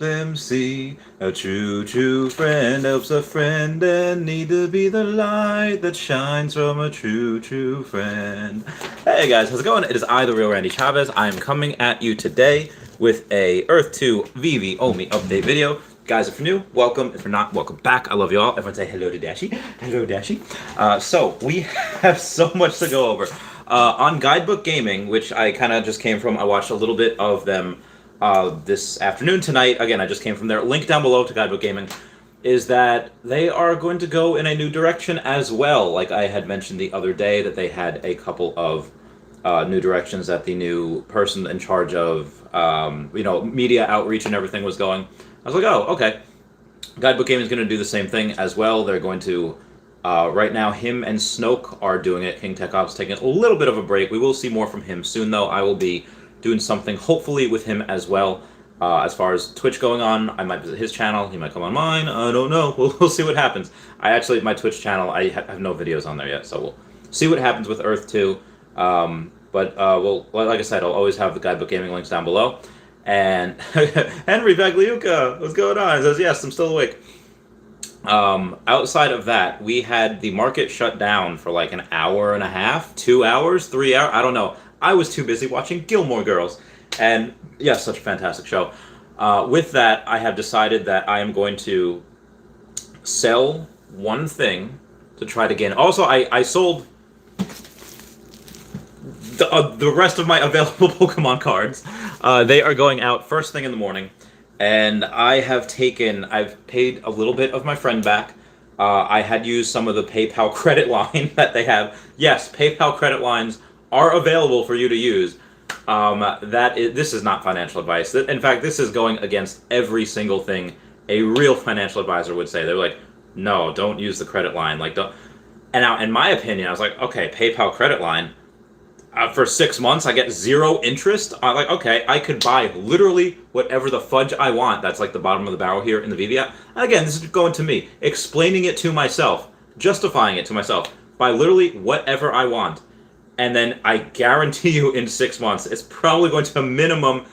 MC, a true friend helps a friend and need to be the light that shines from a true friend. Hey guys, how's it going? It is I, the real Randy Chavez. I am coming at you today with a Earth 2 Veve Omi update video. Guys, if you're new, welcome. If you're not, welcome back. I love you all. Everyone say hello to Dashi. Hello, Dashi. So we have so much to go over. On Guidebook Gaming, which I kind of just came from, I watched a little bit of them this afternoon, tonight. Again, I just came from there. Link down below to Guidebook Gaming is that they are going to go in a new direction as well. Like I had mentioned the other day that they had a couple of new directions that the new person in charge of media outreach and everything was going. I was like, oh, okay. Guidebook Gaming is going to do the same thing as well. They're going to right now, him and Snoke are doing it. King Tech Ops taking a little bit of a break. We will see more from him soon, though. I will be doing something, hopefully, with him as well. As far as Twitch going on, I might visit his channel. He might come on mine. I don't know. We'll see what happens. My Twitch channel, I have no videos on there yet, so we'll see what happens with Earth 2. Like I said, I'll always have the Guidebook Gaming links down below. And Henry Bagliuca, what's going on? He says, yes, I'm still awake. Outside of that, we had the market shut down for like an hour and a half, 2 hours, 3 hours, I don't know. I was too busy watching Gilmore Girls. And yes, such a fantastic show. With that, I have decided that I am going to sell one thing to try to gain. Also, I sold the rest of my available Pokemon cards. They are going out first thing in the morning. And I've paid a little bit of my friend back. I had used some of the PayPal credit line that they have. Yes, PayPal credit lines are available for you to use. This is not financial advice. In fact, this is going against every single thing a real financial advisor would say. They're like, no, don't use the credit line. Like, don't. And now, in my opinion, I was like, okay, PayPal credit line. For 6 months, I get 0 interest. I'm like, okay, I could buy literally whatever the fudge I want. That's like the bottom of the barrel here in the Veve app. And again, this is going to me, explaining it to myself, justifying it to myself, by literally whatever I want. And then I guarantee you in 6 months, it's probably going to minimum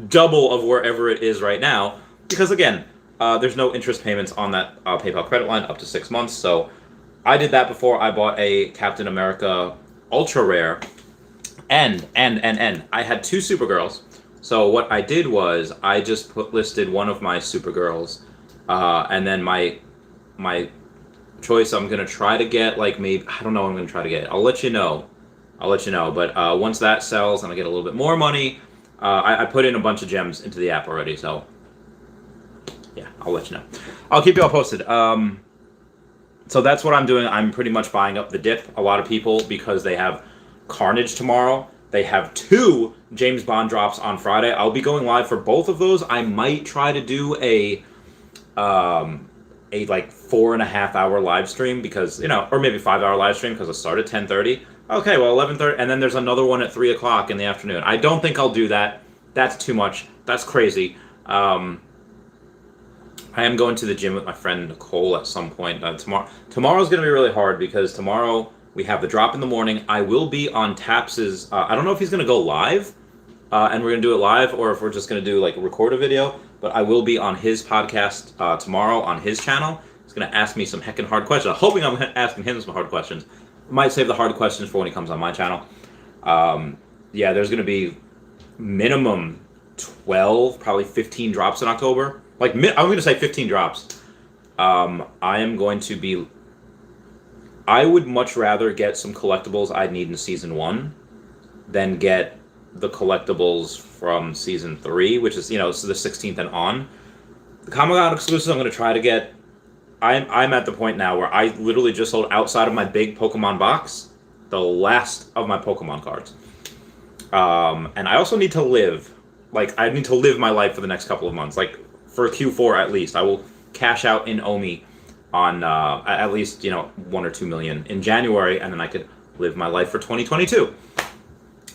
double of wherever it is right now. Because again, there's no interest payments on that PayPal credit line up to 6 months. So I did that before I bought a Captain America Ultra Rare. And I had 2 Supergirls. So what I did was I just listed one of my Supergirls, and then my choice. I'm gonna try to get like maybe I don't know. What I'm gonna try to get. I'll let you know. But once that sells and I get a little bit more money, I put in a bunch of gems into the app already. So yeah, I'll let you know. I'll keep you all posted. So that's what I'm doing. I'm pretty much buying up the dip. A lot of people, because they have Carnage tomorrow. They have 2 James Bond drops on Friday. I'll be going live for both of those. I might try to do a like 4.5 hour live stream because, or maybe 5-hour live stream because I start at 10:30. Okay, well 11:30, and then there's another one at 3 o'clock in the afternoon. I don't think I'll do that. That's too much. That's crazy. I am going to the gym with my friend Nicole at some point tomorrow. Tomorrow's going to be really hard because tomorrow we have the drop in the morning. I will be on Taps's. I don't know if he's going to go live, and we're going to do it live, or if we're just going to do like record a video. But I will be on his podcast tomorrow on his channel. He's going to ask me some heckin' hard questions. I'm hoping I'm asking him some hard questions. Might save the hard questions for when he comes on my channel. Yeah, there's going to be minimum 12, probably 15 drops in October. Like I'm going to say 15 drops. I am going to be. I would much rather get some collectibles I'd need in Season 1 than get the collectibles from Season 3, which is, so the 16th and on. The Comic-Con exclusives I'm going to try to get. I'm at the point now where I literally just sold outside of my big Pokemon box the last of my Pokemon cards. And I also need to live. Like, I need to live my life for the next couple of months. Like, for Q4 at least. I will cash out in Omi on at least 1 or 2 million in January, and then I could live my life for 2022.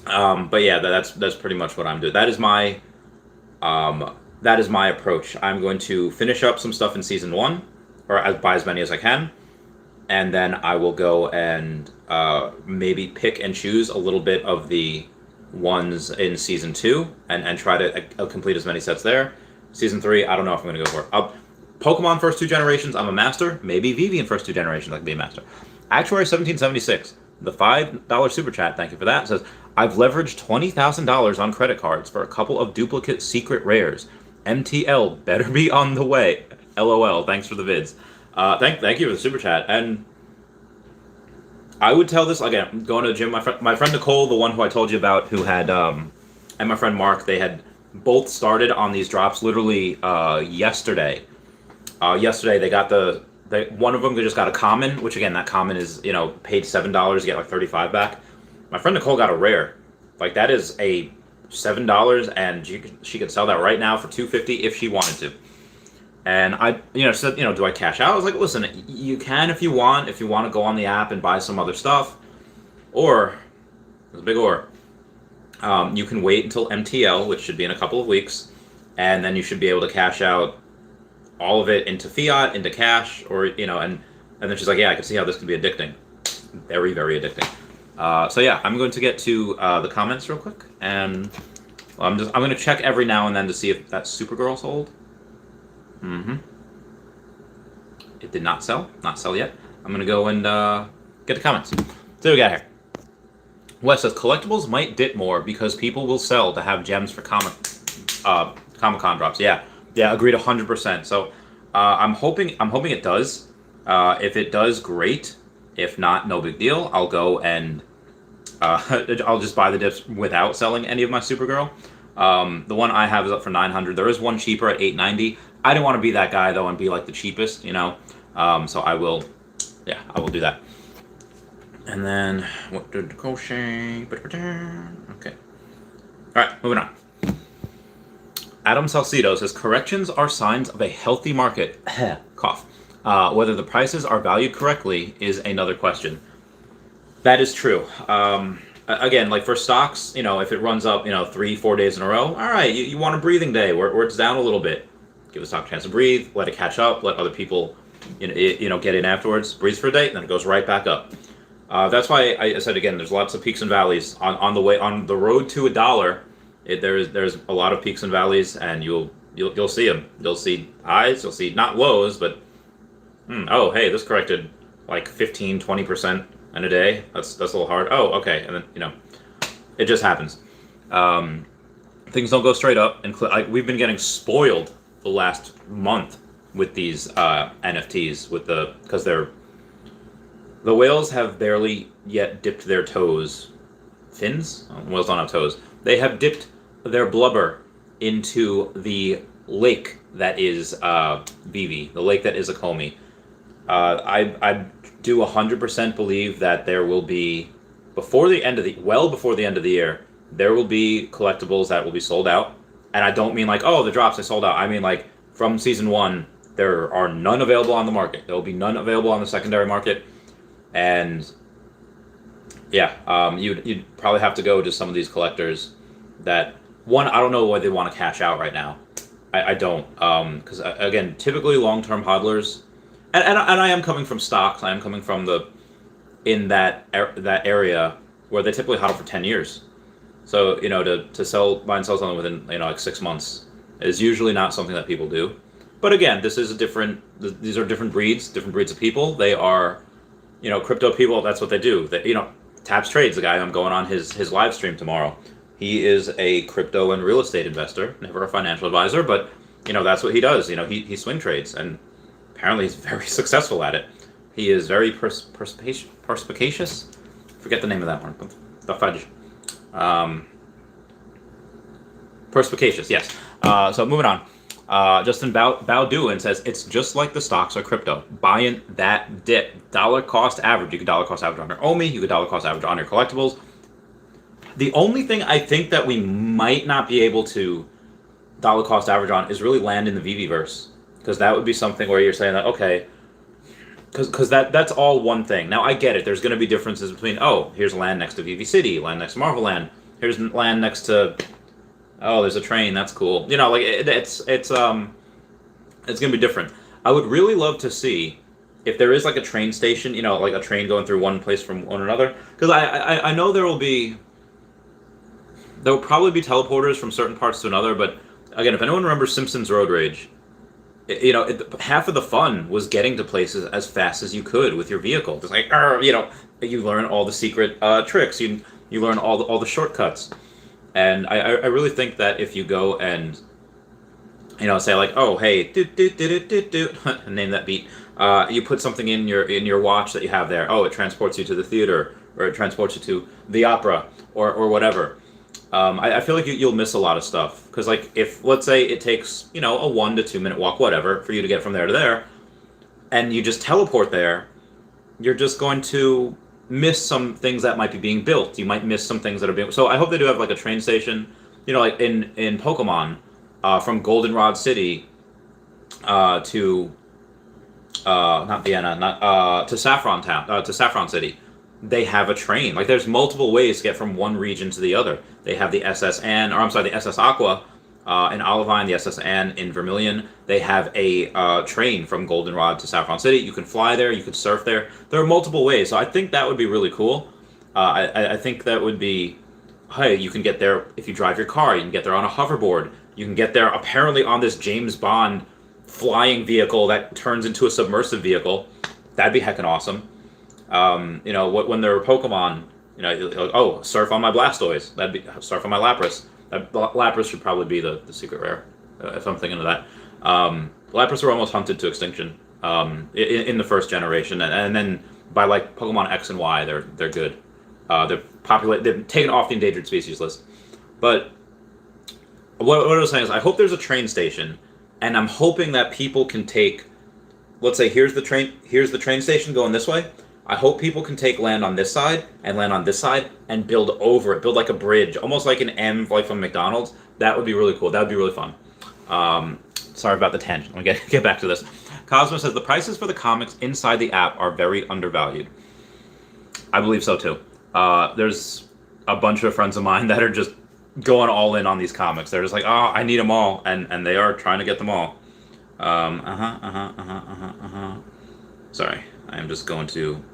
But yeah, that's pretty much what I'm doing. That is my approach. I'm going to finish up some stuff in Season 1, or buy as many as I can, and then I will go and maybe pick and choose a little bit of the ones in Season 2 and try to complete as many sets there. Season 3, I don't know if I'm going to go for it. Pokemon first 2 generations, I'm a master. Maybe Veve in first 2 generations, I can be a master. Actuary 1776, the $5 super chat, thank you for that, says, I've leveraged $20,000 on credit cards for a couple of duplicate secret rares. MTL better be on the way. LOL, thanks for the vids. Thank you for the super chat. And I would tell this, again, I'm going to the gym. My friend Nicole, the one who I told you about, who had, and my friend Mark, they had both started on these drops literally yesterday. Yesterday they got one of them just got a common, which again, that common is, paid $7, you get like 35 back. My friend Nicole got a rare. Like, that is a $7, and she could sell that right now for $250 if she wanted to. And I, said, do I cash out? I was like, listen, you can if you want to go on the app and buy some other stuff, or there's a big or. You can wait until MTL, which should be in a couple of weeks, and then you should be able to cash out all of it into fiat, into cash, or and then she's like, yeah, I can see how this can be addicting, very, very addicting. So yeah, I'm going to get to the comments real quick, and I'm going to check every now and then to see if that Supergirl sold. It did not sell yet. I'm going to go and get the comments. So what we got here. Wes says, collectibles might dip more because people will sell to have gems for Comic-Con drops. Yeah, agreed 100%. So I'm hoping it does. If it does, great. If not, no big deal. I'll go and I'll just buy the dips without selling any of my Supergirl. The one I have is up for $900. There is one cheaper at $890. I didn't want to be that guy though and be like the cheapest, So I will do that. And then what did crochet? Okay. All right, moving on. Adam Salcido says, corrections are signs of a healthy market. Cough. Whether the prices are valued correctly is another question. That is true. Again, like for stocks, if it runs up, 3-4 days in a row, all right, you want a breathing day where it's down a little bit. Give the stock a chance to breathe, let it catch up, let other people, get in afterwards, breathe for a day, and then it goes right back up. That's why I said again, there's lots of peaks and valleys on the road to $1. There's a lot of peaks and valleys, and you'll see them. You'll see highs, you'll see not lows, but oh hey, this corrected like 15-20% in a day. That's a little hard. Oh, okay, and then it just happens. Things don't go straight up, and we've been getting spoiled the last month with these NFTs because the whales have barely yet dipped their toes. Fins? Whales don't have toes. They have dipped their blubber into the lake that is Veve, the lake that is Akomi. I do 100% believe that there will be, before the end of the year, there will be collectibles that will be sold out. And I don't mean like, oh, the drops, they sold out. I mean like from season 1, there are none available on the market. There will be none available on the secondary market. And yeah, you'd probably have to go to some of these collectors that, one, I don't know why they want to cash out right now. I don't, because again, typically long-term hodlers, and I am coming from stocks. I am coming from in that area where they typically hodl for 10 years. So to buy and sell something within like 6 months is usually not something that people do. But again, these are different breeds of people. They are, crypto people. That's what they do. Taps Trades, the guy I'm going on his live stream tomorrow. He is a crypto and real estate investor, never a financial advisor, but that's what he does. He swing trades, and apparently he's very successful at it. He is very perspicacious. Forget the name of that one. The fudge. Perspicacious, yes. So moving on. Justin Bowdoin says, it's just like the stocks or crypto. Buying that dip. Dollar cost average. You can dollar cost average on your OMI. You can dollar cost average on your collectibles. The only thing I think that we might not be able to dollar cost average on is really land in the Veveverse. Because that would be something where you're saying that, okay, because that's all one thing. Now, I get it. There's going to be differences between, oh, here's land next to Veve City, land next to Marvel Land. Here's land next to, oh, there's a train. That's cool. It's going to be different. I would really love to see if there is like a train station, like a train going through one place from one another. Because I know there will probably be teleporters from certain parts to another, but again, if anyone remembers Simpsons Road Rage, you know, half of the fun was getting to places as fast as you could with your vehicle. Just like, you know, you learn all the secret tricks. You learn all the shortcuts. And I really think that if you go and, you know, say like, oh, hey, name that beat. You put something in your watch that you have there. Oh, it transports you to the theater, or it transports you to the opera, or whatever. I feel like you'll miss a lot of stuff, because like if, let's say it takes, you know, a 1 to 2 minute walk, whatever, for you to get from there to there, and you just teleport there, you're just going to miss some things that might be being built. You might miss some things that are being. So I hope they do have like a train station, you know, like in Pokemon, from Goldenrod City to not Vienna, not to Saffron Town, to Saffron City. They have a train. Like, there's multiple ways to get from one region to the other. They have the SS Anne, or I'm sorry, the SS Aqua in Olivine, the SS Anne in Vermilion. They have a train from Goldenrod to Saffron City. You can fly there, you can surf there. There are multiple ways, so I think that would be really cool. I think that would be, hey, you can get there if you drive your car. You can get there on a hoverboard. You can get there apparently on this James Bond flying vehicle that turns into a submersive vehicle. That'd be heckin' awesome. You know, when there were Pokemon, you know, oh, surf on my Blastoise. That'd be surf on my Lapras. Lapras should probably be the secret rare, if I'm thinking of that. Lapras were almost hunted to extinction in the first generation, and then by like Pokemon X and Y, they're good. They're taken off the endangered species list. But what I was saying is, I hope there's a train station, and I'm hoping that people can take. Let's say here's the train station going this way. I hope people can take land on this side and land on this side and build over it, build like a bridge, almost like an M, like from McDonald's. That would be really cool. That would be really fun. Sorry about the tangent. Let me get back to this. Cosmo says the prices for the comics inside the app are very undervalued. I believe so too. There's a bunch of friends of mine that are just going all in on these comics. They're just like, oh, I need them all, and they are trying to get them all. Sorry, I am just going to.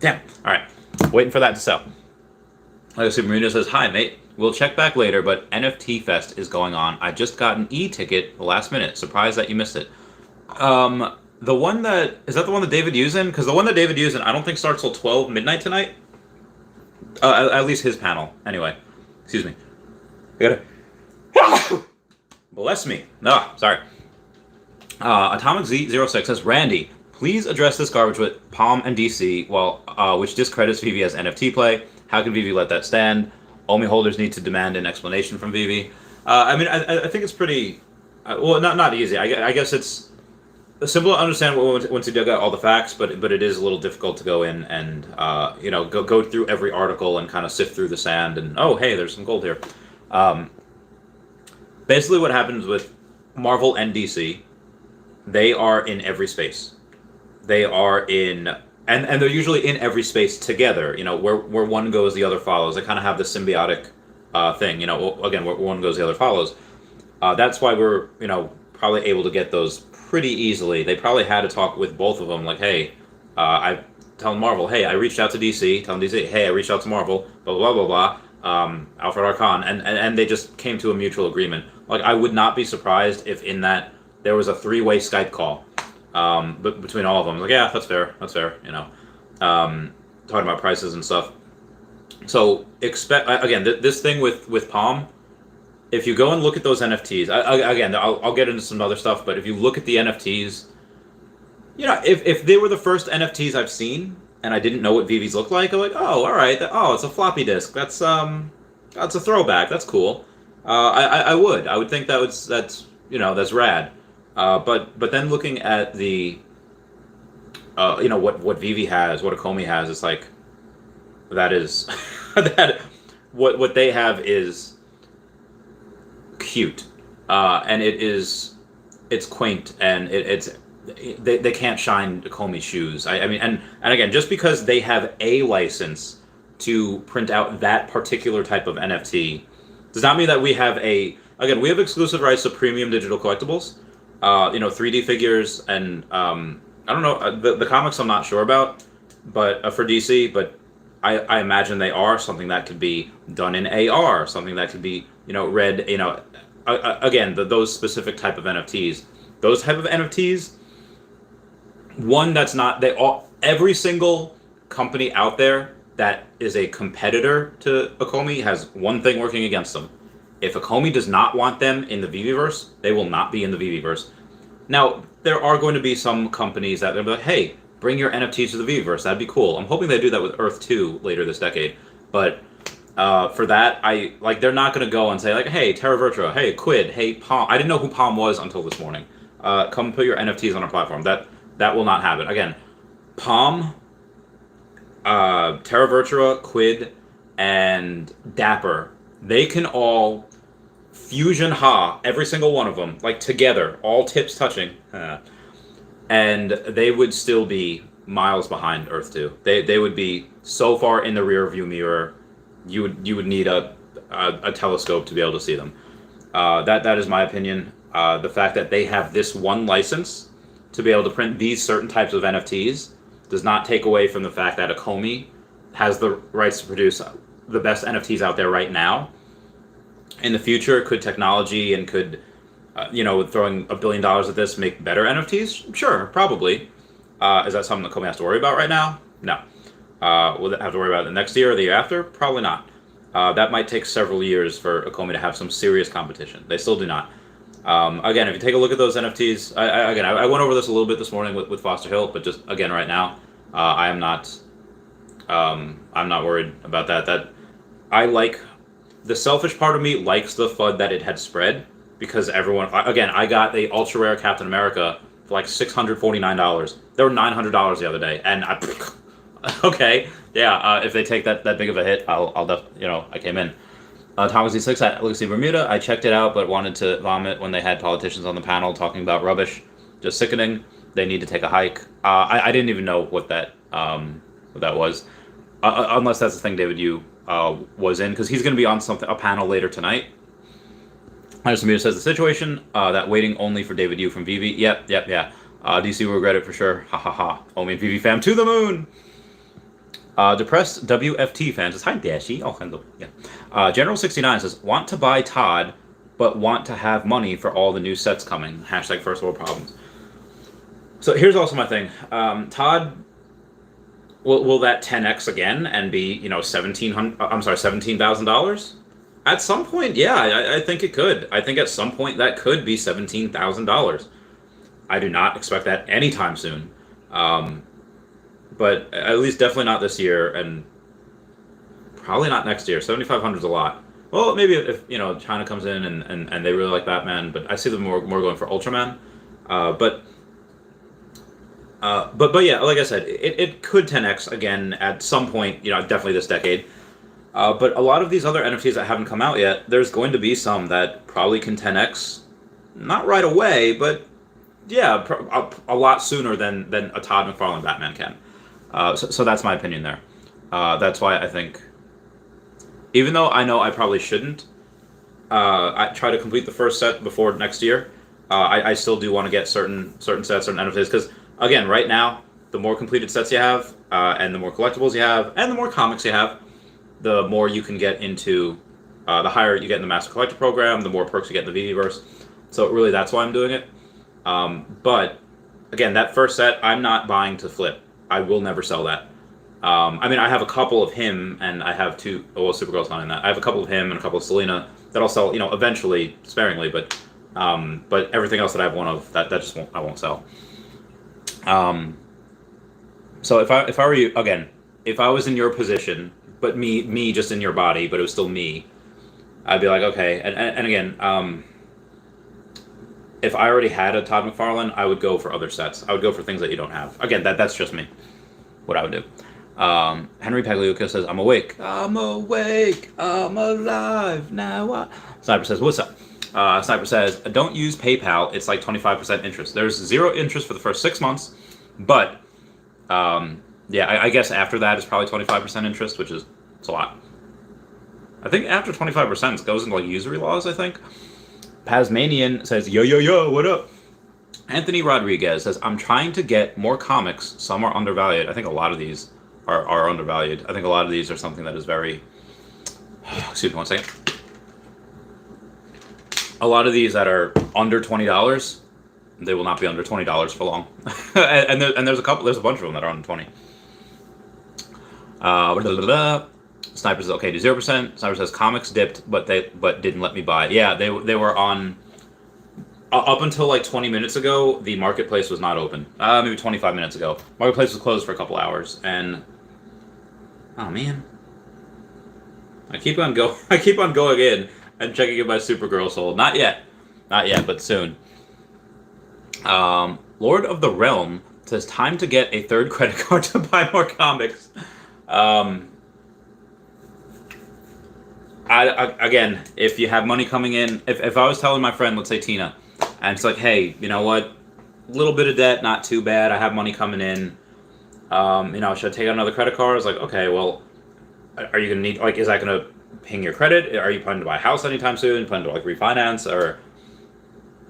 Damn. Alright. Waiting for that to sell. Like Super Marino says, hi, mate. We'll check back later, but NFT Fest is going on. I just got an e-ticket last minute. Surprised that you missed it. The one that... Is that the one that David using? Because the one that David using, I don't think starts till 12 midnight tonight. At least his panel. Anyway. Excuse me. I gotta... Bless me. No, sorry. Atomic Z06 says, Randy, please address this garbage with Palm and DC, which discredits Veve as NFT play. How can Veve let that stand? Omi holders need to demand an explanation from Veve. I mean, I think it's pretty... well, not easy. I guess it's simple to understand once you dig out all the facts, but it is a little difficult to go in and you know, go through every article and kind of sift through the sand and, oh, hey, there's some gold here. Basically what happens with Marvel and DC, they are in every space. They are in, and they're usually in every space together. You know, where one goes, the other follows. They kind of have this symbiotic thing. You know, again, where one goes, the other follows. That's why we're, you know, probably able to get those pretty easily. They probably had a talk with both of them, like, hey, I tell Marvel, hey, I reached out to DC. Tell DC, hey, I reached out to Marvel. Blah blah blah blah. Alfred Archon, and they just came to a mutual agreement. Like, I would not be surprised if in that there was a 3-way Skype call, but between all of them. Like, yeah, that's fair, you know, talking about prices and stuff. So expect, again, this thing with Palm, if you go and look at those NFTs, again, I'll get into some other stuff, but if you look at the NFTs, you know, if they were the first NFTs I've seen, and I didn't know what Veve's looked like, I'm like, oh, all right, oh, it's a floppy disk, that's a throwback, that's cool. I would think that's you know, that's rad. But then looking at the, you know, what Veve has, what Akomi has, it's like, that is, that, what they have is cute, and it's quaint, and they can't shine Akomi's shoes. I mean, and again, just because they have a license to print out that particular type of NFT, does not mean that we have we have exclusive rights to premium digital collectibles. You know, 3D figures, and I don't know, the comics I'm not sure about, but for DC, but I imagine they are something that could be done in AR, something that could be, read, again, those specific type of NFTs. Those type of NFTs, one that's not, every single company out there that is a competitor to Akomi has one thing working against them. If Akomi does not want them in the Veveverse, they will not be in the Veveverse. Now, there are going to be some companies that they'll be like, hey, bring your NFTs to the Veveverse. That'd be cool. I'm hoping they do that with Earth 2 later this decade. But for that, they're not going to go and say, like, hey, Terra Virtua, hey, Quid, hey, Palm. I didn't know who Palm was until this morning. Come put your NFTs on our platform. That will not happen. Again, Palm, Terra Virtua, Quid, and Dapper, they can all fusion every single one of them, like together, all tips touching, and they would still be miles behind Earth 2. They would be so far in the rear view mirror, you would need a telescope to be able to see them. That is my opinion. The fact that they have this one license to be able to print these certain types of NFTs does not take away from the fact that Akomi has the rights to produce the best NFTs out there right now. In the future, could technology and could, throwing $1 billion at this make better NFTs? Sure, probably. Is that something that Akomi has to worry about right now? No. Will it have to worry about it the next year or the year after? Probably not. That might take several years for Akomi to have some serious competition. They still do not. Again, if you take a look at those NFTs, I went over this a little bit this morning with Foster Hill, but just again right now, I'm not worried about that. That I like. The selfish part of me likes the FUD that it had spread, because everyone, again, I got the ultra rare Captain America for like $649. They were $900 the other day, and okay, yeah, if they take that big of a hit, I'll definitely, I came in. Thomas E6 at Lucy Bermuda, I checked it out, but wanted to vomit when they had politicians on the panel talking about rubbish. Just sickening. They need to take a hike. I didn't even know what that was, unless that's the thing David Yu was in, because he's going to be on a panel later tonight. Bermuda says the situation that waiting only for David Yu from Veve. Yep, yeah. DC will regret it for sure. Ha ha ha. Omi and Veve fam to the moon. Depressed WFT fan says, hi Dashy. Oh, hello. Yeah. General 69 says, want to buy Todd, but want to have money for all the new sets coming. Hashtag first world problems. So here's also my thing. Todd, will that 10x again and be, $17,000? At some point, yeah, I think it could. I think at some point that could be $17,000. I do not expect that anytime soon. But at least definitely not this year, and probably not next year. 7,500 is a lot. Well, maybe if China comes in and they really like Batman, but I see them more going for Ultraman. But yeah, like I said, it could 10x again at some point. Definitely this decade. But a lot of these other NFTs that haven't come out yet, there's going to be some that probably can 10x, not right away, but yeah, a lot sooner than a Todd McFarlane Batman can. So that's my opinion there. That's why I think, even though I know I probably shouldn't, I try to complete the first set before next year. I still do want to get certain sets, certain NFTs, because again, right now, the more completed sets you have, and the more collectibles you have, and the more comics you have, the more you can get into, the higher you get in the Master Collector program, the more perks you get in the Veveverse. So really, that's why I'm doing it. But again, that first set, I'm not buying to flip. I will never sell that. I have a couple of him, and I have two. Oh, Supergirl's not in that. I have a couple of him and a couple of Selena that I'll sell, eventually, sparingly. But everything else that I have one of, that just won't. I won't sell. So if I were you, again, if I was in your position, but me just in your body, but it was still me, I'd be like, okay. And again, if I already had a Todd McFarlane, I would go for other sets. I would go for things that you don't have. Again, that's just me. What I would do. Henry Pagliuca says, I'm awake. I'm awake. I'm alive. Now Sniper says, what's up? Sniper says, don't use PayPal. It's like 25% interest. There's 0 interest for the first 6 months. But, I guess after that it's probably 25% interest, which is it's a lot. I think after 25% it goes into like usury laws, I think. Pasmanian says, yo, what up? Anthony Rodriguez says, I'm trying to get more comics. Some are undervalued. I think a lot of these are undervalued. I think a lot of these are something that is very. Excuse me 1 second. A lot of these that are under $20, they will not be under $20 for long. and there's a bunch of them that are under 20. Sniper says okay, do 0%. Sniper says comics dipped, but didn't let me buy. Yeah, they were on. Up until like 20 minutes ago, the marketplace was not open. Maybe 25 minutes ago, marketplace was closed for a couple hours, and oh man, I keep on going in and checking if my Supergirl sold. Not yet, but soon. Lord of the Realm says time to get a third credit card to buy more comics. Again, if you have money coming in, if I was telling my friend, let's say Tina, and it's like, hey, you know what, a little bit of debt, not too bad, I have money coming in, should I take out another credit card? It's like, okay, well, are you going to need, like, is that going to ping your credit? Are you planning to buy a house anytime soon? Planning to, like, refinance? Or,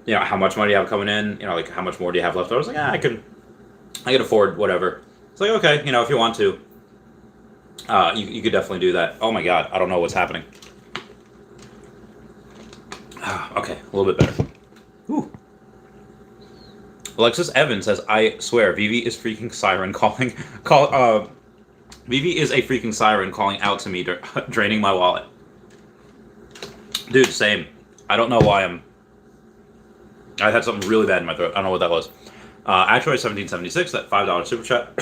how much money do you have coming in? Like, how much more do you have left over? I was like, I can afford whatever. It's like, okay, if you want to, you could definitely do that. Oh my god, I don't know what's happening. Okay, a little bit better. Ooh. Alexis Evans says, I swear, Veve is freaking siren calling. Veve is a freaking siren calling out to me, draining my wallet. Dude, same. I don't know why I had something really bad in my throat. I don't know what that was. Actually, 1776, that $5 super chat.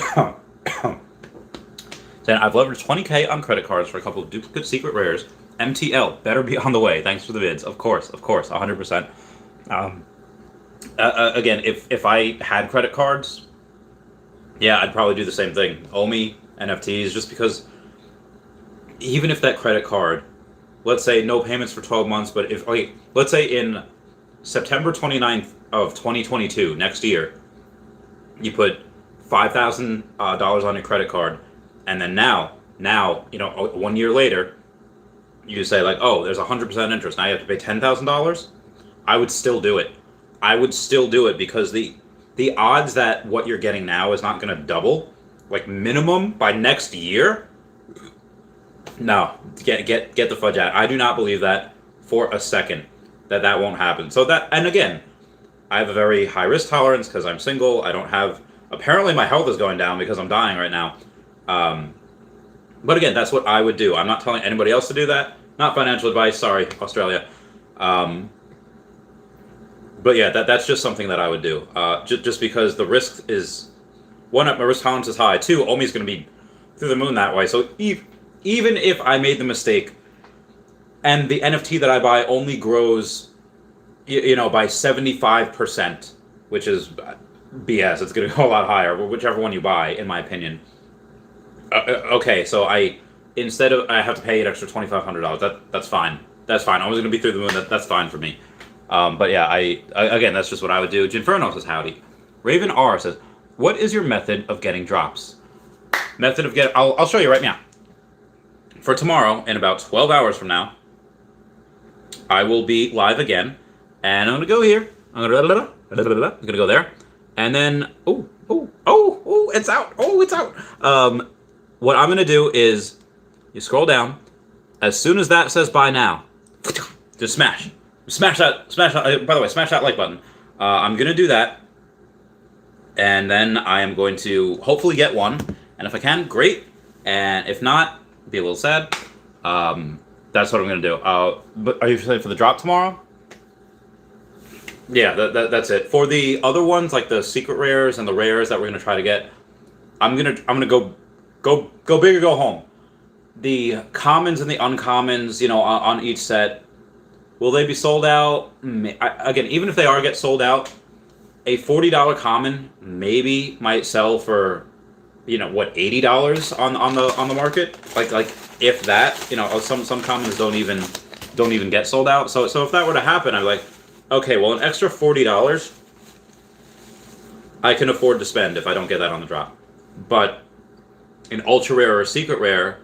Saying, I've leveraged 20K on credit cards for a couple of duplicate secret rares. MTL, better be on the way. Thanks for the vids. Of course, 100%. Again, if I had credit cards, yeah, I'd probably do the same thing. OMI, NFTs, just because even if that credit card, let's say no payments for 12 months, but let's say in September 29th of 2022, next year, you put $5,000 on your credit card, and then now, 1 year later, you say like, oh, there's 100% interest. Now you have to pay $10,000. I would still do it. Because the odds that what you're getting now is not going to double, like minimum by next year. No, get the fudge out. I do not believe that for a second that won't happen. So that, and again, I have a very high risk tolerance because I'm single. I don't have. Apparently, my health is going down because I'm dying right now. But again, that's what I would do. I'm not telling anybody else to do that. Not financial advice. Sorry, Australia. But yeah, that's just something that I would do. Just because the risk is, one, my risk tolerance is high. Two, Omi's going to be through the moon that way. So even if I made the mistake, and the NFT that I buy only grows, by 75%, which is BS. It's going to go a lot higher, whichever one you buy, in my opinion. Okay, so instead of I have to pay an extra $2,500. That's fine. That's fine. I was going to be through the moon. That's fine for me. But yeah, again, that's just what I would do. Ginferno says howdy. Raven R says, what is your method of getting drops? I'll show you right now. For tomorrow, in about 12 hours from now, I will be live again, and I'm gonna go here. I'm gonna go there, and then it's out. It's out. What I'm gonna do is, you scroll down. As soon as that says buy now, just smash that. By the way, smash that like button. I'm gonna do that, and then I am going to hopefully get one. And if I can, great. And if not, be a little sad. That's what I'm gonna do. But are you excited for the drop tomorrow? Yeah, that's it. For the other ones, like the secret rares and the rares that we're gonna try to get, I'm gonna go big or go home. The commons and the uncommons, on each set, will they be sold out? Again, even if they get sold out, a $40 common maybe might sell for, $80 on the market. Like if that, some commons don't even get sold out. So if that were to happen, I'm like, okay, well, an extra $40 I can afford to spend if I don't get that on the drop. But an ultra rare or a secret rare,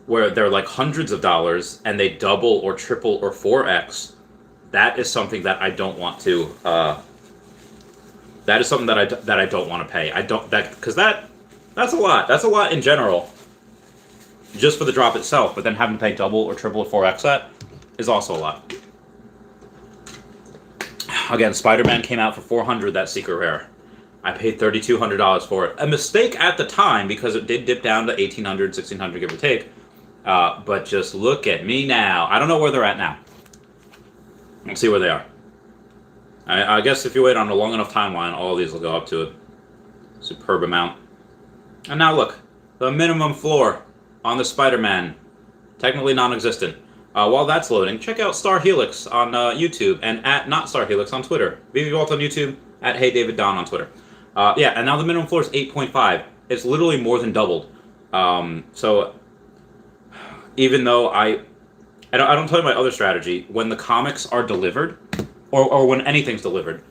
where they're like hundreds of dollars and they double or triple or 4x, that is something that I don't want to. That is something that I don't want to pay. Because that That's a lot. That's a lot in general, just for the drop itself. But then having to pay double or triple or 4x that is also a lot. Again, Spider-Man came out for 400. That secret rare. I paid $3,200 for it. A mistake at the time because it did dip down to 1,800, 1,600, give or take. But just look at me now. I don't know where they're at now. Let's see where they are. I guess if you wait on a long enough timeline, all of these will go up to a superb amount. And now look, the minimum floor on the Spider-Man, technically non-existent. While that's loading, check out Star Helix on YouTube and at Not Star Helix on Twitter. Veve Vault on YouTube, at Hey David Don on Twitter. Yeah, and now the minimum floor is 8.5. It's literally more than doubled. So even though I don't tell you my other strategy, when the comics are delivered, or when anything's delivered,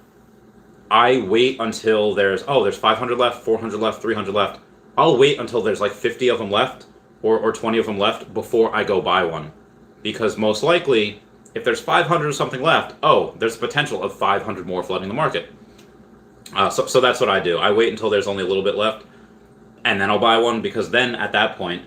I wait until there's 500 left, 400 left, 300 left. I'll wait until there's like 50 of them left, or 20 of them left before I go buy one. Because most likely, if there's 500 or something left, there's the potential of 500 more flooding the market. So that's what I do. I wait until there's only a little bit left, and then I'll buy one, because then at that point,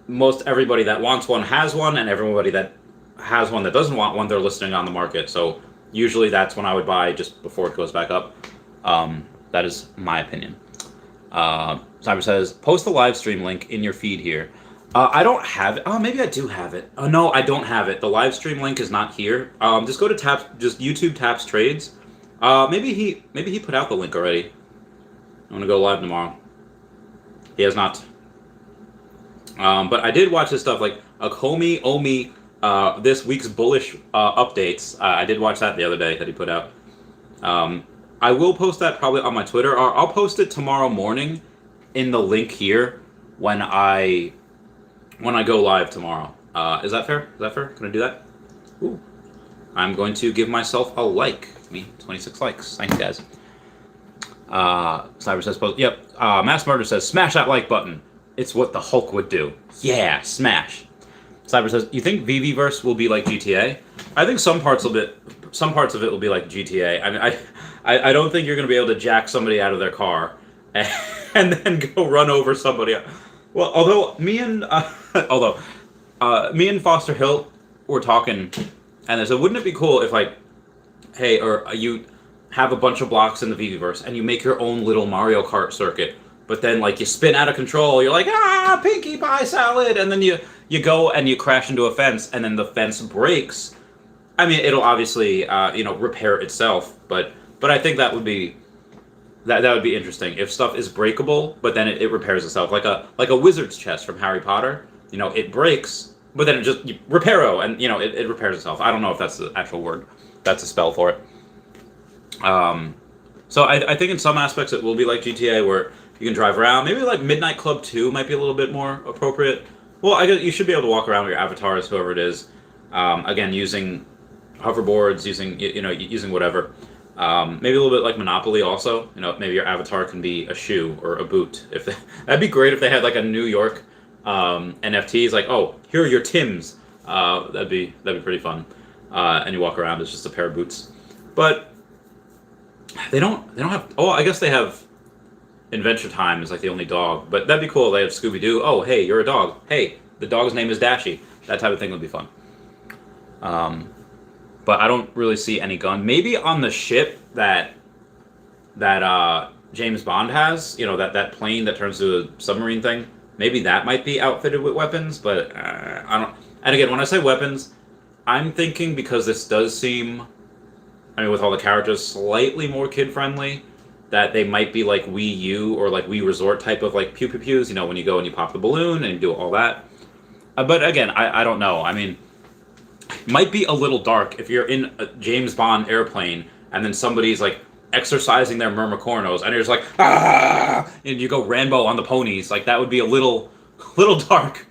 most everybody that wants one has one, and everybody that has one that doesn't want one, they're listing on the market. So usually that's when I would buy, just before it goes back up. That is my opinion. Cyber says, post the live stream link in your feed here. I don't have it. Oh, maybe I do have it. Oh, no, I don't have it. The live stream link is not here. Just go to YouTube Taps Trades. Maybe he put out the link already. I'm gonna go live tomorrow. He has not. But I did watch this stuff like Akomi Omi, this week's bullish updates. I did watch that the other day that he put out. I will post that probably on my Twitter, or I'll post it tomorrow morning in the link here when I go live tomorrow. Is that fair? Is that fair? Can I do that? Ooh. I'm going to give myself a like. Me, 26 likes. Thanks, guys. Cyber says, yep. Mass Murder says, smash that like button. It's what the Hulk would do. Yeah, smash. Cyber says, you think VVverse will be like GTA? I think some parts of it will be like GTA. I mean, I don't think you're going to be able to jack somebody out of their car and then go run over somebody. Well, although me and Foster Hill were talking, and they said, wouldn't it be cool if, like, hey, or you have a bunch of blocks in the VVverse and you make your own little Mario Kart circuit, but then, like, you spin out of control, you're like, Pinkie Pie salad, and then you go and you crash into a fence, and then the fence breaks. I mean, it'll obviously, repair itself, but I think that would be interesting if stuff is breakable, but then it repairs itself, like a wizard's chest from Harry Potter. It breaks, but then it just reparo, and it repairs itself. I don't know if that's the actual word. That's a spell for it. So I think in some aspects it will be like GTA, where you can drive around. Maybe like Midnight Club 2 might be a little bit more appropriate. Well, I guess you should be able to walk around with your avatars, whoever it is. Again, using hoverboards, using whatever. Maybe a little bit like Monopoly also. Maybe your avatar can be a shoe or a boot. That'd be great if they had like a New York NFTs, like, here are your Tims. That'd be pretty fun. And you walk around as just a pair of boots. But they don't have. Oh, I guess they have Adventure Time is like the only dog. But that'd be cool. They have Scooby Doo. Oh, hey, you're a dog. Hey, the dog's name is Dashy. That type of thing would be fun. But I don't really see any gun. Maybe on the ship that James Bond has, that plane that turns to a submarine thing. Maybe that might be outfitted with weapons, but I don't. And again, when I say weapons, I'm thinking, because this does seem, with all the characters, slightly more kid-friendly, that they might be like Wii U or like Wii Resort type of like pew-pew-pews, when you go and you pop the balloon and you do all that. But again, I don't know. I mean, might be a little dark if you're in a James Bond airplane and then somebody's like exercising their myrmicornos and you're just like, and you go Rambo on the ponies. Like, that would be a little dark,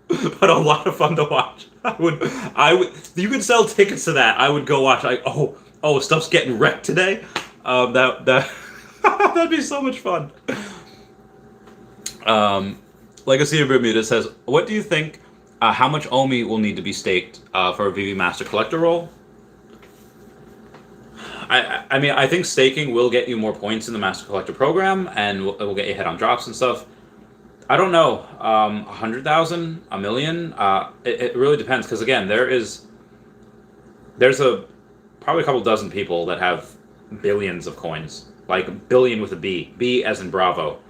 but a lot of fun to watch. I would. You could sell tickets to that. I would go watch. Like, stuff's getting wrecked today. That'd be so much fun. Legacy of Bermuda says, what do you think? How much OMI will need to be staked for a VV Master Collector role? I think staking will get you more points in the Master Collector program, and it will get you ahead on drops and stuff. I don't know. 100,000, a million. It really depends because again, there's a probably a couple dozen people that have billions of coins, like billion with a B, B as in Bravo.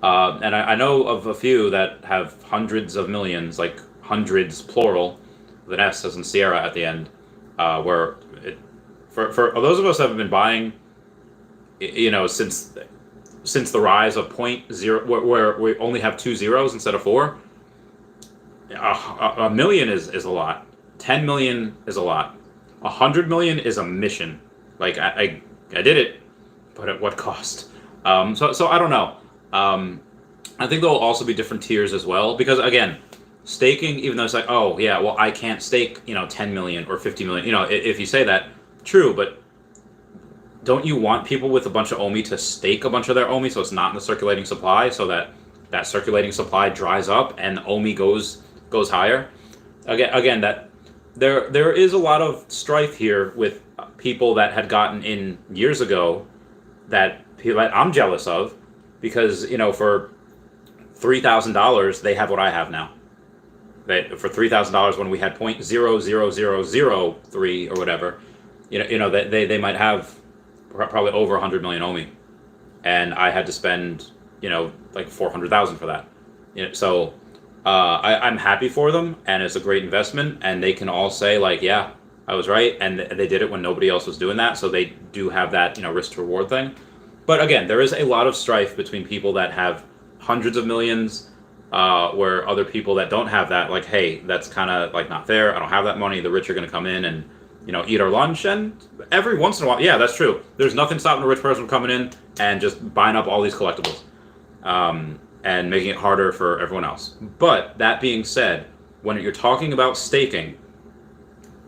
And I know of a few that have hundreds of millions, like hundreds plural, with an S as in Sierra at the end. Where it, for those of us that have been buying, since the rise of point zero, where we only have two zeros instead of four, a million is a lot. 10 million is a lot. 100 million is a mission. Like I did it, but at what cost? So I don't know. I think there will also be different tiers as well because again, staking, even though it's like, oh yeah, well I can't stake 10 million or 50 million. If you say that, true, but don't you want people with a bunch of OMI to stake a bunch of their OMI so it's not in the circulating supply so that circulating supply dries up and OMI goes higher? Again, that there is a lot of strife here with people that had gotten in years ago that I'm jealous of because for $3,000 they have what I have now. That for $3,000 when we had 0.00003 or whatever, they might have probably over 100 million OMI, and I had to spend like 400,000 for that. So I'm happy for them, and it's a great investment, and they can all say like, yeah, I was right, and they did it when nobody else was doing that, so they do have that risk to reward thing. But again, there is a lot of strife between people that have hundreds of millions, where other people that don't have that, like, hey, that's kind of like not fair. I don't have that money. The rich are going to come in and eat our lunch, and every once in a while, yeah, that's true. There's nothing stopping a rich person from coming in and just buying up all these collectibles, and making it harder for everyone else. But that being said, when you're talking about staking,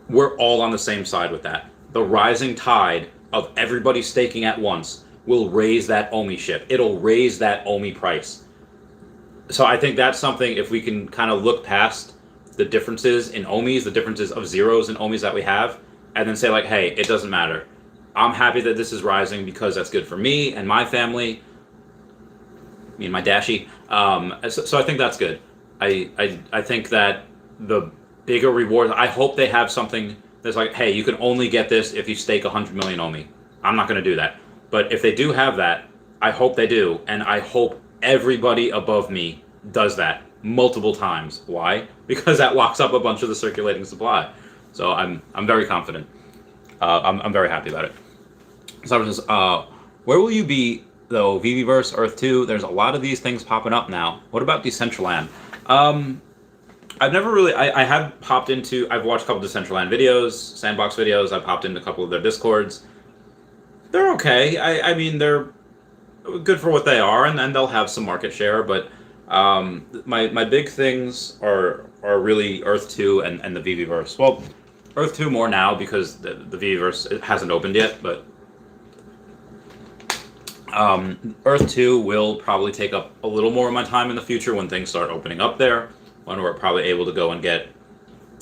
we're all on the same side with that. The rising tide of everybody staking at once will raise that OMI ship. It'll raise that OMI price. So I think that's something, if we can kind of look past the differences in OMIs, the differences of zeros and OMIs that we have, and then say like, hey, it doesn't matter. I'm happy that this is rising because that's good for me and my family, me and my Dashi. So I think that's good. I think that the bigger reward, I hope they have something that's like, hey, you can only get this if you stake 100 million OMI. I'm not going to do that. But if they do have that, I hope they do, and I hope everybody above me does that multiple times. Why? Because that locks up a bunch of the circulating supply. So I'm very confident. I'm very happy about it. So says, where will you be though? Veveverse, Earth 2. There's a lot of these things popping up now. What about Decentraland? I've never really. I have popped into. I've watched a couple of Decentraland videos, Sandbox videos. I've popped into a couple of their Discords. They're okay. I mean, they're good for what they are, and then they'll have some market share. But my big things are really Earth 2 and the Veveverse. Well, Earth 2 more now because the Veveverse hasn't opened yet, but Earth 2 will probably take up a little more of my time in the future when things start opening up there, when we're probably able to go and get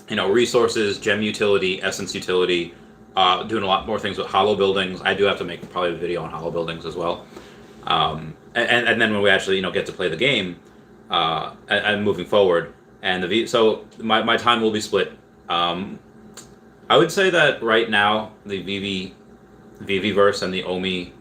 resources, gem utility, essence utility, doing a lot more things with hollow buildings. I do have to make probably a video on hollow buildings as well. And then when we actually get to play the game, and moving forward, and so my time will be split. I would say that right now the Veveverse and the OMI,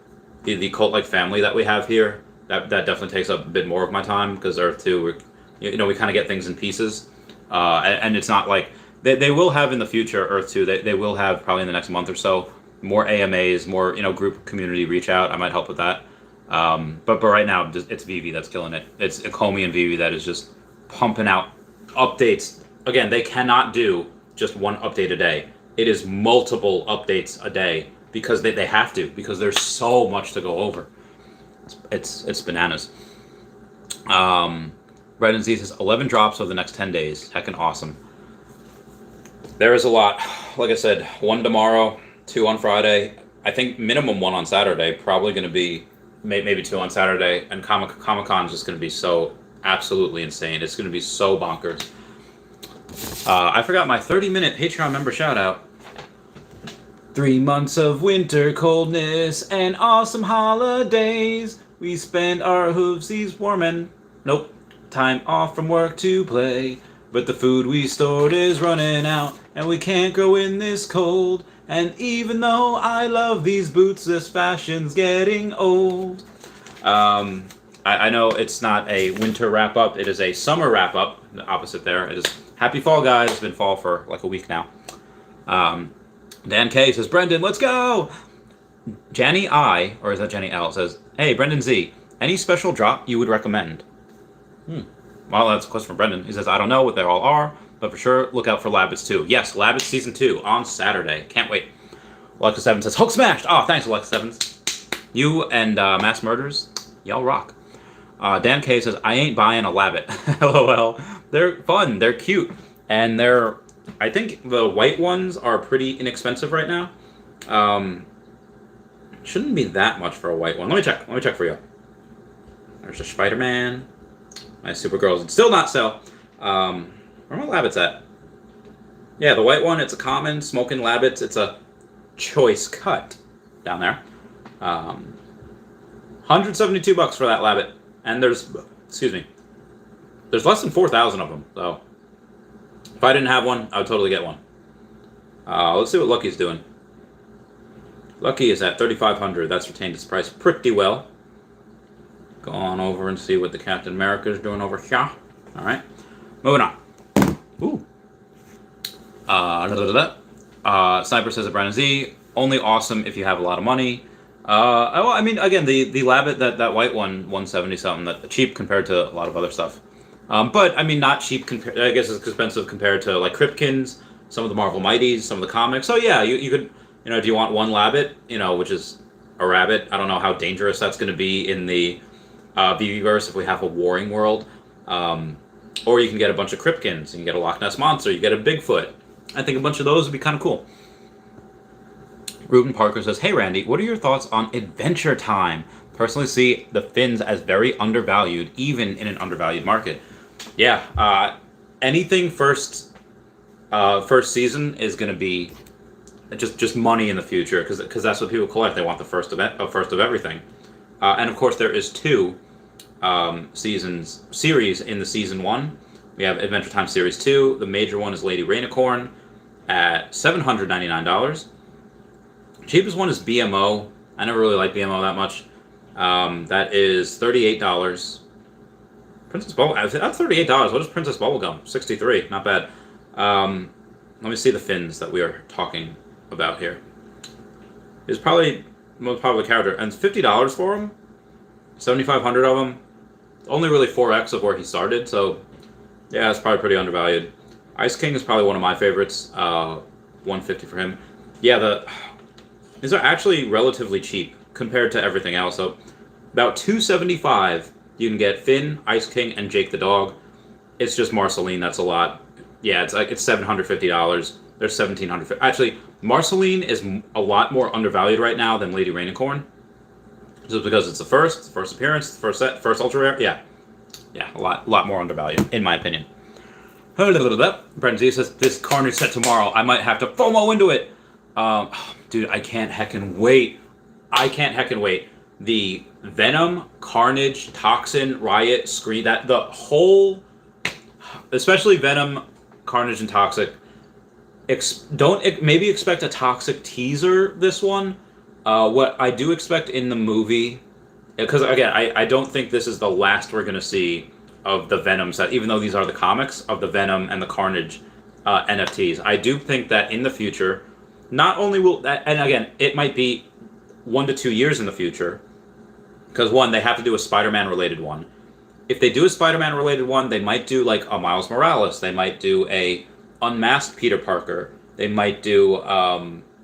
the cult-like family that we have here, that definitely takes up a bit more of my time because Earth 2, we kind of get things in pieces, and it's not like they will have in the future Earth 2. They will have probably in the next month or so more AMAs, more group community reach out. I might help with that. But right now it's Veve that's killing it. It's Akomi and Veve that is just pumping out updates. Again, they cannot do just one update a day. It is multiple updates a day because they have to, because there's so much to go over. It's bananas. Red and Z says 11 drops over the next 10 days. Heckin' awesome. There is a lot. Like I said, 1 tomorrow, 2 on Friday. I think minimum 1 on Saturday. Probably going to be maybe 2 on Saturday. And Comic-Con is just going to be so absolutely insane. It's going to be so bonkers. I forgot my 30-minute Patreon member shout-out. 3 months of winter coldness and awesome holidays. We spend our hoofsies warming. Nope. time off from work to play. But the food we stored is running out, and we can't go in this cold. And even though I love these boots, this fashion's getting old. I know it's not a winter wrap-up, it is a summer wrap-up. The opposite there. It is happy fall, guys. It's been fall for like a week now. Dan K says, Brendan, let's go! Jenny I, or is that Jenny L, says, hey, Brendan Z, any special drop you would recommend? Well, that's a question from Brendan. He says, I don't know what they all are, but for sure, look out for Labbits 2. Yes, Labbits Season 2 on Saturday. Can't wait. Alexa 7 says, Hulk smashed! Oh, thanks, Alexa 7. You and Mass Murders, y'all rock. Dan K says, I ain't buying a Labbit. LOL. They're fun. They're cute. And they're, I think the white ones are pretty inexpensive right now. Shouldn't be that much for a white one. Let me check. Let me check for you. There's a Spider-Man. My Supergirls. It's still not sell. Where are my Labbits at? Yeah, the white one, it's a common smoking Labbits. It's a choice cut down there. $172 for that Labbit. And there's, excuse me, there's less than 4,000 of them. So if I didn't have one, I would totally get one. Let's see what Lucky's doing. Lucky is at 3,500. That's retained its price pretty well. Go on over and see what the Captain America is doing over here. All right, moving on. Ooh. Sniper says at Brandon Z, only awesome if you have a lot of money. Well, I mean, again, the Labbit, that white one, 170 something, that cheap compared to a lot of other stuff. But I mean, not cheap compared. I guess it's expensive compared to like Kripkins, some of the Marvel Mighties, some of the comics. So yeah, you could, you know, if you want one Labbit, you know, which is a rabbit. I don't know how dangerous that's going to be in the Veve-verse if we have a warring world. Or you can get a bunch of Kripkins, you can get a Loch Ness Monster, you get a Bigfoot. I think a bunch of those would be kind of cool. Ruben Parker says, hey Randy, what are your thoughts on Adventure Time? Personally see the Finns as very undervalued, even in an undervalued market. Yeah, anything first season is going to be just money in the future, because that's what people collect. They want the first of everything. And of course there is two series in the season 1. We have Adventure Time Series 2. The major one is Lady Rainicorn at $799. Cheapest one is BMO. I never really liked BMO that much. That is $38. Princess Bubble. That's $38. What is Princess Bubblegum? $63. Not bad. Let me see the Finns that we are talking about here. He's probably the most popular character, and it's $50 for him. 7,500 of them. Only really 4x of where he started, so yeah, it's probably pretty undervalued. Ice King is probably one of my favorites. 150 for him. Yeah, these are actually relatively cheap compared to everything else. So about $275, you can get Finn, Ice King, and Jake the dog. It's just Marceline. That's a lot. Yeah, it's $750. There's $1,750. Actually, Marceline is a lot more undervalued right now than Lady Rainicorn. Just because it's the first appearance, first ultra rare. Yeah, a lot more undervalued, in my opinion. Brendan Z says, this Carnage set tomorrow. I might have to FOMO into it. Dude, I can't heckin' wait. The Venom, Carnage, Toxin, Riot, Scream, the whole, especially Venom, Carnage, and Toxic. Maybe expect a Toxic teaser this one. What I do expect in the movie, because again, I don't think this is the last we're going to see of the Venom set, even though these are the comics of the Venom and the Carnage NFTs. I do think that in the future, not only will that, and again, it might be 1 to 2 years in the future, because one, they have to do a Spider-Man related one. If they do a Spider-Man related one, they might do like a Miles Morales. They might do a unmasked Peter Parker. They might do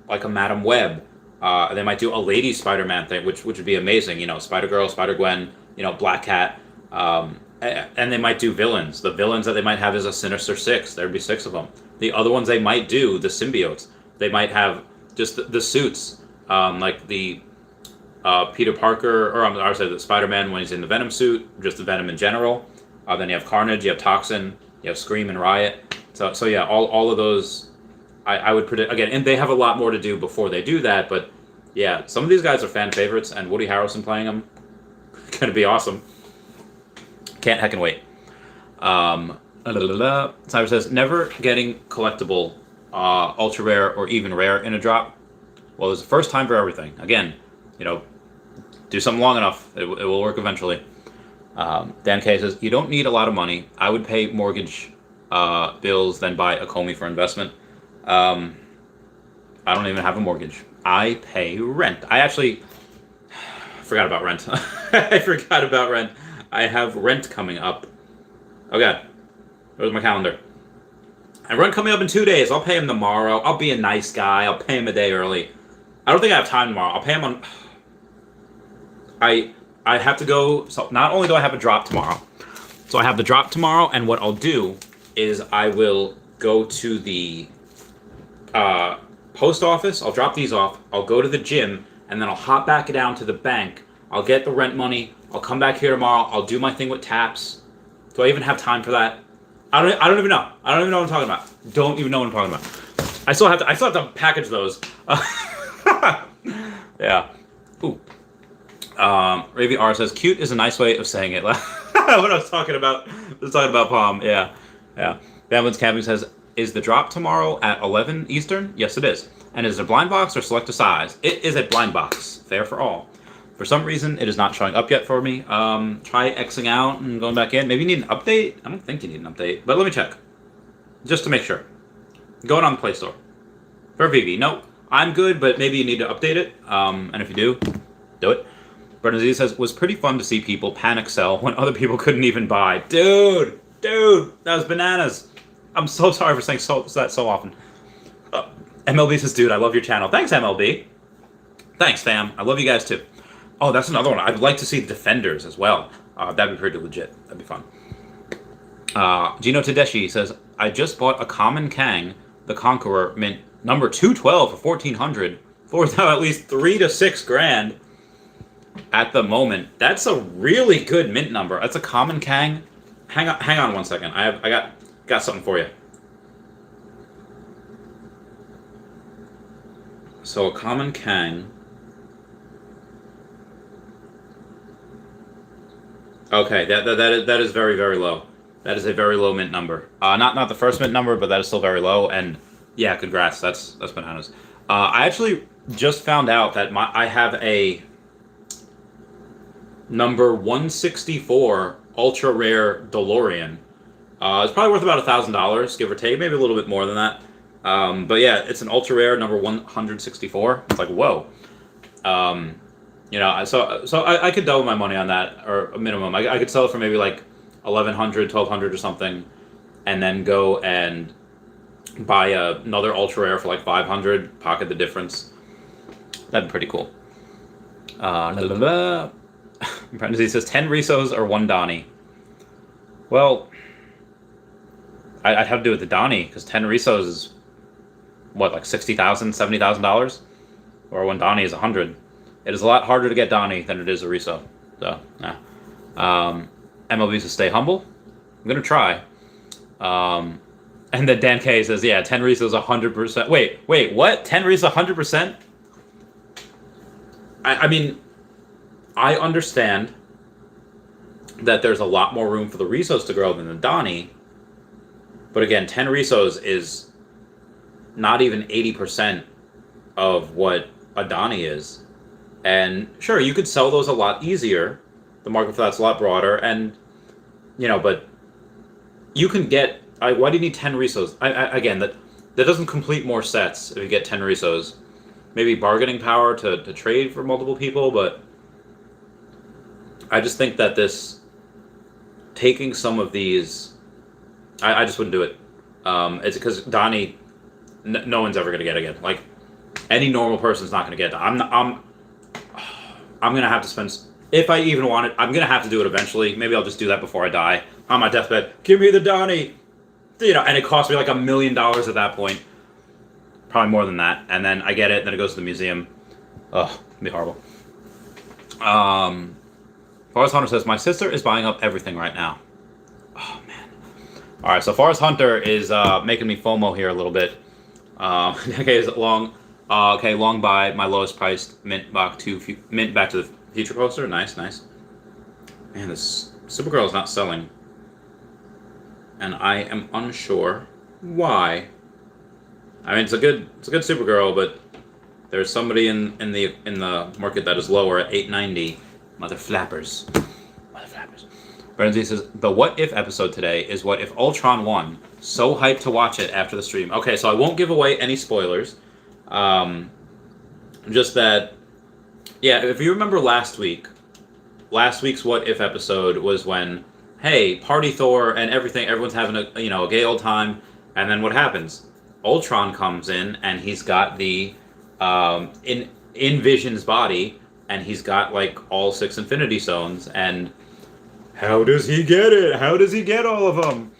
like a Madam Web. They might do a Lady Spider-Man thing, which would be amazing. You know, Spider-Girl, Spider-Gwen, you know, Black Cat. And they might do villains. The villains that they might have is a Sinister Six. There'd be 6 of them. The other ones they might do, the symbiotes. They might have just the suits, like the Peter Parker, or I'm sorry, the Spider-Man when he's in the Venom suit, just the Venom in general. Then you have Carnage, you have Toxin, you have Scream and Riot. So yeah, all of those, I would predict, again, and they have a lot more to do before they do that, but yeah, some of these guys are fan favorites, and Woody Harrelson playing them, gonna be awesome. Can't heckin' wait. Cyber says, never getting collectible, ultra rare, or even rare in a drop. Well, there's a first time for everything. Again, do something long enough, it will work eventually. Dan K says, you don't need a lot of money. I would pay mortgage bills than buy a Comey for investment. I don't even have a mortgage. I pay rent. I actually forgot about rent. I forgot about rent. I have rent coming up. Okay, where's my calendar? I have rent coming up in 2 days. I'll pay him tomorrow. I'll be a nice guy. I'll pay him a day early. I don't think I have time tomorrow. I'll pay him on... I have to go... So not only do I have a drop tomorrow, so I have the drop tomorrow, and what I'll do is I will go to the post office. I'll drop these off. I'll go to the gym, and then I'll hop back down to the bank. I'll get the rent money. I'll come back here tomorrow. I'll do my thing with taps. Do I even have time for that? I don't even know. I don't even know what I'm talking about. Don't even know what I'm talking about. I still have to package those. Yeah. Ooh. Ravi R says, cute is a nice way of saying it. What I was talking about Palm. Yeah. Bamlin's Camping says, is the drop tomorrow at 11 Eastern? Yes, it is. And is it a blind box or select a size? It is a blind box. Fair for all. For some reason, it is not showing up yet for me. Try Xing out and going back in. Maybe you need an update? I don't think you need an update, but let me check. Just to make sure. Going on the Play Store. For Veve, no, I'm good, but maybe you need to update it. And if you do it. Brendan Z says, was pretty fun to see people panic sell when other people couldn't even buy. Dude, that was bananas. I'm so sorry for saying that so often. MLB says, dude, I love your channel. Thanks, MLB. Thanks, fam. I love you guys, too. Oh, that's another one. I'd like to see the Defenders as well. That'd be pretty legit. That'd be fun. Gino Tedeschi says, I just bought a common Kang, the Conqueror, mint number 212 for $1,400. For now at least $3 to $6 grand at the moment. That's a really good mint number. That's a common Kang. Hang on 1 second. I got something for you. So a common Kang. Okay, that is very, very low. That is a very low mint number. Not the first mint number, but that is still very low. And yeah, congrats. That's bananas. I actually just found out that I have a number 164 ultra rare DeLorean. It's probably worth about $1,000, give or take, maybe a little bit more than that. But yeah, it's an ultra rare number 164. It's like, whoa. So I could double my money on that, or a minimum. I could sell it for maybe like $1,100, $1,200 or something, and then go and buy another ultra rare for like $500, pocket the difference. That'd be pretty cool. In parentheses, says 10 Risos or 1 Donnie. Well, I'd have to do it with the Donnie, because 10 Risos is, what, like $60,000, $70,000? Or 1 Donnie is 100. It is a lot harder to get Donnie than it is a Riso. So, yeah. MLB says, stay humble. I'm going to try. And then Dan K says, yeah, 10 Risos 100%. Wait, what? 10 Risos 100%? I mean, I understand that there's a lot more room for the Risos to grow than the Donnie. But again, 10 Risos is not even 80% of what a Donnie is. And sure, you could sell those a lot easier. The market for that's a lot broader. And, but you can get... why do you need 10 Risos? Again, that doesn't complete more sets if you get 10 Risos. Maybe bargaining power to trade for multiple people, but I just think that taking some of these... I just wouldn't do it. It's because Donnie, no one's ever going to get again. Like, any normal person's not going to get. I'm going to have to spend... If I even want it, I'm going to have to do it eventually. Maybe I'll just do that before I die. On my deathbed, give me the Donnie! And it costs me like $1 million at that point. Probably more than that. And then I get it, and then it goes to the museum. Ugh, it'd be horrible. Forrest Hunter says, my sister is buying up everything right now. Oh, man. Alright, so Forrest Hunter is making me FOMO here a little bit. Okay, is it long? Long buy, my lowest priced Mint Back to the Future poster. Nice. Man, this Supergirl is not selling. and I am unsure why. I mean, it's a good Supergirl, but there's somebody in the market that is lower at 890. Mother flappers. Brenzy says, the What If episode today is what if Ultron won. So hyped to watch it after the stream. Okay, so I won't give away any spoilers. Just that, yeah, if you remember last week's What If episode was when, hey, party Thor and everyone's having a gay old time, and then what happens? Ultron comes in and he's got the in Vision's body, and he's got like all 6 Infinity Stones, and how does he get it? How does he get all of them?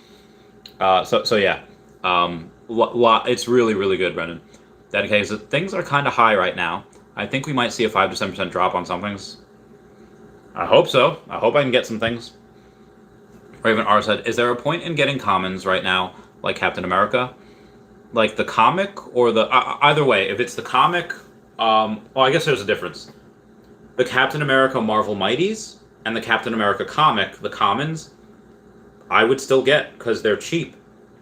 So yeah, it's really, really good, Brendan. That case, things are kind of high right now. I think we might see a 5 to 7% drop on some things. I hope so. I hope I can get some things. Raven R said, is there a point in getting commons right now, like Captain America? Like the comic or the... either way, if it's the comic... well, I guess there's a difference. The Captain America Marvel Mighties and the Captain America comic, the commons, I would still get because they're cheap.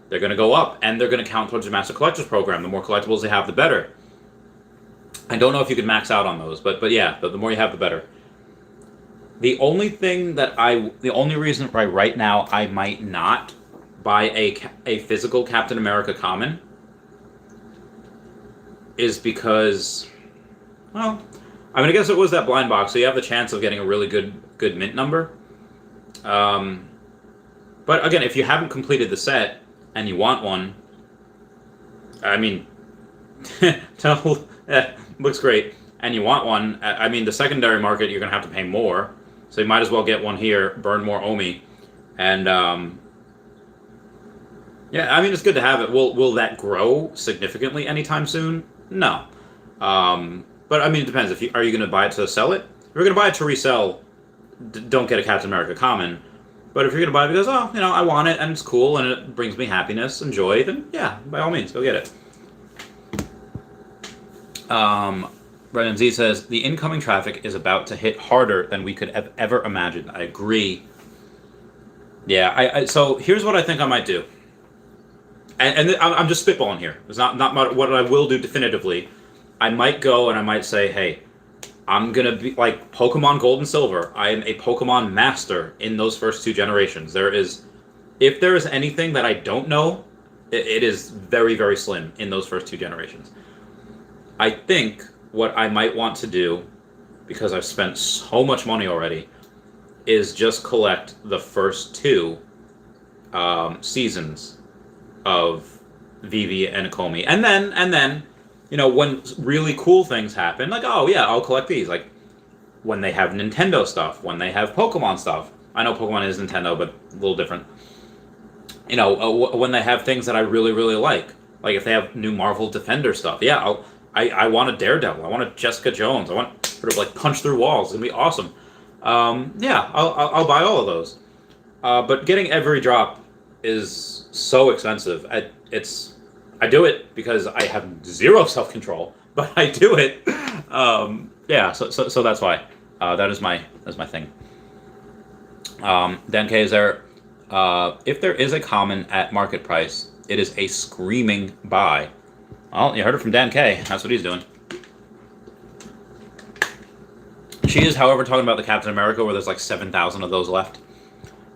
They're going to go up, and they're going to count towards the Master Collectors program. The more collectibles they have, the better. I don't know if you could max out on those, but yeah, the more you have, the better. The only reason right now I might not buy a physical Captain America common is because, well, I mean, I guess it was that blind box, so you have the chance of getting a really good mint number. But again, if you haven't completed the set and you want one, I mean, looks great, and you want one, I mean, the secondary market, you're going to have to pay more, so you might as well get one here, burn more Omi, and, yeah, I mean, it's good to have it. Will that grow significantly anytime soon? No. But, I mean, it depends. Are you going to buy it to sell it? If you're going to buy it to resell, don't get a Captain America common. But if you're going to buy it because, I want it, and it's cool, and it brings me happiness and joy, then, yeah, by all means, go get it. Brendan Z says, the incoming traffic is about to hit harder than we could have ever imagined. I agree. Yeah, so here's what I think I might do. And I'm just spitballing here. It's not what I will do definitively. I might go and I might say, hey, I'm going to be like Pokemon Gold and Silver. I am a Pokemon master in those first 2 generations. If there is anything that I don't know, it is very, very slim in those first 2 generations. I think what I might want to do, because I've spent so much money already, is just collect the first 2 seasons of Veve and Akomi. And then, when really cool things happen, like, oh yeah, I'll collect these. Like, when they have Nintendo stuff, when they have Pokemon stuff. I know Pokemon is Nintendo, but a little different. When they have things that I really, really like. Like, if they have new Marvel Defender stuff. Yeah, I want a Daredevil. I want a Jessica Jones. I want sort of like punch through walls. It's going to be awesome. Yeah, I'll buy all of those. But getting every drop is so expensive. I do it because I have zero self-control, but I do it. Yeah, so that's why. That's my thing. Dan K, is there, if there is a common at market price, it is a screaming buy. Well, you heard it from Dan K. That's what he's doing. She is, however, talking about the Captain America where there's like 7,000 of those left.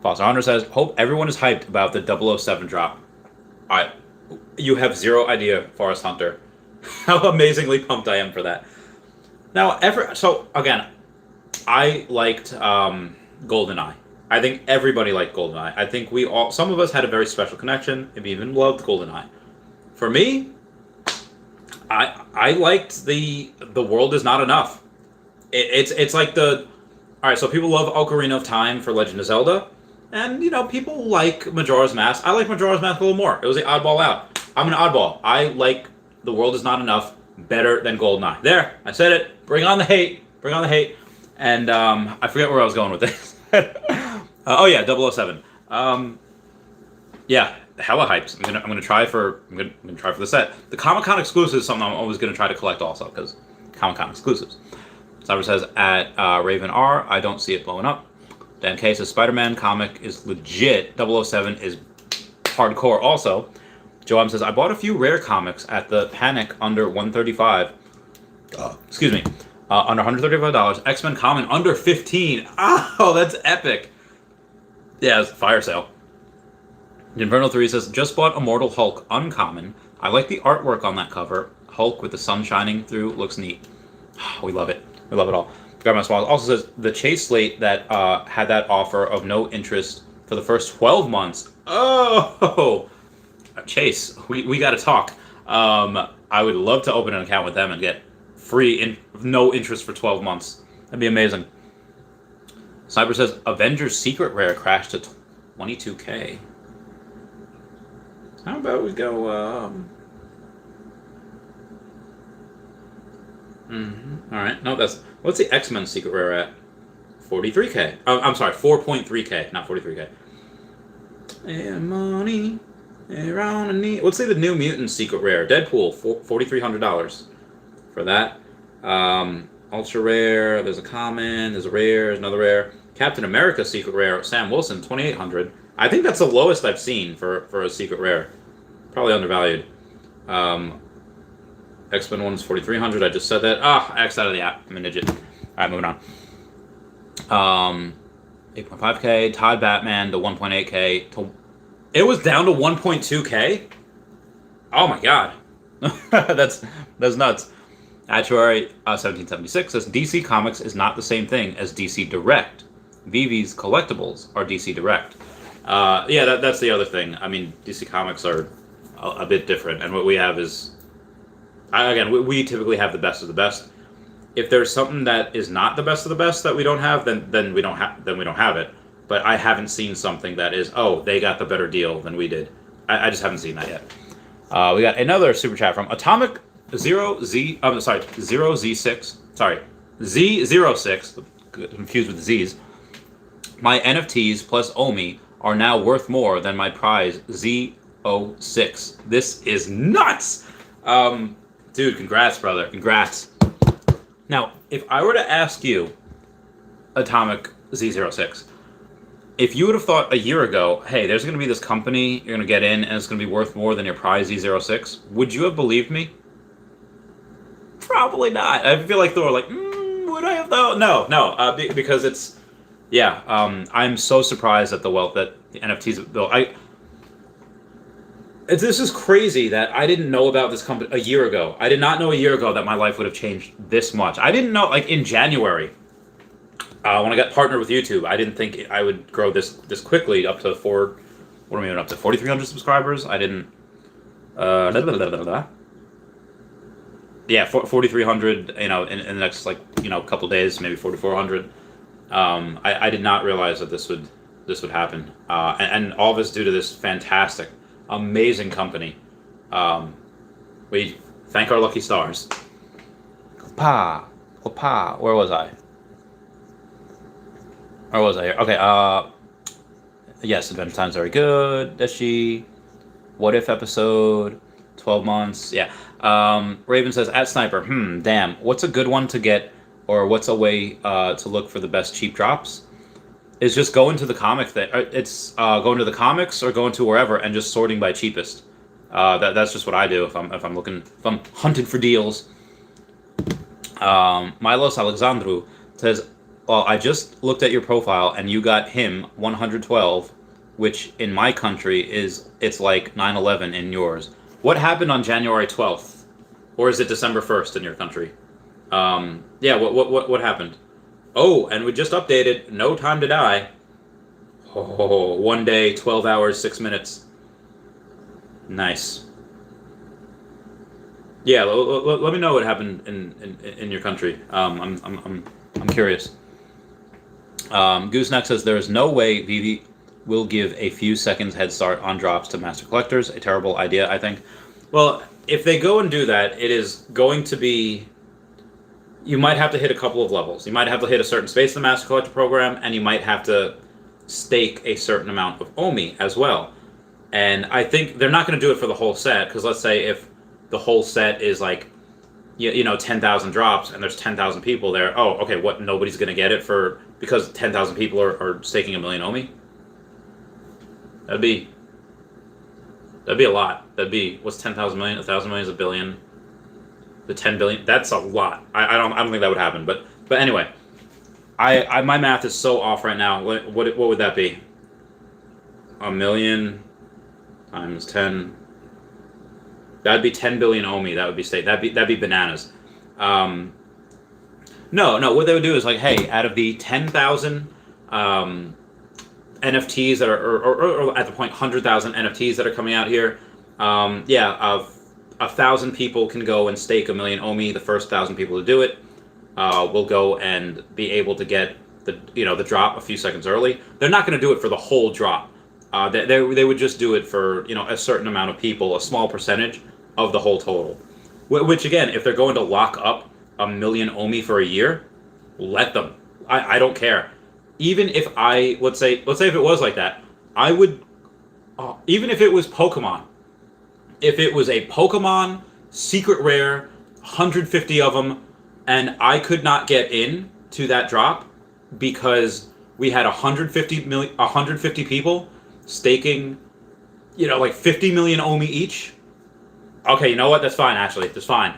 Foster Hunter says, hope everyone is hyped about the 007 drop. You have zero idea, Forrest Hunter, how amazingly pumped I am for that. Now, so again, I liked GoldenEye. I think everybody liked GoldenEye. I think some of us had a very special connection, and we even loved GoldenEye. For me, I liked the world is not enough. It's like all right, so people love Ocarina of Time for Legend of Zelda, and people like Majora's Mask. I like Majora's Mask a little more. It was the oddball out. I'm an oddball. I like the world is not enough better than GoldenEye. There, I said it. Bring on the hate. Bring on the hate. And I forget where I was going with this. Oh yeah, 007. Yeah, hella hypes. I'm gonna try for the set. The Comic-Con exclusive is something I'm always gonna try to collect also because Comic-Con exclusives. Cyber says at Raven R, I don't see it blowing up. Dan K says Spider-Man comic is legit. 007 is hardcore. Also, Joam says, I bought a few rare comics at the Panic under 135. Excuse me. Under $135. X-Men Common under 15. Oh, that's epic. Yeah, it's a fire sale. Inferno 3 says, just bought Immortal Hulk Uncommon. I like the artwork on that cover. Hulk with the sun shining through looks neat. We love it. We love it all. Grab my smiles. Also says, the Chase slate that had that offer of no interest for the first 12 months. Oh, Chase, we got to talk. I would love to open an account with them and get free, no interest for 12 months. That'd be amazing. Sniper says, Avengers Secret Rare crashed to 22K. How about we go, Alright, no, what's the X-Men Secret Rare at? 43K. I'm sorry, 4.3K, not 43K. And money around a knee. Let's say the New Mutant Secret Rare. Deadpool, $4,300 for that. Ultra Rare, there's a common, there's a rare, there's another rare. Captain America Secret Rare, Sam Wilson, $2,800. I think that's the lowest I've seen for a Secret Rare. Probably undervalued. X-Men 1 is $4,300. I just said that. I X out of the app. I'm an idiot. Alright, moving on. 8.5K. Todd Batman to 1.8K. It was down to 1.2K? Oh my god. That's nuts. Actuary 1776 says DC Comics is not the same thing as DC Direct. Veve's Collectibles are DC Direct. Yeah, that's the other thing. I mean, DC Comics are a bit different, and what we have is, again, we typically have the best of the best. If there's something that is not the best of the best that we don't have, then we don't have it. But I haven't seen something that is, oh, they got the better deal than we did. I just haven't seen that yet. We got another super chat from Atomic 0Z6. Sorry, Z06. Confused with the Z's. My NFTs plus OMI are now worth more than my prize Z06. This is nuts. Dude, congrats, brother. Congrats. Now, if I were to ask you, Atomic Z06, if you would have thought a year ago, hey, there's going to be this company, you're going to get in, and it's going to be worth more than your prize Z06, would you have believed me? Probably not. I feel like they were like, would I have though? No, because it's, yeah, I'm so surprised at the wealth that the NFTs built. This is crazy that I didn't know about this company a year ago. I did not know a year ago that my life would have changed this much. I didn't know, like, in January, when I got partnered with YouTube, I didn't think I would grow this quickly up to what am I even up to, 4,300 subscribers? I didn't, yeah, 4,300, in the next, couple days, maybe 4,400. I did not realize that this would happen. And all of this due to this fantastic, amazing company. We thank our lucky stars. Where was I? Okay, yes, Adventure Time's very good. Deshi. What If episode. 12 months, yeah. Raven says, at Sniper, damn, what's a good one to get, or what's a way to look for the best cheap drops? Is just going to the comic it's going to the comics or going to wherever and just sorting by cheapest. That's just what I do if I'm hunting for deals. Milos Alexandru says, well, I just looked at your profile and you got him 112, which in my country it's like 9/11 in yours. What happened on January 12th? Or is it December 1st in your country? Yeah, what happened? Oh, and we just updated No Time to Die. Oh, 1 day, 12 hours, 6 minutes. Nice. Yeah, let me know what happened in your country. I'm curious. Gooseneck says there is no way Veve will give a few seconds head start on drops to master collectors. A terrible idea, I think. Well, if they go and do that, it is going to be... You might have to hit a couple of levels. You might have to hit a certain space in the master collector program, and you might have to stake a certain amount of OMI as well. And I think they're not going to do it for the whole set, because let's say if the whole set is like, 10,000 drops, and there's 10,000 people there, oh, okay, what, nobody's going to get it because 10,000 people are staking 1 million OMI? That'd be That'd be a lot. That'd be, what's 10,000 million? 1,000 million is a billion. The 10 billion, that's a lot. I don't think that would happen. But anyway, my math is so off right now. What would that be? A million times 10. That'd be 10 billion omi. That would be state. That'd be bananas. No. What they would do is like, hey, out of the 10,000 NFTs that are, or at the point 100,000 NFTs that are coming out here, 1,000 people can go and stake a million omi. The first 1,000 people to do it will go and be able to get the drop a few seconds early. They're not going to do it for the whole drop. They would just do it for a certain amount of people, a small percentage of the whole total. Which again, if they're going to lock up a million omi for a year, let them. I don't care. Even if let's say if it was like that, I would, even if it was Pokemon. If it was a Pokemon secret rare, 150 of them, and I could not get in to that drop because we had 150 people staking, like 50 million omi each. Okay, you know what? That's fine. Actually, that's fine.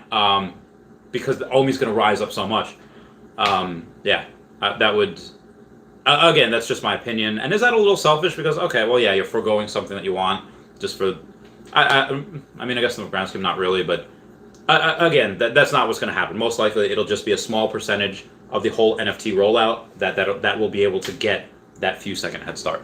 Because the omi's going to rise up so much. That would. Again, that's just my opinion. And is that a little selfish? Because you're foregoing something that you want just for. I mean, I guess in the grand scheme, not really, but again, that's not what's going to happen. Most likely, it'll just be a small percentage of the whole NFT rollout that will be able to get that few second head start,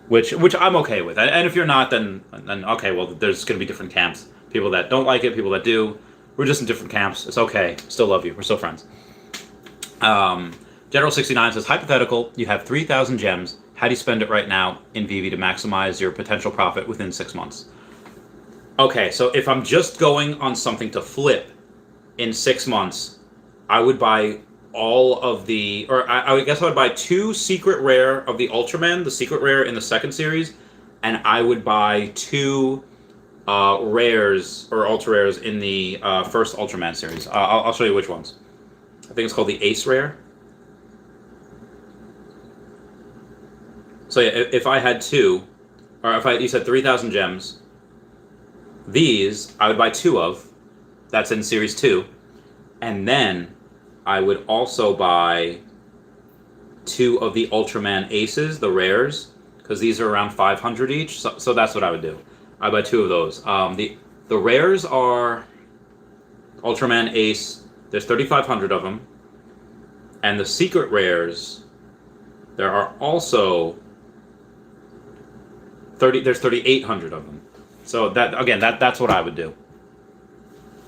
which I'm okay with. And if you're not, then okay, well, there's going to be different camps. People that don't like it, people that do. We're just in different camps. It's okay. Still love you. We're still friends. General69 says, hypothetical, you have 3,000 gems. How do you spend it right now in Veve to maximize your potential profit within 6 months? Okay, so if I'm just going on something to flip in 6 months, I would buy all of the, or I guess I would buy 2 secret rare of the Ultraman, the secret rare in the second series, and I would buy 2 rares or ultra rares in the first Ultraman series. I'll show you which ones. I think it's called the Ace Rare. So yeah, if I had 2, or you said 3,000 gems, these I would buy 2 of. That's in Series 2. And then I would also buy 2 of the Ultraman Aces, the rares, because these are around 500 each. So that's what I would do. I buy 2 of those. The rares are Ultraman Ace. There's 3,500 of them. And the secret rares, there are also there's 3,800 of them. So that's what I would do.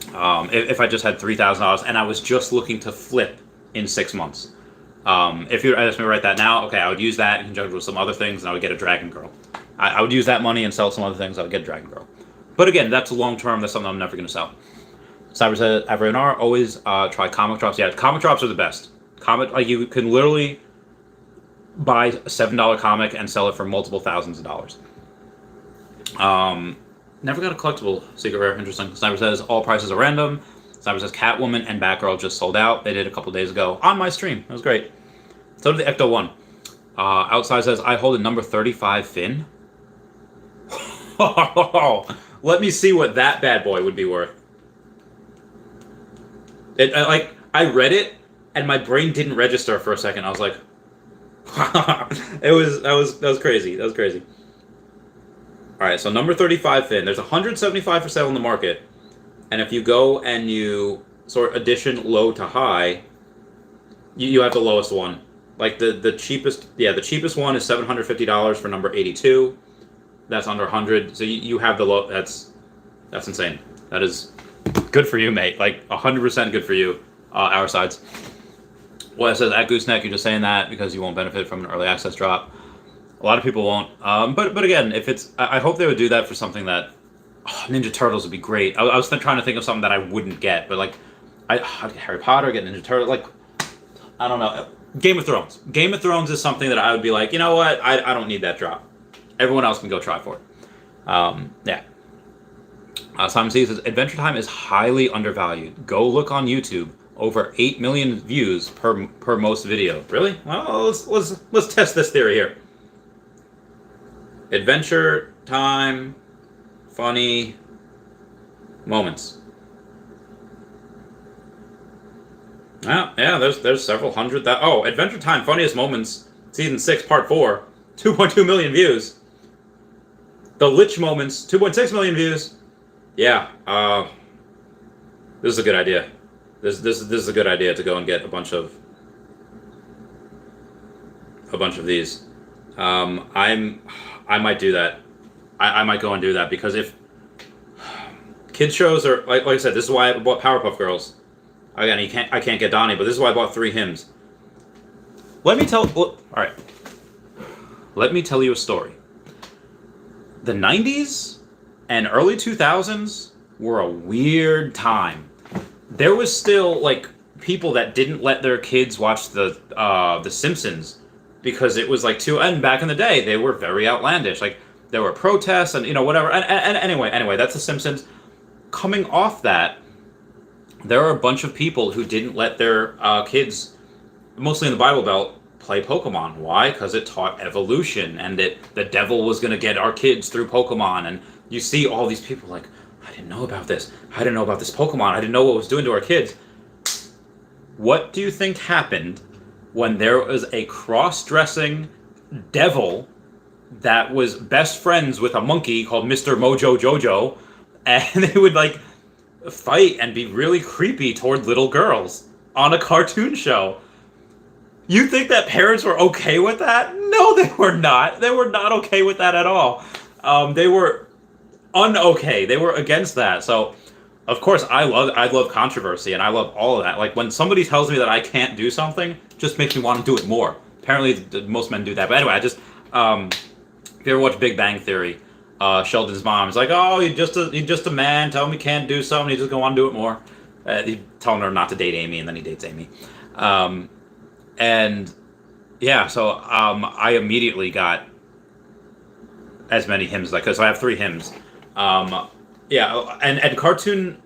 If I just had $3,000 and I was just looking to flip in 6 months. If you ask me to write that now, okay, I would use that in conjunction with some other things, and I would get a Dragon Girl. I would use that money and sell some other things. I would get a Dragon Girl. But again, that's long term. That's something I'm never going to sell. Cyber said, Avronar, always try comic drops. Yeah, comic drops are the best. You can literally buy a $7 comic and sell it for multiple thousands of dollars. Never got a collectible secret rare. Interesting. Sniper says all prices are random. Sniper says Catwoman and Batgirl just sold out. They did a couple days ago on my stream. It was great. So did the Ecto 1. Outside says I hold a number 35 fin. Let me see what that bad boy would be worth. I read it and my brain didn't register for a second. I was like, that was crazy. That was crazy. All right, so number 35 fin. There's 175 for sale in the market, and if you go and you sort addition low to high, you have the lowest one. Like the cheapest, the cheapest one is $750 for number 82. That's under 100. So you have the low. That's insane. That is good for you, mate. Like 100% good for you. Our sides. Well, it says at Gooseneck, you're just saying that because you won't benefit from an early access drop. A lot of people won't. But again, if it's, I hope they would do that for something that Ninja Turtles would be great. I was trying to think of something that I wouldn't get, but like Harry Potter, get Ninja Turtle, like I don't know. Game of Thrones. Game of Thrones is something that I would be like, you know what? I don't need that drop. Everyone else can go try for it. Yeah. Simon C says Adventure Time is highly undervalued. Go look on YouTube. Over 8 million views per most video. Really? Well, let's test this theory here. Adventure Time funny moments. Yeah, there's several hundred that. Oh, Adventure Time Funniest Moments, Season 6, Part 4, 2.2 million views. The Lich Moments, 2.6 million views. Yeah, this is a good idea. This is a good idea to go and get a bunch of these. I might do that. I might go and do that because if kids shows are like I said, this is why I bought Powerpuff Girls. Again, I can't get Donnie, but this is why I bought 3 hymns. All right. Let me tell you a story. The 90s and early 2000s were a weird time. There was still like people that didn't let their kids watch the Simpsons because it was like too. And back in the day, they were very outlandish. Like there were protests and whatever. And anyway, that's the Simpsons. Coming off that, there are a bunch of people who didn't let their kids, mostly in the Bible Belt, play Pokemon. Why? Because it taught evolution, and that the devil was going to get our kids through Pokemon. And you see all these people like, I didn't know about this. I didn't know about this Pokemon. I didn't know what it was doing to our kids. What do you think happened when there was a cross-dressing devil that was best friends with a monkey called Mr. Mojo Jojo, and they would like fight and be really creepy toward little girls on a cartoon show? You think that parents were okay with that? No, they were not. They were not okay with that at all. They were un-okay. They were against that. So, of course, I love controversy, and I love all of that. Like, when somebody tells me that I can't do something, just makes me want to do it more. Apparently, most men do that. But anyway, if you ever watch Big Bang Theory, Sheldon's mom is like, oh, you're just a man. Tell him he can't do something. He's just going to want to do it more. He's telling her not to date Amy, and then he dates Amy. And yeah, so I immediately got as many hymns as I could. So I have 3 hymns. Yeah, and cartoon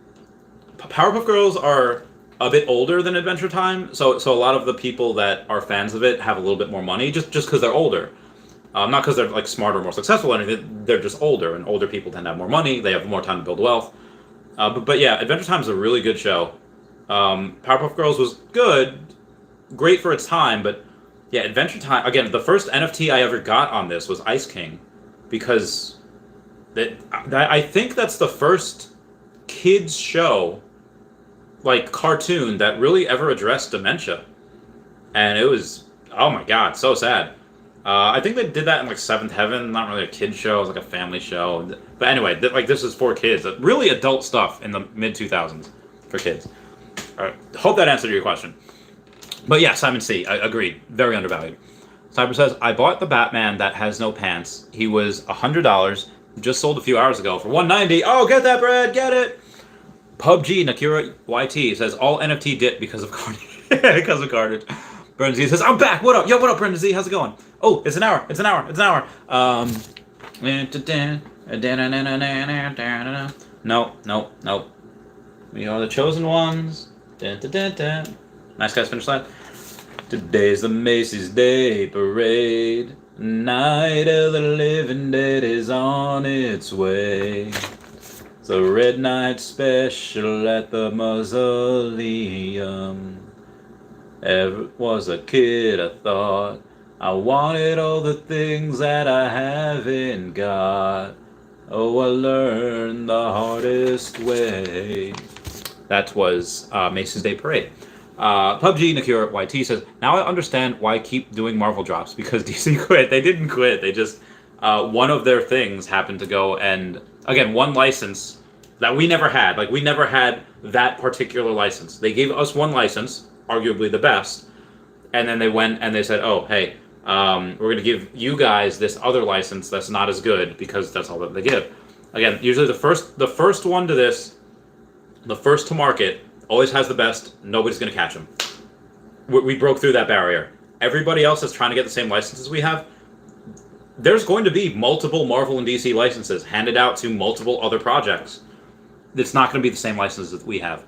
Powerpuff Girls are a bit older than Adventure Time, so a lot of the people that are fans of it have a little bit more money just because they're older. Not because they're like smarter or more successful or anything. They're just older, and older people tend to have more money. They have more time to build wealth. But yeah, Adventure Time is a really good show. Powerpuff Girls was good, great for its time, but yeah, Adventure Time, again, the first NFT I ever got on this was Ice King, because I think that's the first kids show, like cartoon, that really ever addressed dementia. And it was, oh my god, so sad. I think they did that in like Seventh Heaven, not really a kids show, it was like a family show. But anyway, like this is for kids, really adult stuff in the mid-2000s for kids. All right, hope that answered your question. But yeah, Simon C. I agreed. Very undervalued. Cyber says, I bought the Batman that has no pants. He was $100. Just sold a few hours ago for $190. Oh, get that, Brad. Get it. PUBG Nakira YT says, all NFT dip because of carnage. Because of carnage. Brendan Z says, I'm back. What up? Yo, what up, Brendan Z? How's it going? Oh, it's an hour. It's an hour. It's an hour. No. We are the chosen ones. Nice guys, finish that. Today's the Macy's Day Parade. Night of the Living Dead is on its way. It's a red night special at the mausoleum. Ever was a kid, I thought I wanted all the things that I haven't got. Oh, I learned the hardest way. That was Macy's Day Parade. PUBG Nakira YT says, now I understand why I keep doing Marvel drops, because DC quit. They didn't quit. They just, one of their things happened to go, and again, one license that we never had. Like, we never had that particular license. They gave us one license, arguably the best, and then they went and they said, oh, hey, we're going to give you guys this other license that's not as good, because that's all that they give. Again, usually the first one to this, the first to market, always has the best. Nobody's going to catch them. We broke through that barrier. Everybody else is trying to get the same licenses we have. There's going to be multiple Marvel and DC licenses handed out to multiple other projects. It's not going to be the same licenses that we have.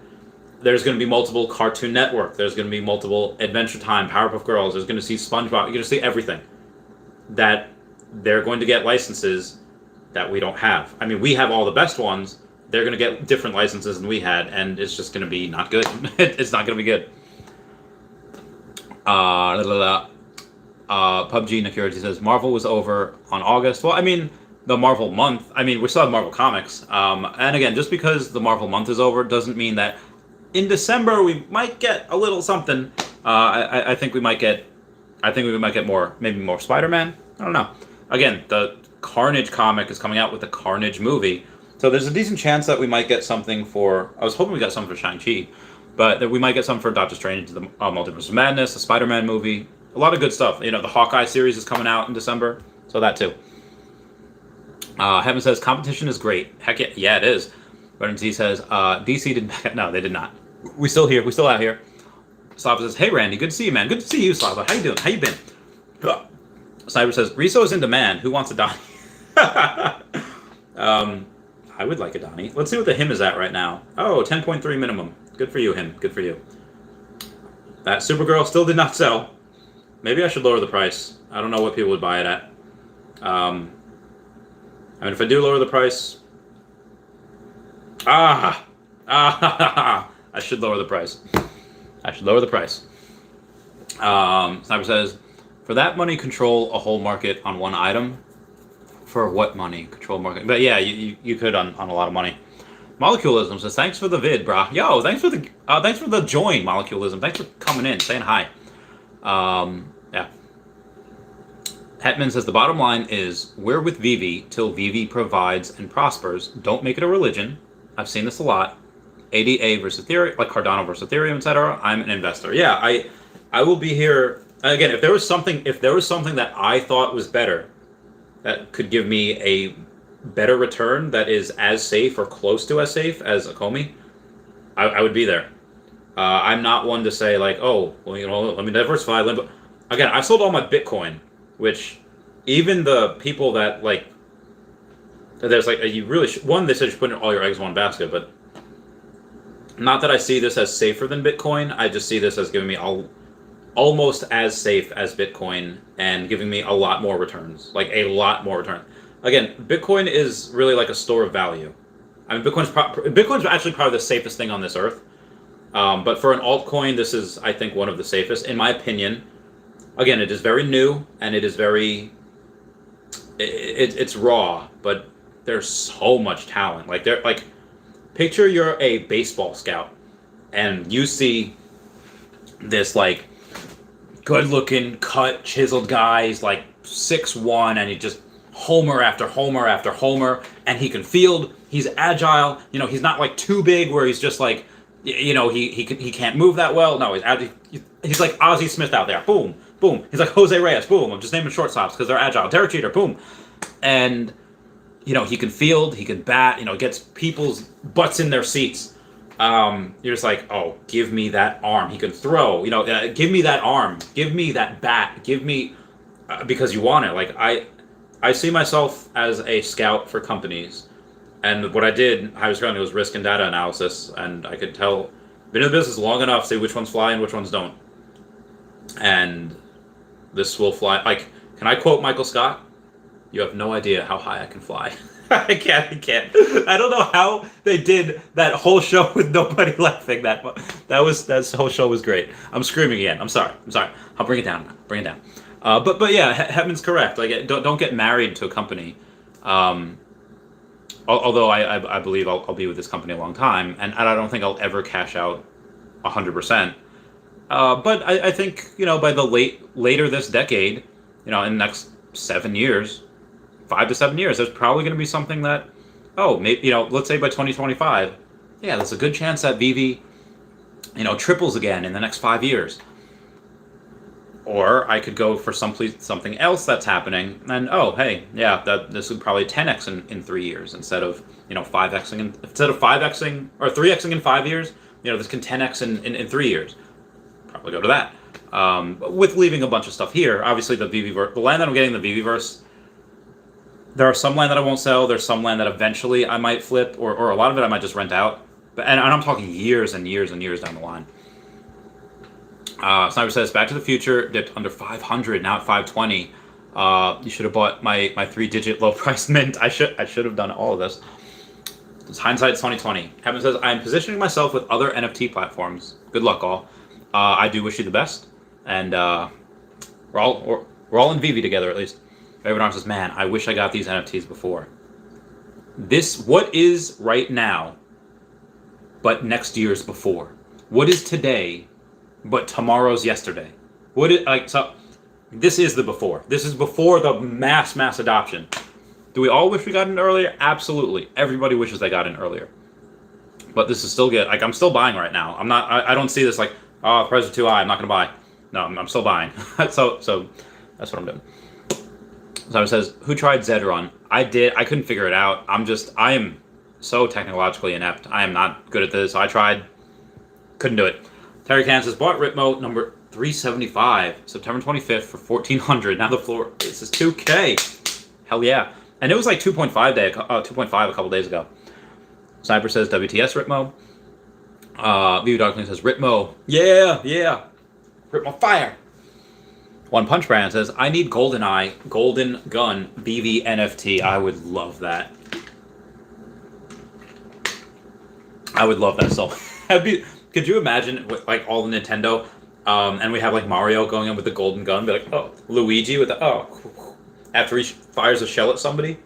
There's going to be multiple Cartoon Network. There's going to be multiple Adventure Time, Powerpuff Girls. There's going to see SpongeBob. You're going to see everything. That they're going to get licenses that we don't have. I mean, we have all the best ones. They're going to get different licenses than we had, and it's just going to be not good. It's not going to be good. PUBG Nakirity says Marvel was over on August. Well, I mean, the Marvel month. I mean, we still have Marvel Comics. And again, just because the Marvel month is over doesn't mean that in December we might get a little something. I think we might get. I think we might get more. Maybe more Spider-Man. I don't know. Again, the Carnage comic is coming out with the Carnage movie, so there's a decent chance that we might get something for. I was hoping we got something for Shang-Chi, but that we might get something for Doctor Strange, the Multiverse of Madness, the Spider-Man movie. A lot of good stuff. You know, the Hawkeye series is coming out in December, so that too. Heaven says competition is great. Heck yeah, yeah it is. But he says DC didn't. No, they did not. We still here. We still out here. Slava says, "Hey Randy, good to see you, man. Good to see you, Slava. How you doing? How you been?" Sniper says, "Riso is in demand. Who wants a Donnie?" I would like a Donnie. Let's see what the him is at right now. Oh, 10.3 minimum. Good for you, him. Good for you. That Supergirl still did not sell. Maybe I should lower the price. I don't know what people would buy it at. I mean, if I do lower the price... I should lower the price. I should lower the price. Sniper says, for that money, control a whole market on one item. For what money? Control market. But yeah, you could on a lot of money. Moleculism says, thanks for the vid, brah. Yo, thanks for the join, Moleculism. Thanks for coming in, saying hi. Yeah. Hetman says, the bottom line is, we're with Veve till Veve provides and prospers. Don't make it a religion. I've seen this a lot. ADA versus Ethereum, like Cardano versus Ethereum, etc. I'm an investor. Yeah, I will be here again. If there was something that I thought was better, that could give me a better return that is as safe or close to as safe as Akomi, I would be there. I'm not one to say like, oh, well, you know, let me diversify. Again, I sold all my Bitcoin, which even the people that like, there's like you really one they said you should put all your eggs in one basket, but not that I see this as safer than Bitcoin. I just see this as giving me almost as safe as Bitcoin and giving me a lot more returns, like a lot more return. Again, Bitcoin is really like a store of value. I mean, Bitcoin's actually probably the safest thing on this earth. But for an altcoin, this is, I think, one of the safest, in my opinion. Again, it is very new and it is very, it's raw, but there's so much talent. Picture you're a baseball scout and you see this like good-looking, cut, chiseled guy. He's like 6'1", and he just homer after homer after homer, and he can field. He's agile. You know, he's not like too big where he's just like, you know, he can't move that well. No, he's like Ozzie Smith out there. Boom, boom. He's like Jose Reyes. Boom. I'm just naming shortstops because they're agile. Derek Jeter. Boom. And you know, he can field, he can bat, you know, gets people's butts in their seats. You're just like, oh, give me that arm. He can throw, you know, give me that arm. Give me that bat. Give me, because you want it. Like, I see myself as a scout for companies. And what I did, I was currently was risk and data analysis. And I could tell, been in the business long enough to see which ones fly and which ones don't. And this will fly. Like, can I quote Michael Scott? You have no idea how high I can fly. I can't. I don't know how they did that whole show with nobody laughing. That whole show was great. I'm screaming again. I'm sorry. I'll bring it down. But yeah, Hetman's correct. Like, don't get married to a company. Although I believe I'll be with this company a long time, and I don't think I'll ever cash out 100%. But I think, you know, by the later this decade, you know, in the next 7 years. 5 to 7 years, there's probably going to be something that, oh, maybe, you know, let's say by 2025, yeah, there's a good chance that Veve, you know, triples again in the next 5 years. Or I could go for something else that's happening, and oh, hey, yeah, this would probably 10x in 3 years instead of, you know, 5xing or 3xing in 5 years. You know, this can 10x in 3 years. Probably go to that. With leaving a bunch of stuff here, obviously the land that I'm getting, the Veveverse. There are some land that I won't sell. There's some land that eventually I might flip, or a lot of it I might just rent out. And I'm talking years and years and years down the line. Sniper says, Back to the Future dipped under 500, now at 520. You should have bought my 3-digit low price mint. I should have done all of this. It's hindsight's 2020. Kevin says, I am positioning myself with other NFT platforms. Good luck, all. I do wish you the best, and we're all in Veve together at least. Everyone says, man, I wish I got these NFTs before. What is right now, but next year's before? What is today, but tomorrow's yesterday? This is the before. This is before the mass adoption. Do we all wish we got in earlier? Absolutely. Everybody wishes they got in earlier. But this is still good. Like, I'm still buying right now. I don't see this like, oh, the price is too high, I'm not gonna buy. No, I'm still buying. so that's what I'm doing. So it says, who tried Zedrun? I did. I couldn't figure it out. I am so technologically inept. I am not good at this. I tried. Couldn't do it. Terry Can says, bought Ripmo number 375, September 25th for 1,400. Now the floor, this is 2K. Hell yeah. And it was like 2.5 a couple days ago. Sniper says, WTS Ripmo. Veve Darkling says, Ripmo. Yeah. Ripmo fire. One Punch Brand says, I need Golden Gun Veve NFT. I would love that. I would love that so. Could you imagine with like all the Nintendo, and we have like Mario going in with the golden gun, be like, oh, Luigi with the after he fires a shell at somebody.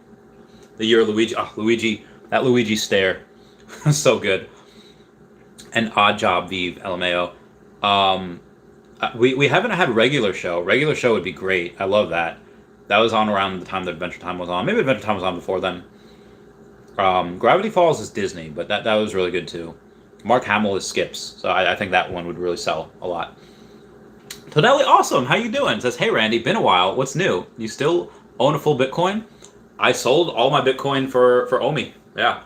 The year of Luigi, that Luigi stare, so good. And Odd Job Veve LMAO. We haven't had regular show. Regular show would be great. I love that. That was on around the time that Adventure Time was on. Maybe Adventure Time was on before then. Gravity Falls is Disney, but that was really good too. Mark Hamill is Skips, so I think that one would really sell a lot. Tonelli, awesome. How you doing? Says, hey Randy, been a while. What's new? You still own a full Bitcoin? I sold all my Bitcoin for Omi. Yeah.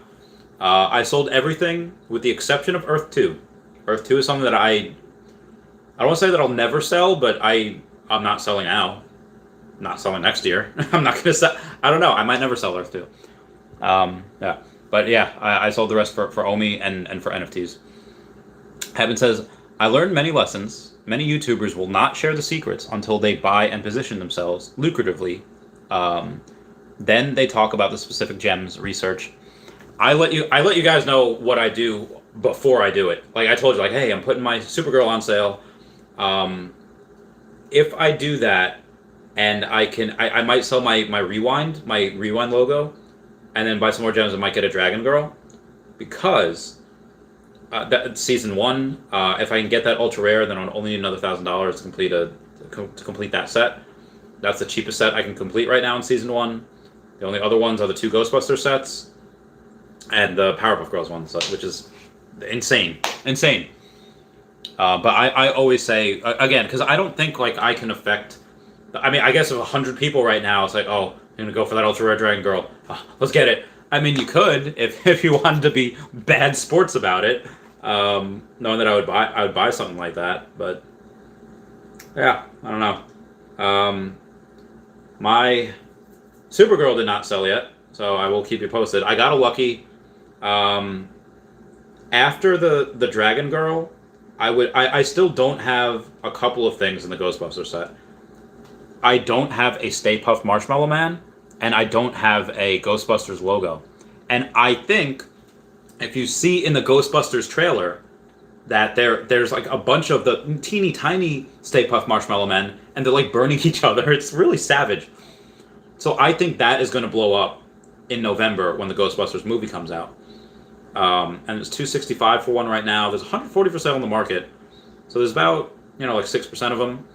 I sold everything with the exception of Earth 2. Earth 2 is something that I don't want to say that I'll never sell, but I'm not selling now. I'm not selling next year. I'm not going to sell. I don't know. I might never sell Earth 2. Yeah. But yeah, I sold the rest for Omi and for NFTs. Heaven says, I learned many lessons. Many YouTubers will not share the secrets until they buy and position themselves lucratively. Then they talk about the specific gems research. I let you guys know what I do before I do it. Like I told you, like, hey, I'm putting my Supergirl on sale. If I do that, and I might sell my Rewind logo, and then buy some more gems and might get a Dragon Girl, because that season 1. If I can get that ultra rare, then I'll only need another $1,000 to complete that set. That's the cheapest set I can complete right now in season 1. The only other ones are the 2 Ghostbuster sets and the Powerpuff Girls one, which is insane. But I always say again, because I don't think like I can affect. I mean, I guess if 100 people right now, it's like, oh, you're gonna go for that ultra rare Dragon Girl. Oh, let's get it. I mean, you could if you wanted to be bad sports about it, knowing that I would buy something like that. But yeah, I don't know. My Supergirl did not sell yet, so I will keep you posted. I got a lucky. After the Dragon Girl, I still don't have a couple of things in the Ghostbuster set. I don't have a Stay Puft Marshmallow Man, and I don't have a Ghostbusters logo. And I think if you see in the Ghostbusters trailer that there's like a bunch of the teeny tiny Stay Puft Marshmallow Men, and they're like burning each other. It's really savage. So I think that is going to blow up in November when the Ghostbusters movie comes out. And it's $265 for one right now. There's 140 for sale on the market. So there's about, like 6% of them.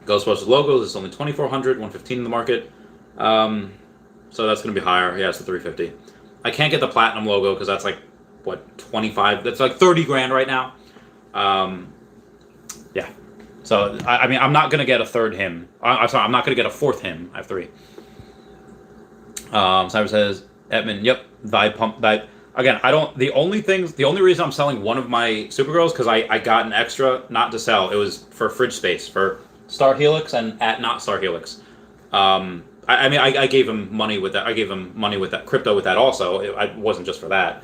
Ghostbusters logos, it's only 2,400, 115 in the market. So that's going to be higher. Yeah, it's the 350. I can't get the platinum logo because that's like, what, 25? That's like 30 grand right now. Yeah. So, I mean, I'm not going to get a third him. I'm sorry, I'm not going to get a fourth him. I have 3. Cyber says, Edmund, yep, vibe pump, vibe. Again, the only reason I'm selling one of my Supergirls, because I got an extra not to sell. It was for fridge space, for Star Helix and at not Star Helix. I gave him money with that. I gave him money with that, crypto with that also. It wasn't just for that.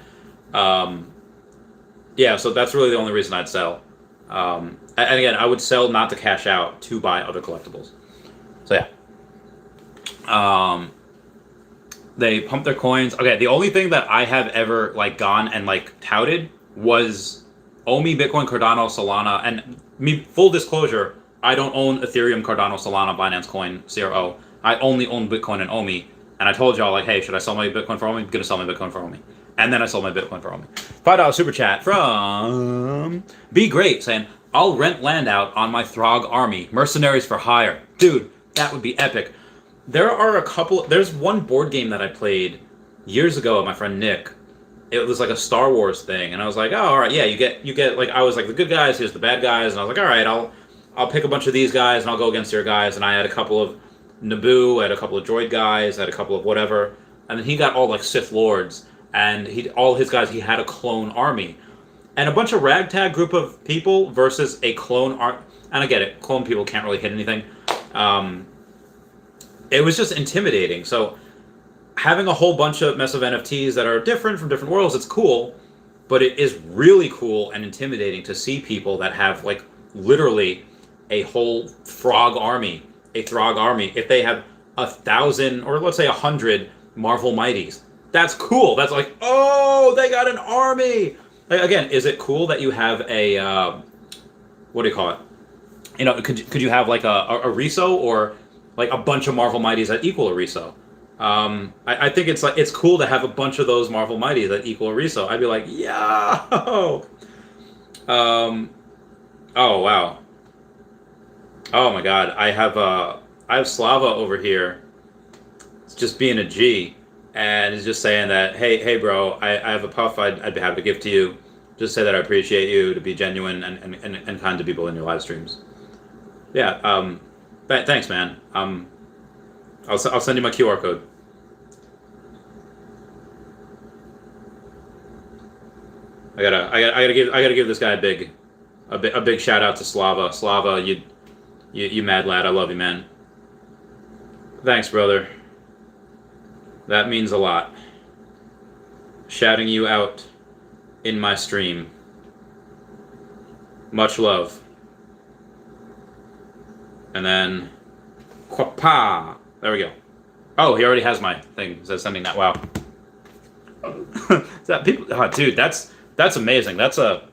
Yeah, so that's really the only reason I'd sell. And again, I would sell not to cash out, to buy other collectibles. So yeah. Um, they pump their coins. Okay, the only thing that I have ever like gone and like touted was Omi, Bitcoin, Cardano, Solana, and me. Full disclosure, I don't own Ethereum, Cardano, Solana, Binance Coin, CRO. I only own Bitcoin and Omi. And I told y'all like, hey, should I sell my Bitcoin for Omi? I'm gonna sell my Bitcoin for Omi. And then I sold my Bitcoin for Omi. $5 super chat from Be Great saying, I'll rent land out on my Throg army. Mercenaries for hire. Dude, that would be epic. There are a couple. There's one board game that I played years ago with my friend Nick. It was like a Star Wars thing, and I was like, oh, all right, yeah, you get like I was like the good guys, here's the bad guys, and I was like, all right, I'll pick a bunch of these guys and I'll go against your guys, and I had a couple of Naboo, I had a couple of droid guys, I had a couple of whatever, and then he got all like Sith Lords, and all his guys, he had a clone army, and a bunch of ragtag group of people versus a clone army, and I get it, clone people can't really hit anything. It was just intimidating. So having a whole bunch of mess of NFTs that are different from different worlds, it's cool, but it is really cool and intimidating to see people that have like literally a whole Throg army. If they have 1,000 or let's say 100 Marvel Mighties, that's cool. That's like, oh, they got an army. Like, again, is it cool that you have a what do you call it? You know, could you have like a Riso or like a bunch of Marvel Mighties that equal a Riso? I think it's cool to have a bunch of those Marvel Mighties that equal a Riso. I'd be like, yo. Oh wow. Oh my God. I have Slava over here. It's just being a G, and he's just saying that, hey bro, I have a puff I'd be happy to give to you. Just say that I appreciate you, to be genuine and kind to people in your live streams. Yeah. Thanks, man. I'll send you my QR code. I gotta give this guy a big shout out to Slava. Slava, you mad lad. I love you, man. Thanks, brother. That means a lot. Shouting you out in my stream. Much love. And then, Quapa. There we go. Oh, he already has my thing. It says sending that. Wow. That people, oh, dude, that's amazing. That's not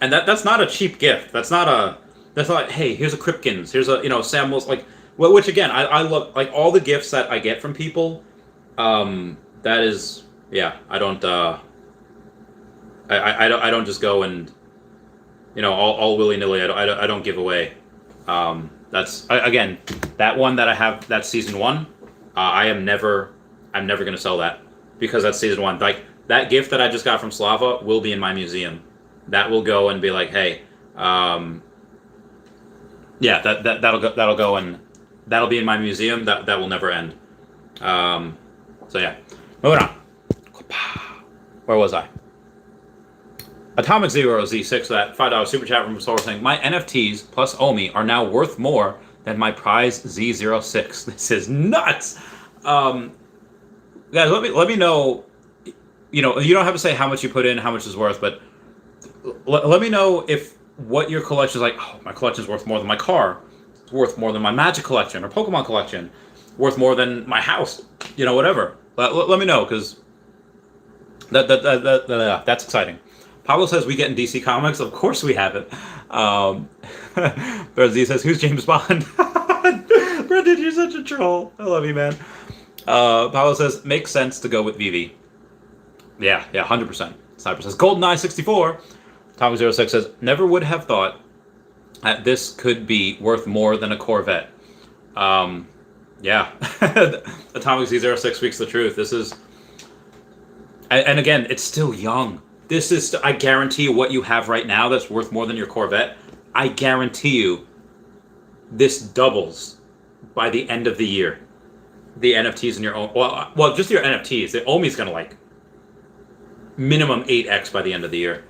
a cheap gift. That's not like, hey, here's a Kripkins. Here's a Sam Wilson. Like, well, which again, I love, like all the gifts that I get from people. That is, yeah. I don't just go and, all willy nilly. I don't give away. That's again, that one that I have, that's season 1. I'm never gonna sell that because that's season 1. Like that gift that I just got from Slava will be in my museum. That will go and be like, hey, yeah, that'll go and that'll be in my museum. That will never end. So yeah, moving on. Where was I? Atomic Zero Z6, that $5 super chat from Solar saying, my NFTs plus Omi are now worth more than my prize Z06. This is nuts. Guys, let me know. You don't have to say how much you put in, how much is worth, but let me know if what your collection is like. Oh, my collection is worth more than my car. It's worth more than my Magic collection or Pokemon collection. Worth more than my house. Whatever. Let me know, because that's exciting. Pablo says we get in DC Comics. Of course we have it. Z says, who's James Bond? Brendan, you're such a troll. I love you, man. Pablo says, makes sense to go with Veve. Yeah, 100%. Sniper says, GoldenEye 64. Tommy06 says, never would have thought that this could be worth more than a Corvette. Yeah. Atomic Z06 speaks the truth. This is... And again, it's still young. This is, I guarantee you, what you have right now that's worth more than your Corvette, I guarantee you this doubles by the end of the year. The NFTs in your own, well, just your NFTs. The Omi's going to like minimum 8x by the end of the year.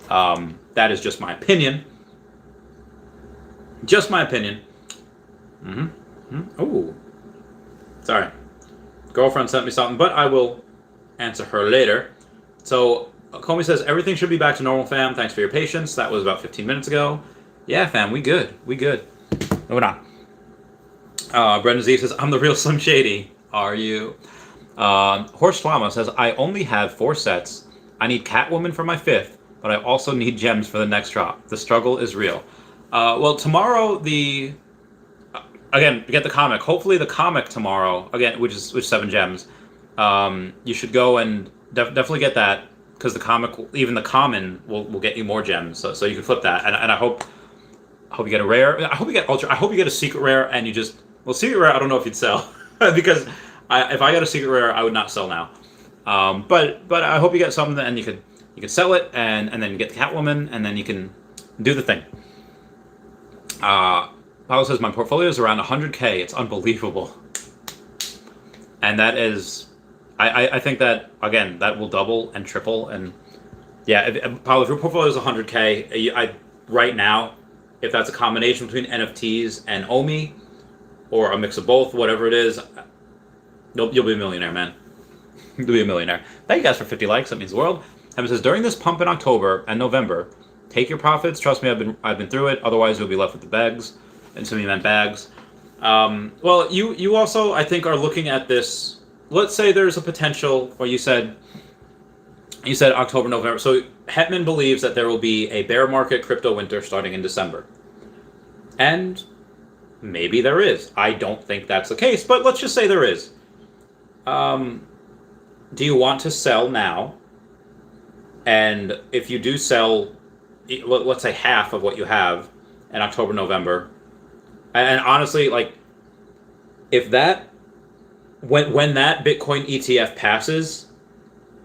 That is just my opinion. Just my opinion. Oh, sorry. Girlfriend sent me something, but I will answer her later. So, Comey says, everything should be back to normal, fam. Thanks for your patience. That was about 15 minutes ago. Yeah, fam, we good. Moving on. Brendan Z says, I'm the real Slim Shady. Are you? Horse Llama says, I only have 4 sets. I need Catwoman for my 5th, but I also need gems for the next drop. The struggle is real. Well, tomorrow again, get the comic. Hopefully the comic tomorrow, again, which 7 gems. You should go and definitely get that, because the comic, even the common, will get you more gems. So you can flip that, and I hope you get a rare. I hope you get ultra. I hope you get a secret rare, and you just secret rare. I don't know if you'd sell because if I got a secret rare, I would not sell now. But I hope you get something, and you could sell it, and then get the Catwoman, and then you can do the thing. Paulo says, my portfolio is around 100K. It's unbelievable. And that is, I think that, again, that will double and triple. And yeah, Paulo, if your portfolio is 100K, right now, if that's a combination between NFTs and OMI, or a mix of both, whatever it is, you'll be a millionaire, man. You'll be a millionaire. Thank you guys for 50 likes. That means the world. Evan says, during this pump in October and November, take your profits. Trust me, I've been through it. Otherwise, you'll be left with the bags. And so you meant bags. Well, you also, I think, are looking at this. Let's say there's a potential, or you said October, November. So Hetman believes that there will be a bear market crypto winter starting in December. And maybe there is. I don't think that's the case, but let's just say there is. Do you want to sell now? And if you do sell, let's say half of what you have in October, November, and honestly, like, if that, when that Bitcoin ETF passes,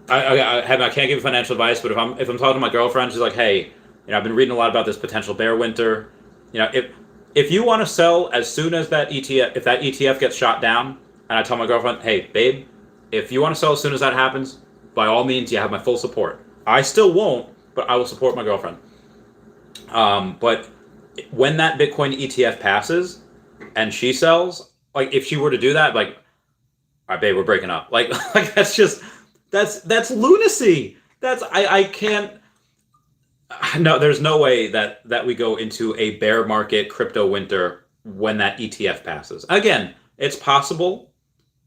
I can't give you financial advice, but if I'm talking to my girlfriend, she's like, hey, I've been reading a lot about this potential bear winter. If you want to sell as soon as that ETF, if that ETF gets shot down, and I tell my girlfriend, hey, babe, if you want to sell as soon as that happens, by all means, you have my full support. I still won't, but I will support my girlfriend. But when that Bitcoin ETF passes and she sells, like, if she were to do that, like, all right, babe, we're breaking up. Like that's lunacy. I can't. No, there's no way that we go into a bear market crypto winter when that ETF passes. Again, it's possible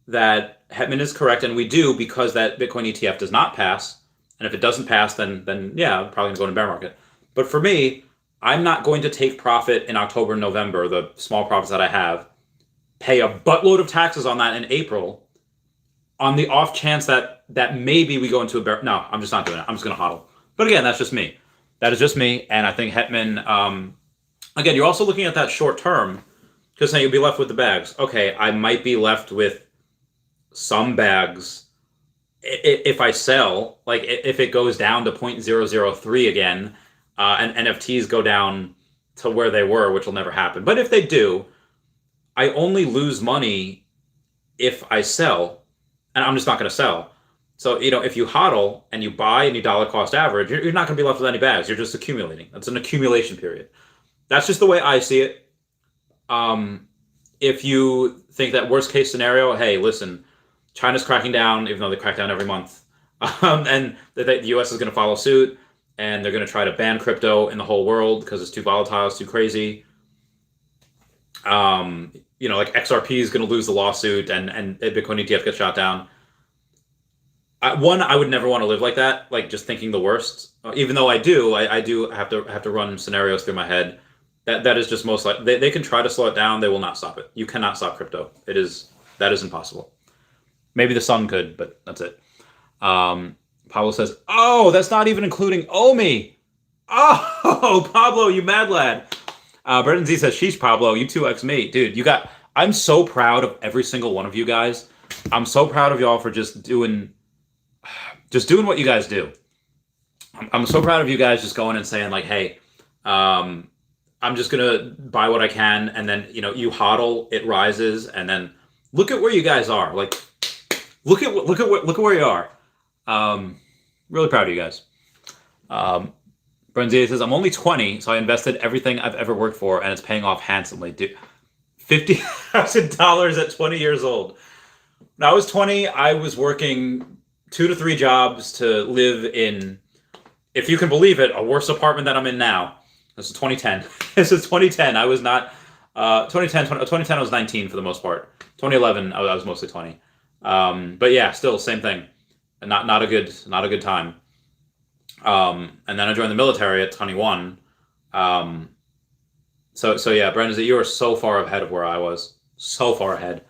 that Hetman is correct, and we do, because that Bitcoin ETF does not pass. And if it doesn't pass, then yeah, I'm probably going to go into bear market. But for me, I'm not going to take profit in October and November, the small profits that I have, pay a buttload of taxes on that in April, on the off chance that maybe we go into a bear. No, I'm just not doing it. I'm just going to hodl. But again, that's just me. That is just me. And I think Hetman, again, you're also looking at that short term, because then you'll be left with the bags. Okay, I might be left with some bags if I sell, like if it goes down to 0.003 again, and NFTs go down to where they were, which will never happen. But if they do, I only lose money if I sell, and I'm just not going to sell. So, if you hodl and you buy and you dollar cost average, you're not going to be left with any bags. You're just accumulating. That's an accumulation period. That's just the way I see it. If you think that worst case scenario, hey, listen, China's cracking down, even though they crack down every month. And the US is going to follow suit, and they're going to try to ban crypto in the whole world because it's too volatile, it's too crazy. Like XRP is going to lose the lawsuit, and Bitcoin ETF gets shot down. I would never want to live like that, like just thinking the worst. Even though I do have to run scenarios through my head. That is just most likely. They can try to slow it down. They will not stop it. You cannot stop crypto. That is impossible. Maybe the sun could, but that's it. Pablo says, oh, that's not even including OMI. Oh, Pablo, you mad lad. Brendan Z says, sheesh, Pablo, you 2x me. Dude, I'm so proud of every single one of you guys. I'm so proud of y'all for just doing what you guys do. I'm so proud of you guys just going and saying, like, hey, I'm just going to buy what I can. And then, you hodl, it rises. And then look at where you guys are. Like, look at where you are. Really proud of you guys. Brendan says, I'm only 20, so I invested everything I've ever worked for, and it's paying off handsomely. Dude, $50,000 at 20 years old. When I was 20, I was working 2 to 3 jobs to live in, if you can believe it, a worse apartment than I'm in now. This is 2010. This is 2010. I was not 2010 I was 19 for the most part. 2011 I was mostly 20. But yeah, still same thing. Not a good time. And then I joined the military at 21. So yeah, Brendan, you are so far ahead of where I was. So far ahead.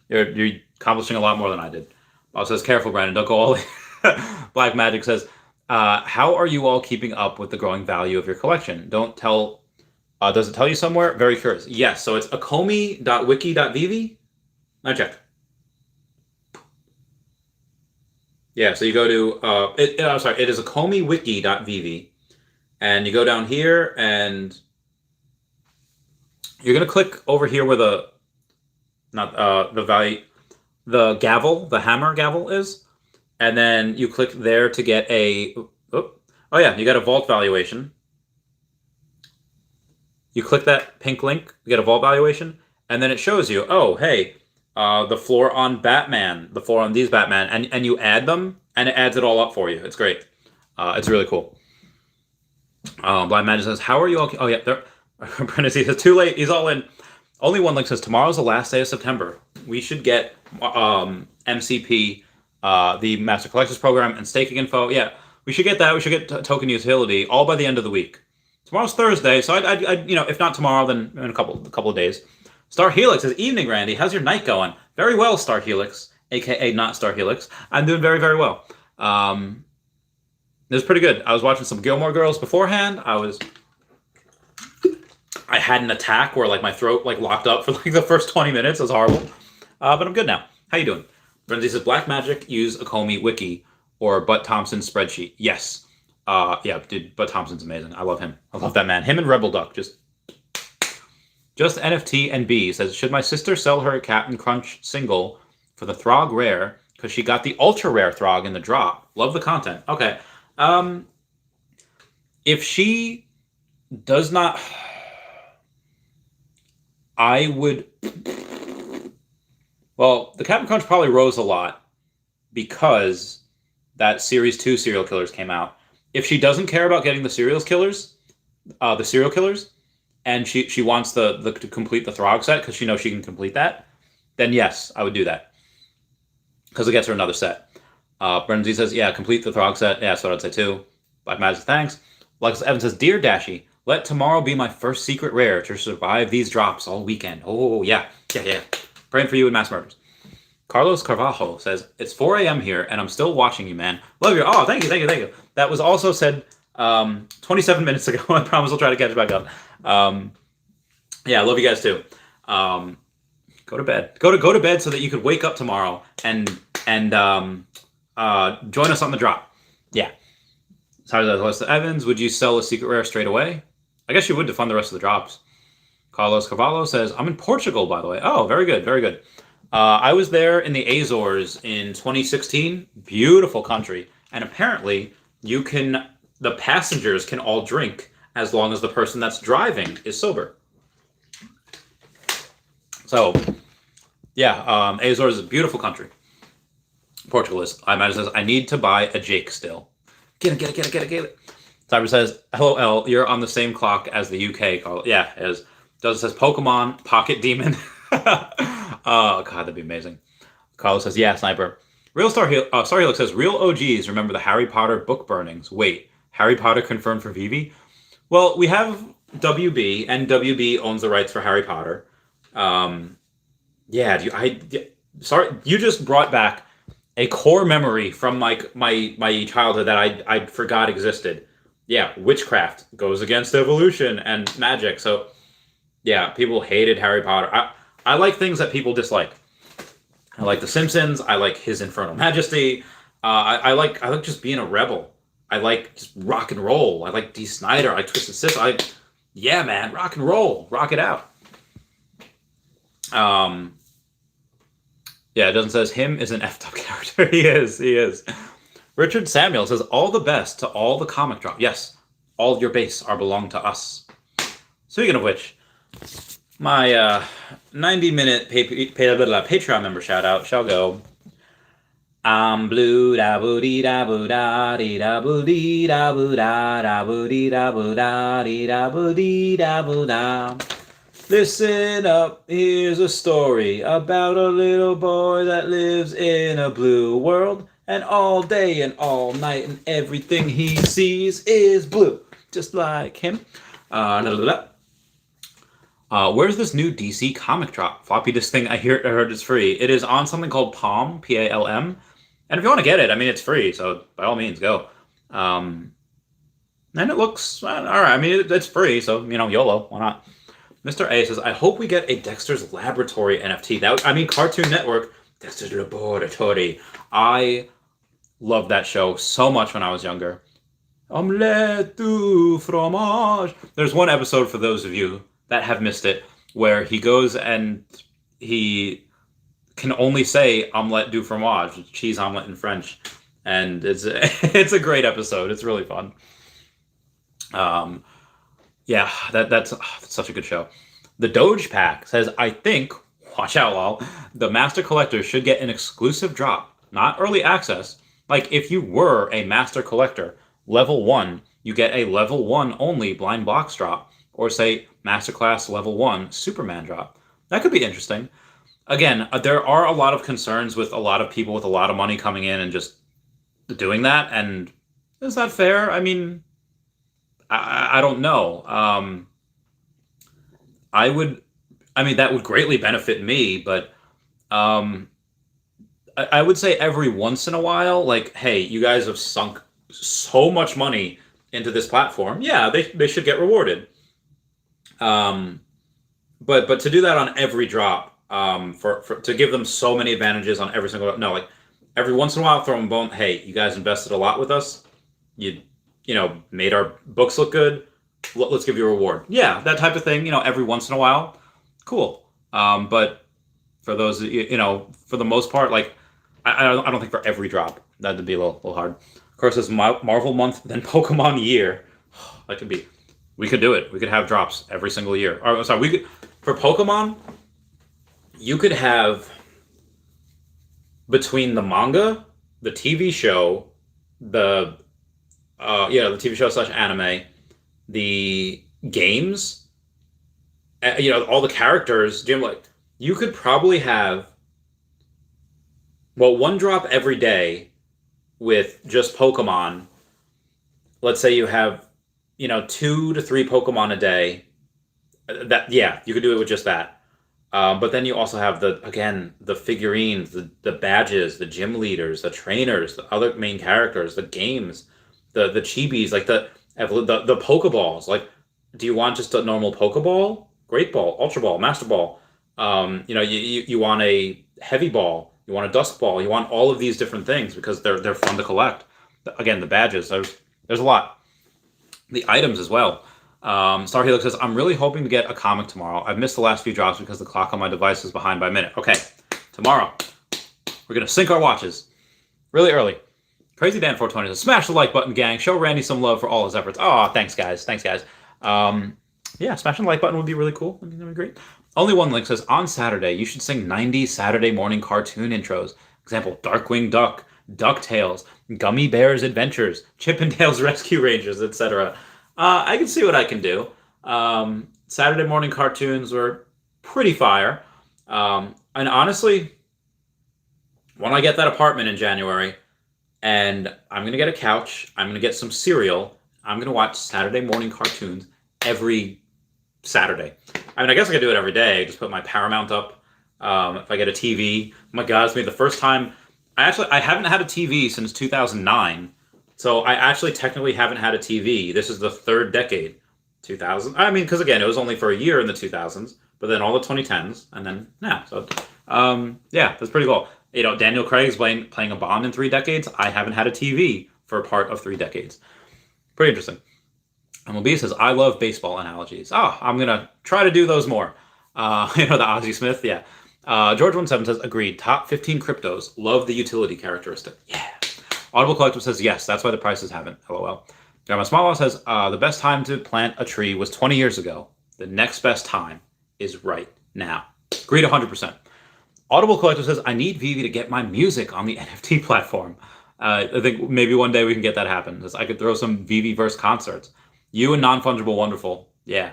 You're accomplishing a lot more than I did. Bob says, careful, Brandon, don't go all in. Black Magic says, how are you all keeping up with the growing value of your collection? Don't tell. Does it tell you somewhere? Very curious. Yes, so it's akomi.wiki.vv. I check. Yeah, so you go to, I'm sorry, it is akomiwiki.vv. And you go down here and you're going to click over here where the gavel, the hammer gavel is. And then you click there to get a, you got a vault valuation. You click that pink link, you get a vault valuation, and then it shows you, oh, hey, the floor on Batman, the floor on these Batman, and you add them, and it adds it all up for you. It's great. It's really cool. Blind Magic says, how are you all? Oh, yeah. Brendan says, too late. He's all in. Only one link says, tomorrow's the last day of September. We should get MCP, the Master Collectors Program, and staking info. Yeah, we should get that. We should get token utility all by the end of the week. Tomorrow's Thursday, so I'd if not tomorrow, then in a couple of days. Star Helix says, evening, Randy. How's your night going? Very well, Star Helix, aka not Star Helix. I'm doing very, very well. It was pretty good. I was watching some Gilmore Girls beforehand. I had an attack where like my throat like locked up for like the first 20 minutes. It was horrible. But I'm good now. How you doing? Brendan says, Black Magic use Akomi Wiki or Butt Thompson spreadsheet. Yes. Yeah, dude, Butt Thompson's amazing. I love him. I love that man. Him and Rebel Duck. Just NFT and B says, should my sister sell her Captain Crunch single for the Throg Rare because she got the ultra rare Throg in the drop? Love the content. Okay. If she does not, I would. Well, the Captain Crunch probably rose a lot because that Series 2 serial killers came out. If she doesn't care about getting the serial killers, and she wants to complete the Throg set because she knows she can complete that, then yes, I would do that because it gets her another set. Brendan Z says, yeah, complete the Throg set. Yeah, that's what I'd say too. Black Magic, thanks. Lex Evans says, dear Dashy, let tomorrow be my first secret rare to survive these drops all weekend. Oh, yeah. Praying for you in mass murders. Carlos Carvalho says, it's 4 a.m. here, and I'm still watching you, man. Love you. Oh, thank you. That was also said 27 minutes ago. I promise I'll try to catch it back up. Yeah, I love you guys too. Go to bed. Go to bed so that you could wake up tomorrow and join us on the drop. Yeah. Sorry, Evans, would you sell a secret rare straight away? I guess you would to fund the rest of the drops. Carlos Carvalho says, I'm in Portugal, by the way. Oh, very good, very good. I was there in the Azores in 2016. Beautiful country. And apparently, the passengers can all drink as long as the person that's driving is sober. So, yeah, Azores is a beautiful country. Portugal is. I imagine says, I need to buy a Jake still. Get it. Cyber says, hello, L, you're on the same clock as the UK. Carl. Yeah, it is. Does it says Pokemon Pocket Demon? Oh, God, that'd be amazing. Carlos says, yeah, Sniper. Star Helix says, real OGs remember the Harry Potter book burnings. Wait, Harry Potter confirmed for Veve? Well, we have WB, and WB owns the rights for Harry Potter. Sorry, you just brought back a core memory from my childhood that I forgot existed. Yeah, witchcraft goes against evolution and magic. So, yeah, people hated Harry Potter. I like things that people dislike. I like The Simpsons. I like His Infernal Majesty. I like just being a rebel. I like just rock and roll. I like Dee Snider. I like Twisted Sister. Yeah, man, rock and roll. Rock it out. Yeah, it doesn't says him is an effed up character. He is. Richard Samuel says, all the best to all the comic drop. Yes, all your base are belong to us. Speaking of which, my 90-minute Patreon member shout out shall go. I'm blue da boo dee da boo da dee da boo dee da boo da da boo dee da boo da dee da boo dee da boo da. Listen up, here's a story about a little boy that lives in a blue world. And all day and all night, and everything he sees is blue, just like him. Da, da, da. Where's this new DC comic drop? Floppy disk thing I heard is free. It is on something called Palm, Palm. And if you want to get it, I mean, it's free, so by all means, go. And it looks all right. I mean, it's free, so, YOLO, why not? Mr. A says, I hope we get a Dexter's Laboratory NFT. Cartoon Network, Dexter's Laboratory. I loved that show so much when I was younger. Omelette du fromage. There's one episode, for those of you that have missed it, where he goes and he can only say omelette du fromage, cheese omelette in French. And it's a great episode. It's really fun. Yeah, that's such a good show. The Doge Pack says, I think, watch out, lol, the Master Collector should get an exclusive drop, not early access. Like, if you were a Master Collector, level 1, you get a level 1 only blind box drop, or say Masterclass level 1 Superman drop. That could be interesting. Again, there are a lot of concerns with a lot of people with a lot of money coming in and just doing that, and is that fair? I mean, I don't know. That would greatly benefit me, but I would say every once in a while, like, hey, you guys have sunk so much money into this platform. Yeah, they should get rewarded. But to do that on every drop, to give them so many advantages on every single, no, like every once in a while, throw them a bone. Hey, you guys invested a lot with us. You made our books look good. Let's give you a reward. Yeah, that type of thing. Every once in a while, cool. But for those, for the most part, like I don't think for every drop that'd be a little hard. Of course, it's Marvel month, then Pokemon year. That could be. We could do it. We could have drops every single year. Or sorry, we could for Pokemon. You could have between the manga, the TV show, the TV show / anime, the games, all the characters. You could probably have one drop every day with just Pokemon. Let's say you have 2 to 3 Pokemon a day. You could do it with just that. But then you also have the figurines, the badges, the gym leaders, the trainers, the other main characters, the games, the chibis, like the Pokeballs. Like, do you want just a normal Pokeball, Great Ball, Ultra Ball, Master Ball? You want a Heavy Ball, you want a Dusk Ball, you want all of these different things because they're fun to collect. Again, the badges, there's a lot. The items as well. Star Helix says, I'm really hoping to get a comic tomorrow. I've missed the last few drops because the clock on my device is behind by a minute. Okay, tomorrow, we're going to sync our watches really early. Crazy Dan 420 says, smash the like button, gang. Show Randy some love for all his efforts. Oh, thanks, guys. Smashing the like button would be really cool. That'd be great. Only One Link says, on Saturday, you should sing 90s Saturday morning cartoon intros. Example, Darkwing Duck, DuckTales, Gummy Bears Adventures, Chip and Dale's Rescue Rangers, etc. I can see what I can do. Saturday morning cartoons were pretty fire. And honestly, when I get that apartment in January, and I'm going to get a couch, I'm going to get some cereal, I'm going to watch Saturday morning cartoons every Saturday. I mean, I guess I could do it every day. Just put my Paramount up. If I get a TV, oh my God, it's me the first time. I haven't had a TV since 2009. So I actually technically haven't had a TV. This is the third decade. 2000. I mean, because again, it was only for a year in the 2000s, but then all the 2010s, and then now. So, that's pretty cool. Daniel Craig's playing a Bond in 3 decades. I haven't had a TV for part of 3 decades. Pretty interesting. MLB says, I love baseball analogies. I'm going to try to do those more. The Ozzie Smith, yeah. George17 says, agreed. Top 15 cryptos. Love the utility characteristic. Yeah. Audible Collectible says, yes, that's why the prices haven't. LOL. Grandma Small says, the best time to plant a tree was 20 years ago. The next best time is right now. Agreed 100%. Audible Collectible says, I need Veve to get my music on the NFT platform. I think maybe one day we can get that happen. I could throw some Veve-verse concerts. You and Non-Fungible Wonderful. Yeah.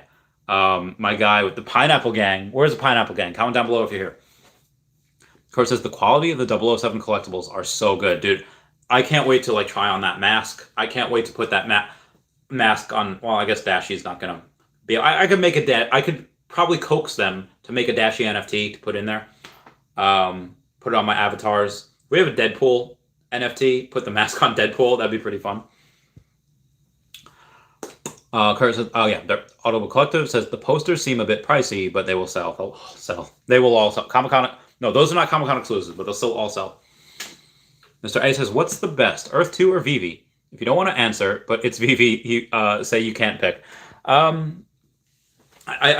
My guy with the Pineapple Gang. Where's the Pineapple Gang? Comment down below if you're here. Of course, says the quality of the 007 collectibles are so good, dude. I can't wait to like try on that mask. I can't wait to put that mask on. Well, I guess Dashie's not gonna be. I could make I could probably coax them to make a Dashie NFT to put in there. Put it on my avatars. We have a Deadpool NFT. Put the mask on Deadpool. That'd be pretty fun. Kurt says, oh yeah, the Audible Collective says the posters seem a bit pricey, but they will sell. They'll sell. They will all sell. Comic-Con. No, those are not Comic-Con exclusives, but they'll still all sell. Mr. A says, what's the best, Earth 2 or Veve? If you don't want to answer, but it's Veve, you say you can't pick. I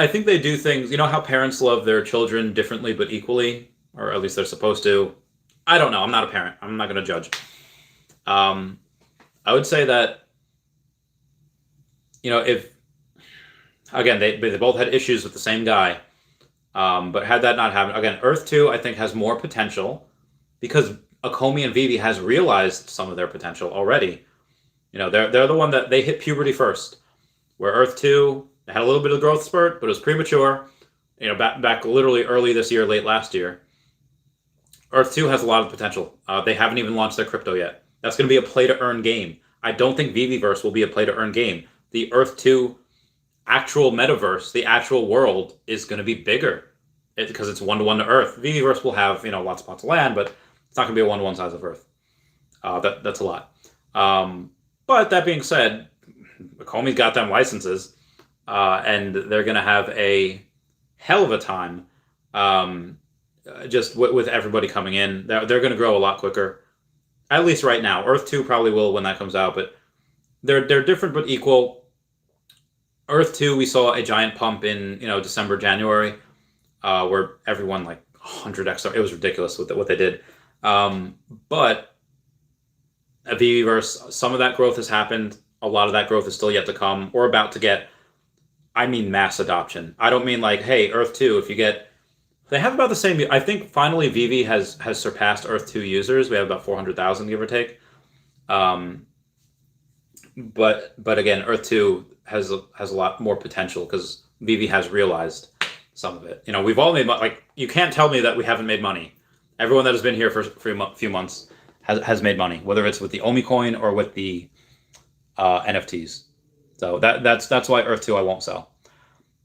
think they do things, you know how parents love their children differently but equally? Or at least they're supposed to. I don't know. I'm not a parent. I'm not going to judge. I would say that, you know, if, again, they both had issues with the same guy. But had that not happened, again, Earth 2, I think, has more potential because Akomi and Veve has realized some of their potential already. You know, they're the one that they hit puberty first. Where Earth 2 had a little bit of growth spurt, but it was premature. You know, back literally early this year, late last year. Earth 2 has a lot of potential. They haven't even launched their crypto yet. That's going to be a play-to-earn game. I don't think Veveverse will be a play-to-earn game. The Earth 2 actual metaverse, the actual world, is going to be bigger because it's one-to-one to Earth. Veveverse will have, you know, lots of plots of land, but it's not going to be a one-to-one size of Earth. That's a lot. But that being said, Akomi's got them licenses, and they're going to have a hell of a time just with everybody coming in. They're going to grow a lot quicker, at least right now. Earth 2 probably will when that comes out, but they're different but equal. Earth 2, we saw a giant pump in, you know, December, January, where everyone like 100x. It was ridiculous what they did. But at Veveverse, some of that growth has happened. A lot of that growth is still yet to come. We're about to get, I mean, mass adoption. I don't mean like, hey, Earth 2, if you get, they have about the same. I think finally Veve has surpassed Earth 2 users. We have about 400,000, give or take. But again, Earth 2 has a lot more potential because Veve has realized some of it. You know, we've all made money. Like, you can't tell me that we haven't made money. Everyone that has been here for a few months has made money, whether it's with the Omi coin or with the NFTs. So that's why Earth 2 I won't sell.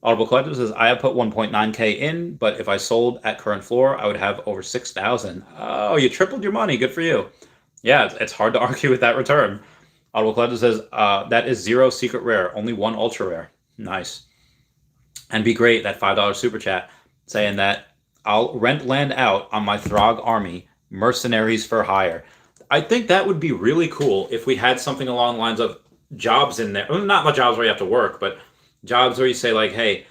Audible Collective says, I have put 1.9K in, but if I sold at current floor, I would have over 6,000. Oh, you tripled your money. Good for you. Yeah, it's hard to argue with that return. Audible Collective says, that is 0 secret rare, only 1 ultra rare. Nice. And Be Great, that $5 super chat, saying that I'll rent land out on my Throg army, mercenaries for hire. I think that would be really cool if we had something along the lines of jobs in there. Well, not jobs where you have to work, but jobs where you say like, hey,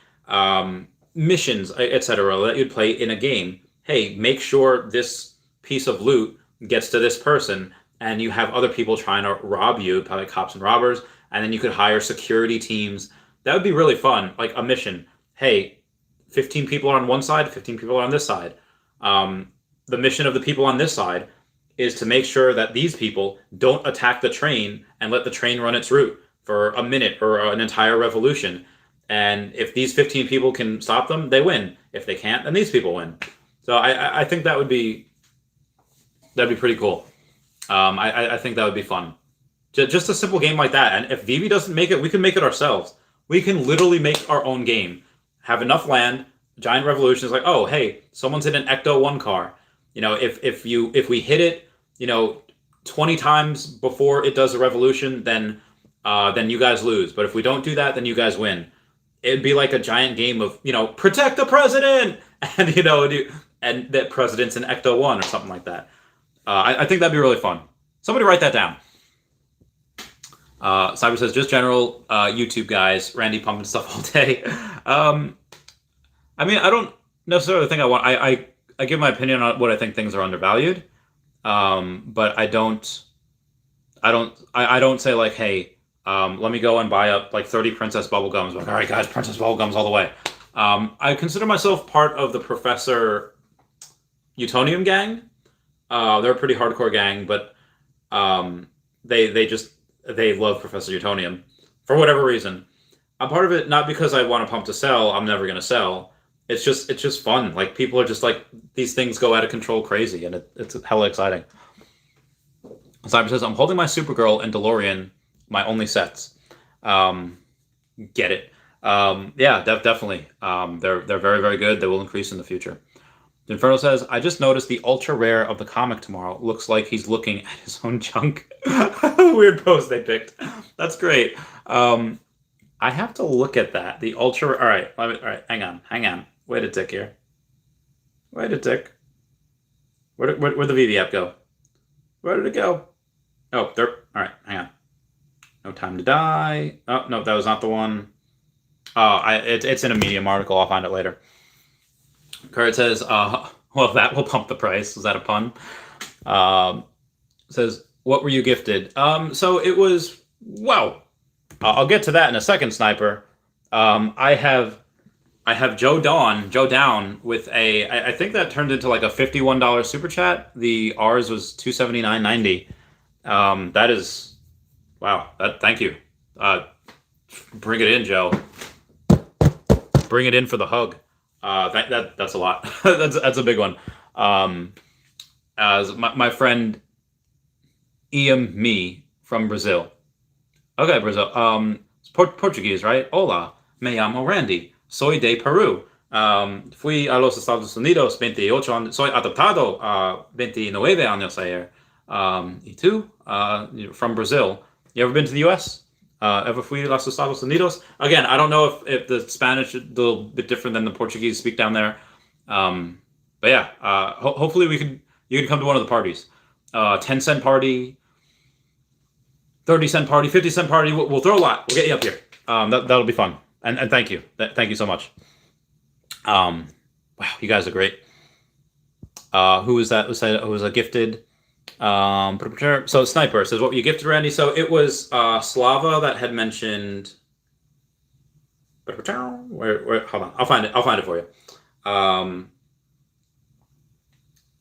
missions, etc., that you'd play in a game. Hey, make sure this piece of loot gets to this person, and you have other people trying to rob you, probably cops and robbers, and then you could hire security teams. That would be really fun, like a mission. Hey, 15 people are on one side, 15 people are on this side. The mission of the people on this side is to make sure that these people don't attack the train and let the train run its route for a minute or an entire revolution. And if these 15 people can stop them, they win. If they can't, then these people win. So I think that'd be pretty cool. I think that would be fun. Just a simple game like that. And if Veve doesn't make it, we can make it ourselves. We can literally make our own game. Have enough land, giant revolution is like, oh, hey, someone's in an Ecto 1 car. You know, if we hit it, you know, 20 times before it does a revolution, then you guys lose. But if we don't do that, then you guys win. It'd be like a giant game of, you know, protect the president, and you know, and that president's in Ecto 1 or something like that. I think that'd be really fun. Somebody write that down. Cyber says, just general YouTube guys, Randy pumping stuff all day. I mean, I don't necessarily think I give my opinion on what I think things are undervalued. But I don't say like, hey, let me go and buy up like 30 Princess Bubblegums. Like, all right, guys, Princess Bubblegums all the way. I consider myself part of the Professor Utonium gang. They're a pretty hardcore gang, but they love Professor Utonium for whatever reason. I'm part of it not because I want to pump to sell. I'm never gonna sell. It's just fun. Like people are just like these things go out of control crazy, and it's hella exciting. Cyber says I'm holding my Supergirl and DeLorean, my only sets. Um, get it? Yeah, definitely. They're very very good. They will increase in the future. Inferno says, I just noticed the ultra rare of the comic tomorrow. Looks like he's looking at his own junk. Weird post they picked. That's great. I have to look at that. The ultra. All right. Hang on. Wait a tick here. Wait a tick. Where'd the VV app go? Where did it go? Oh, there. All right. Hang on. No Time to Die. Oh no, that was not the one. It's in a Medium article. I'll find it later. Kurt says, well, that will pump the price. Was that a pun? Says, what were you gifted? So it was, well, I'll get to that in a second, Sniper. I have Joe Down with I think that turned into like a $51 super chat. The ours was $279.90. That is, wow. Thank you. Bring it in, Joe. Bring it in for the hug. That's a lot. that's a big one. As my friend Iam Me from Brazil. Okay, Brazil. It's Portuguese, right? Hola, me llamo Randy. Soy de Peru. Fui a los Estados Unidos 28 años. Soy adoptado 29 años ayer. Y tú? From Brazil. You ever been to the U.S.? Ever fui a los Estados Unidos? Again, I don't know if the Spanish is a little bit different than the Portuguese speak down there. But yeah, hopefully you can come to one of the parties. 10-cent party, 30-cent party, 50-cent party. We'll throw a lot. We'll get you up here. That'll be fun. And thank you. Thank you so much. Wow, you guys are great. Who was that? Who was a gifted? So Sniper says, what were you gifted, Randy? So it was Slava that had mentioned. Where? Hold on, I'll find it for you. I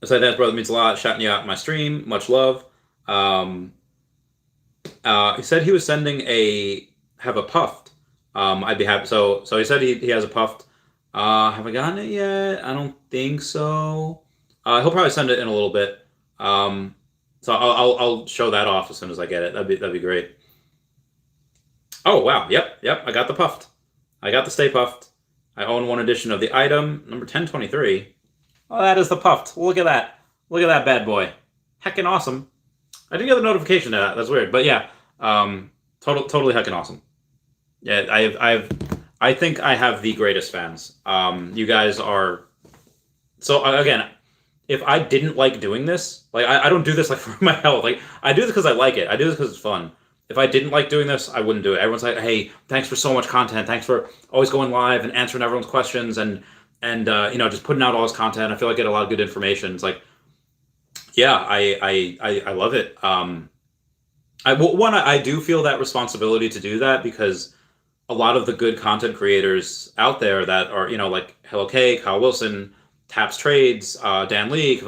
said that brother means a lot. Shouting you out in my stream. Much love. He said he was sending have a puffed. I'd be happy. So he said he has a puffed. Have I gotten it yet? I don't think so. He'll probably send it in a little bit. So I'll show that off as soon as I get it. That'd be great. Oh wow, yep. I got the puffed. I got the Stay Puffed. I own one edition of the item number 1023. Oh, that is the puffed. Look at that. Look at that bad boy. Heckin' awesome. I didn't get the notification of that. That's weird, but yeah, totally heckin' awesome. Yeah, I think I have the greatest fans. You guys are. So again, if I didn't like doing this, like I don't do this like for my health. Like I do this because I like it. I do this because it's fun. If I didn't like doing this, I wouldn't do it. Everyone's like, "Hey, thanks for so much content. Thanks for always going live and answering everyone's questions and just putting out all this content." I feel like I get a lot of good information. It's like, yeah, I love it. I do feel that responsibility to do that because a lot of the good content creators out there that are like Hello K, Kyle Wilson, Taps Trades, Dan Lee,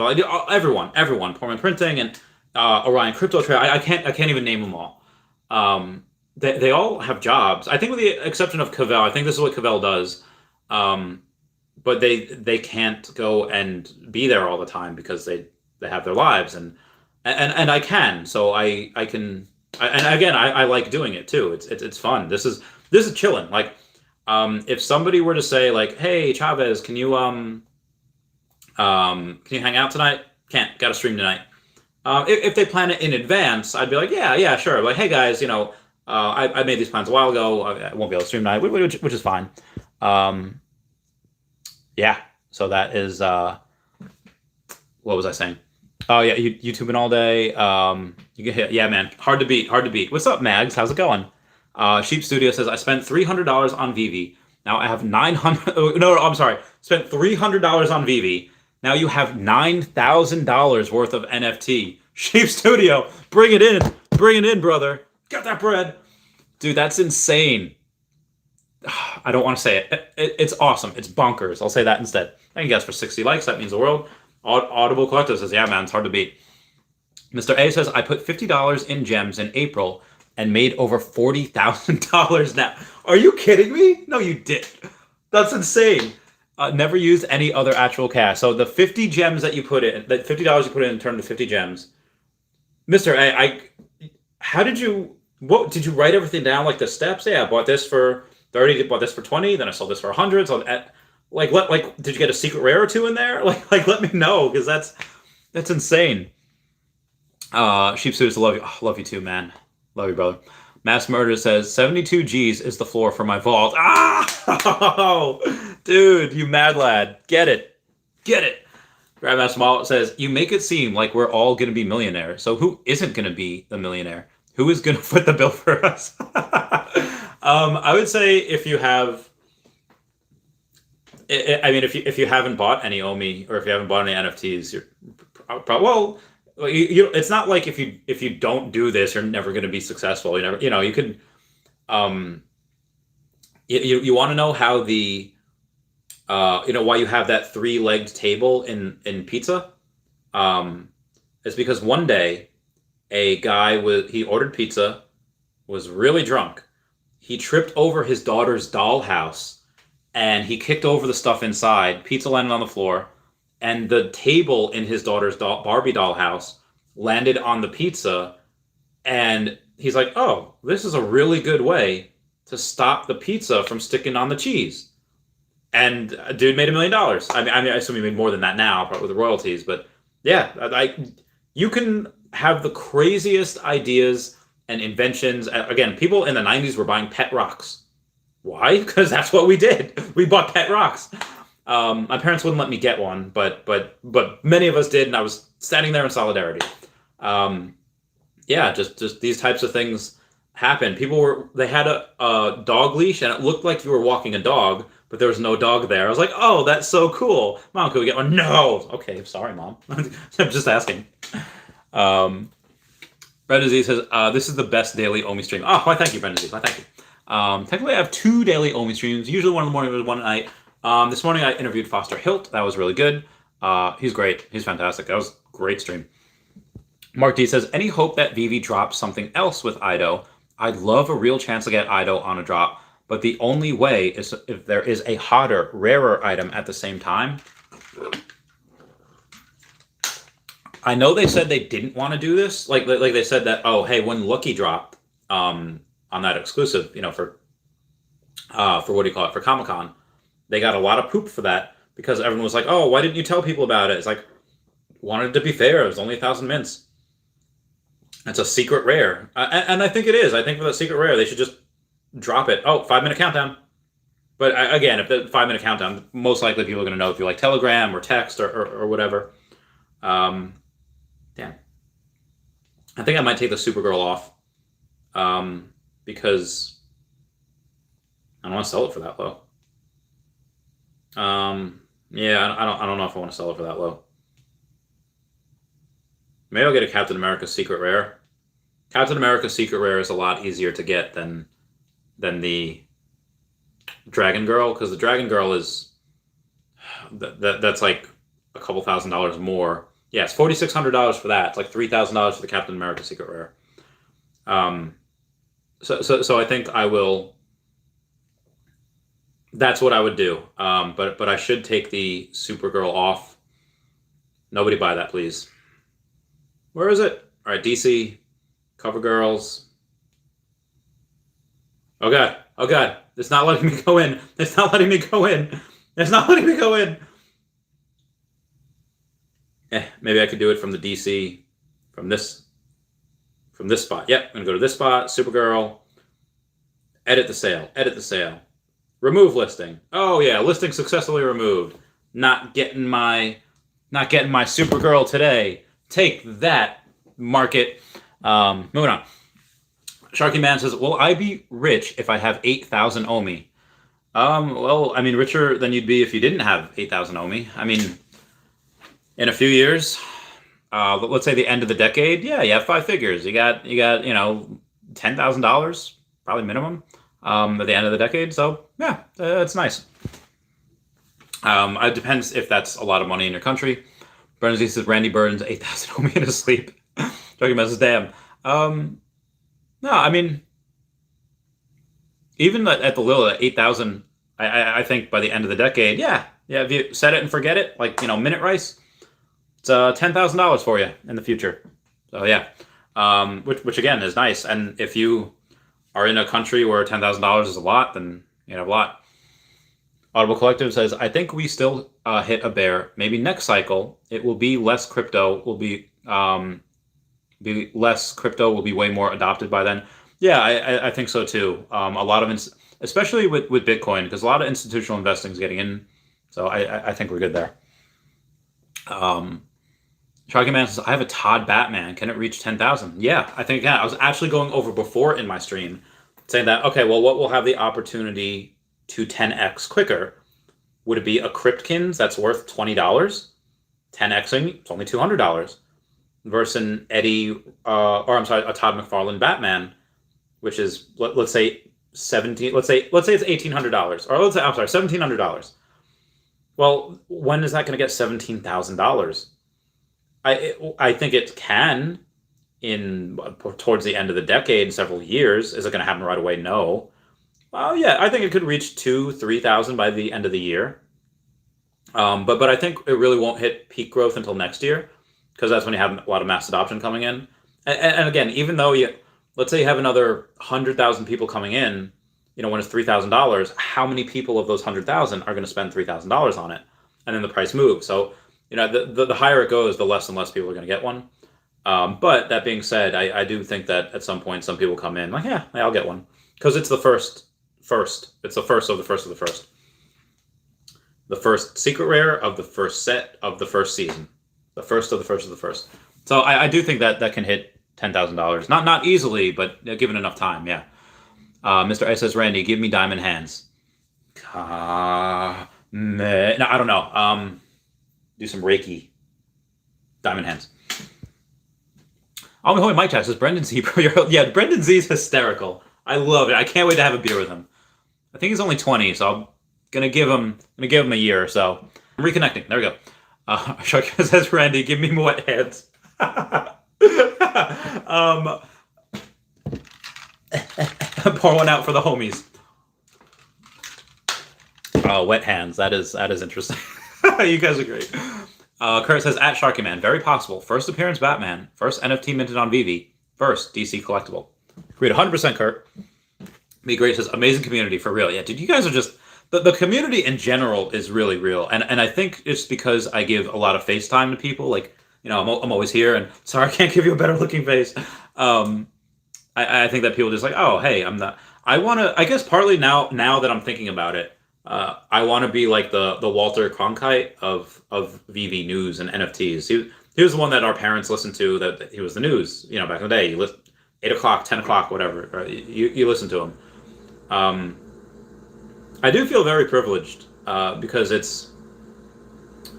everyone, Portman Printing, and Orion Crypto Trade. I can't even name them all. They all have jobs. I think with the exception of Cavell. I think this is what Cavell does. But they can't go and be there all the time because they have their lives and I can. So I can. And again, I like doing it too. It's fun. This is chilling. Like, if somebody were to say like, "Hey, Chavez, can you hang out tonight?" Can't. Got to stream tonight. If they plan it in advance, I'd be like, yeah, sure. Like, hey guys, I made these plans a while ago. I won't be able to stream tonight, which is fine. Yeah. So that is what was I saying? Oh yeah, YouTubing all day. You get hit. Yeah, man. Hard to beat. What's up, Mags? How's it going? Sheep Studio says I spent $300 on Veve. Now I have 900. No, I'm sorry. Spent $300 on Veve. Now you have $9,000 worth of NFT. Sheep Studio, bring it in, brother. Got that bread, dude. That's insane. I don't want to say it. It's awesome. It's bonkers. I'll say that instead. Thank you guys for 60 likes. That means the world. Audible Collector says, yeah, man, it's hard to beat. Mr. A says, I put $50 in gems in April and made over $40,000 now. Are you kidding me? No, you didn't. That's insane. Never used any other actual cash. So the 50 gems that you put in, that $50 you put in turned to 50 gems. Mister, how did you, what, did you write everything down like the steps? Yeah, I bought this for 30, bought this for 20, then I sold this for 100. So did you get a secret rare or two in there? Like let me know, because that's insane. Sheep Suits, love you. Oh, love you too, man. Love you, brother. Mass Murder says 72 G's is the floor for my vault. Ah, dude, you mad lad. Get it. Get it. Grandmaster Wallet says, you make it seem like we're all going to be millionaires. So who isn't going to be the millionaire? Who is going to foot the bill for us? I would say if you have, I mean, if you haven't bought any OMI or if you haven't bought any NFTs, you're probably, well, it's not like if you don't do this, you're never going to be successful. You never, you could, you want to know how the, why you have that 3-legged table in pizza? It's because one day a guy he ordered pizza, was really drunk. He tripped over his daughter's dollhouse and he kicked over the stuff inside. Pizza landed on the floor, and the table in his daughter's Barbie doll house landed on the pizza. And he's like, oh, this is a really good way to stop the pizza from sticking on the cheese. And dude made $1 million. I mean, I assume he made more than that now, probably with the royalties. But yeah, you can have the craziest ideas and inventions. Again, people in the 90s were buying pet rocks. Why? Because that's what we did. We bought pet rocks. My parents wouldn't let me get one, but many of us did, and I was standing there in solidarity. Yeah, just these types of things happen. They had a dog leash, and it looked like you were walking a dog, but there was no dog there. I was like, oh, that's so cool. Mom, could we get one? No. Okay, sorry, Mom. I'm just asking. Brenda Z says, this is the best daily OMI stream. Oh, why thank you, Brenda Z. Why thank you. Technically, I have 2 daily OMI streams. Usually one in the morning and one at night. This morning, I interviewed Foster Hilt. That was really good. He's great. He's fantastic. That was a great stream. Mark D says, any hope that Veve drops something else with Ido? I'd love a real chance to get Ido on a drop, but the only way is if there is a hotter, rarer item at the same time. I know they said they didn't want to do this. Like they said that, oh, hey, when Lucky dropped on that exclusive, for what do you call it, for Comic-Con, they got a lot of poop for that because everyone was like, oh, why didn't you tell people about it? It's like, wanted to be fair. It was only 1,000 mints. It's a secret rare. And I think it is. I think for the secret rare, they should just drop it. Oh, 5-minute countdown. But again, if the 5-minute countdown, most likely people are going to know if you like Telegram or text or whatever. Damn. I think I might take the Supergirl off because I don't want to sell it for that low. Yeah, I don't know if I want to sell it for that low. Maybe I'll get a Captain America Secret Rare. Captain America Secret Rare is a lot easier to get than the Dragon Girl, because the Dragon Girl is that's like a couple $1,000s more. Yeah, it's $4,600 for that. It's like $3,000 for the Captain America Secret Rare. So I think I will. That's what I would do. But I should take the Supergirl off. Nobody buy that, please. Where is it? All right, DC, CoverGirls. Oh god, oh god! It's not letting me go in. It's not letting me go in. It's not letting me go in. Maybe I could do it from the DC, from this spot. Yep, I'm gonna go to this spot. Supergirl. Edit the sale. Edit the sale. Remove listing. Oh yeah, listing successfully removed. Not getting my Supergirl today. Take that, market. Moving on. Sharky Man says, will I be rich if I have 8,000 OMI? Well, I mean, richer than you'd be if you didn't have 8,000 OMI. I mean, in a few years, let's say the end of the decade, yeah, you have 5 figures. You got $10,000, probably minimum, at the end of the decade. So, yeah, it's nice. It depends if that's a lot of money in your country. Burns says Randy Burns 8,000 OMI in his sleep. Joking says, damn. No, I mean, even at the little at 8,000, I think by the end of the decade, yeah, if you set it and forget it, like minute rice, it's $10,000 for you in the future. So yeah, which again is nice. And if you are in a country where $10,000 is a lot, then you have a lot. Audible Collective says, I think we still hit a bear. Maybe next cycle it will be less crypto. Will be less crypto. Will be way more adopted by then. Yeah, I think so too. A lot of especially with Bitcoin, because a lot of institutional investing is getting in. So I think we're good there. Sharky Man says, I have a Todd Batman. Can it reach 10,000? Yeah, I think I was actually going over before in my stream saying that, okay, well, what will have the opportunity to 10x quicker? Would it be a Cryptkins that's worth $20? 10xing, it's only $200. Versus an a Todd McFarlane Batman, which is, let's say, let's say it's $1,800. Or $1,700. Well, when is that going to get $17,000? I think it can towards the end of the decade, in several years. Is it going to happen right away? No. Well, yeah, I think it could reach 2,000-3,000 by the end of the year. But I think it really won't hit peak growth until next year, because that's when you have a lot of mass adoption coming in. And again, even though let's say you have another 100,000 people coming in, when it's $3,000, how many people of those 100,000 are going to spend $3,000 on it? And then the price moves. So, the higher it goes, the less and less people are going to get one. But that being said, I do think that at some point, some people come in like, yeah, I'll get one. Because it's the first. It's the first of the first of the first. The first secret rare of the first set of the first season. The first of the first of the first. So I do think that can hit $10,000. Not easily, but given enough time, yeah. Mr. I says, Randy, give me diamond hands. No, I don't know. Do some Reiki. Diamond hands. Oh, Mike Chat says, Brendan Z. Yeah, Brendan Z is hysterical. I love it. I can't wait to have a beer with him. I think he's only 20, so I'm gonna give him a year or so. I'm reconnecting. There we go. Shark says, Randy, give me more wet hands. Pour one out for the homies. Oh, wet hands. That is interesting. You guys are great. Kurt says, at Sharky Man, very possible. First appearance Batman. First NFT minted on Veve. First DC collectible. Agreed 100%, Kurt. Me Great says, amazing community, for real. Yeah, dude, you guys are just... The community in general is really real. And I think it's because I give a lot of FaceTime to people. Like, I'm always here, and sorry, I can't give you a better looking face. I think that people just like, oh, hey, I'm not... I want to... I guess partly now that I'm thinking about it, I want to be like the Walter Cronkite of Veve news and NFTs. He was the one that our parents listened to, that he was the news, back in the day. You listen, 8 o'clock, 10 o'clock, whatever. Right? You listen to him. I do feel very privileged because it's...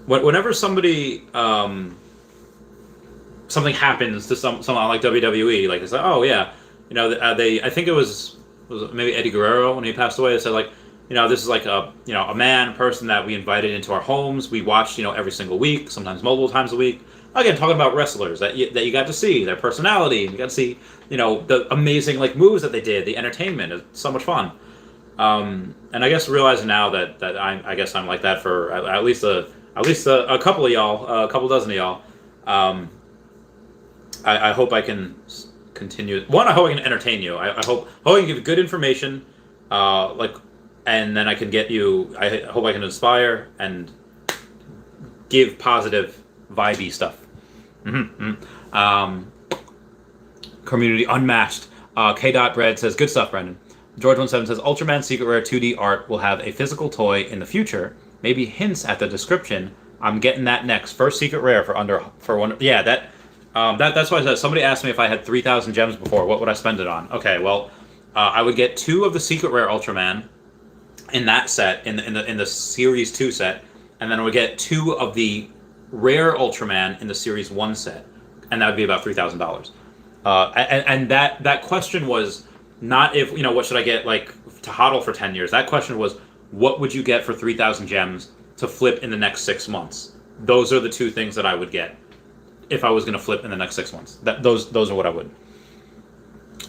Whenever somebody... something happens to someone like WWE, like it's like, oh yeah, I think it was maybe Eddie Guerrero when he passed away. They said like, this is like a person that we invited into our homes. We watched every single week, sometimes multiple times a week. Again, talking about wrestlers that you got to see their personality, and you got to see the amazing like moves that they did, the entertainment. It's so much fun. And I guess realizing now that I guess I'm like that for at least a couple of y'all, a couple dozen of y'all. I hope I can continue. One, I hope I can entertain you. I hope I can give good information, and then I can get you. I hope I can inspire and give positive, vibey stuff. Community unmatched. K. Bread says, good stuff, Brendan. George17 says, Ultraman Secret Rare 2D art will have a physical toy in the future. Maybe hints at the description. I'm getting that next. First Secret Rare for one. Yeah, that's why I said, somebody asked me if I had 3,000 gems before, what would I spend it on? Okay, well, I would get 2 of the Secret Rare Ultraman in that set, in the Series 2 set, and then I would get 2 of the Rare Ultraman in the Series 1 set, and that would be about $3,000. And that question was not if, what should I get, like, to hodl for 10 years? That question was, what would you get for 3,000 gems to flip in the next 6 months? Those are the 2 things that I would get if I was going to flip in the next 6 months. Those are what I would.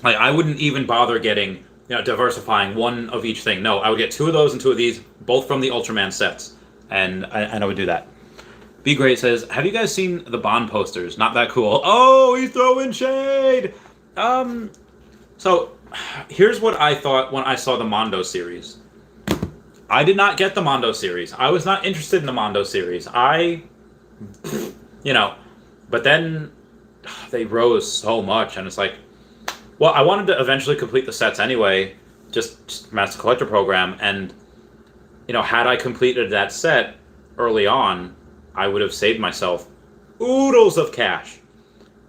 Like, I wouldn't even bother getting, diversifying one of each thing. No, I would get two of those and two of these, both from the Ultraman sets, and I would do that. Be Great says, have you guys seen the Bond posters? Not that cool. Oh, he's throwing shade! So, here's what I thought when I saw the Mondo series. I did not get the Mondo series. I was not interested in the Mondo series. But then they rose so much, and it's like, well, I wanted to eventually complete the sets anyway, just Master Collector Program, and, had I completed that set early on, I would have saved myself oodles of cash.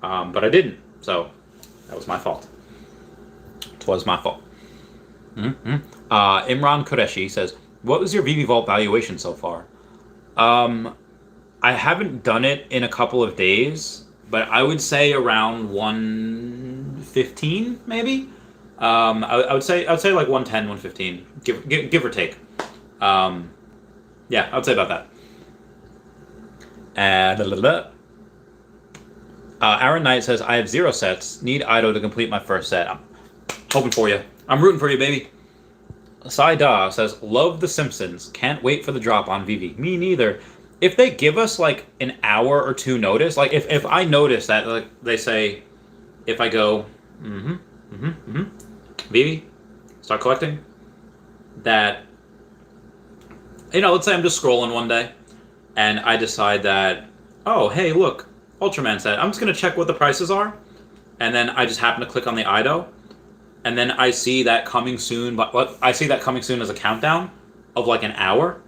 But I didn't, so that was my fault. It was my fault. Mm-hmm. Imran Qureshi says, what was your Veve Vault valuation so far? I haven't done it in a couple of days, but I would say around 115, maybe. I would say like 110, 115, give or take. Yeah, I would say about that. Aaron Knight says, I have 0 sets. Need Ido to complete my first set. I'm hoping for you. I'm rooting for you, baby. Sai Da says, love The Simpsons. Can't wait for the drop on Veve. Me neither. If they give us like an hour or two notice, like if I notice that, like they say, if I go, Veve, start collecting, that, let's say I'm just scrolling one day, and I decide that, oh, hey, look, Ultraman set. I'm just going to check what the prices are. And then I just happen to click on the IDO. And then I see that coming soon, but I see that coming soon as a countdown of like an hour.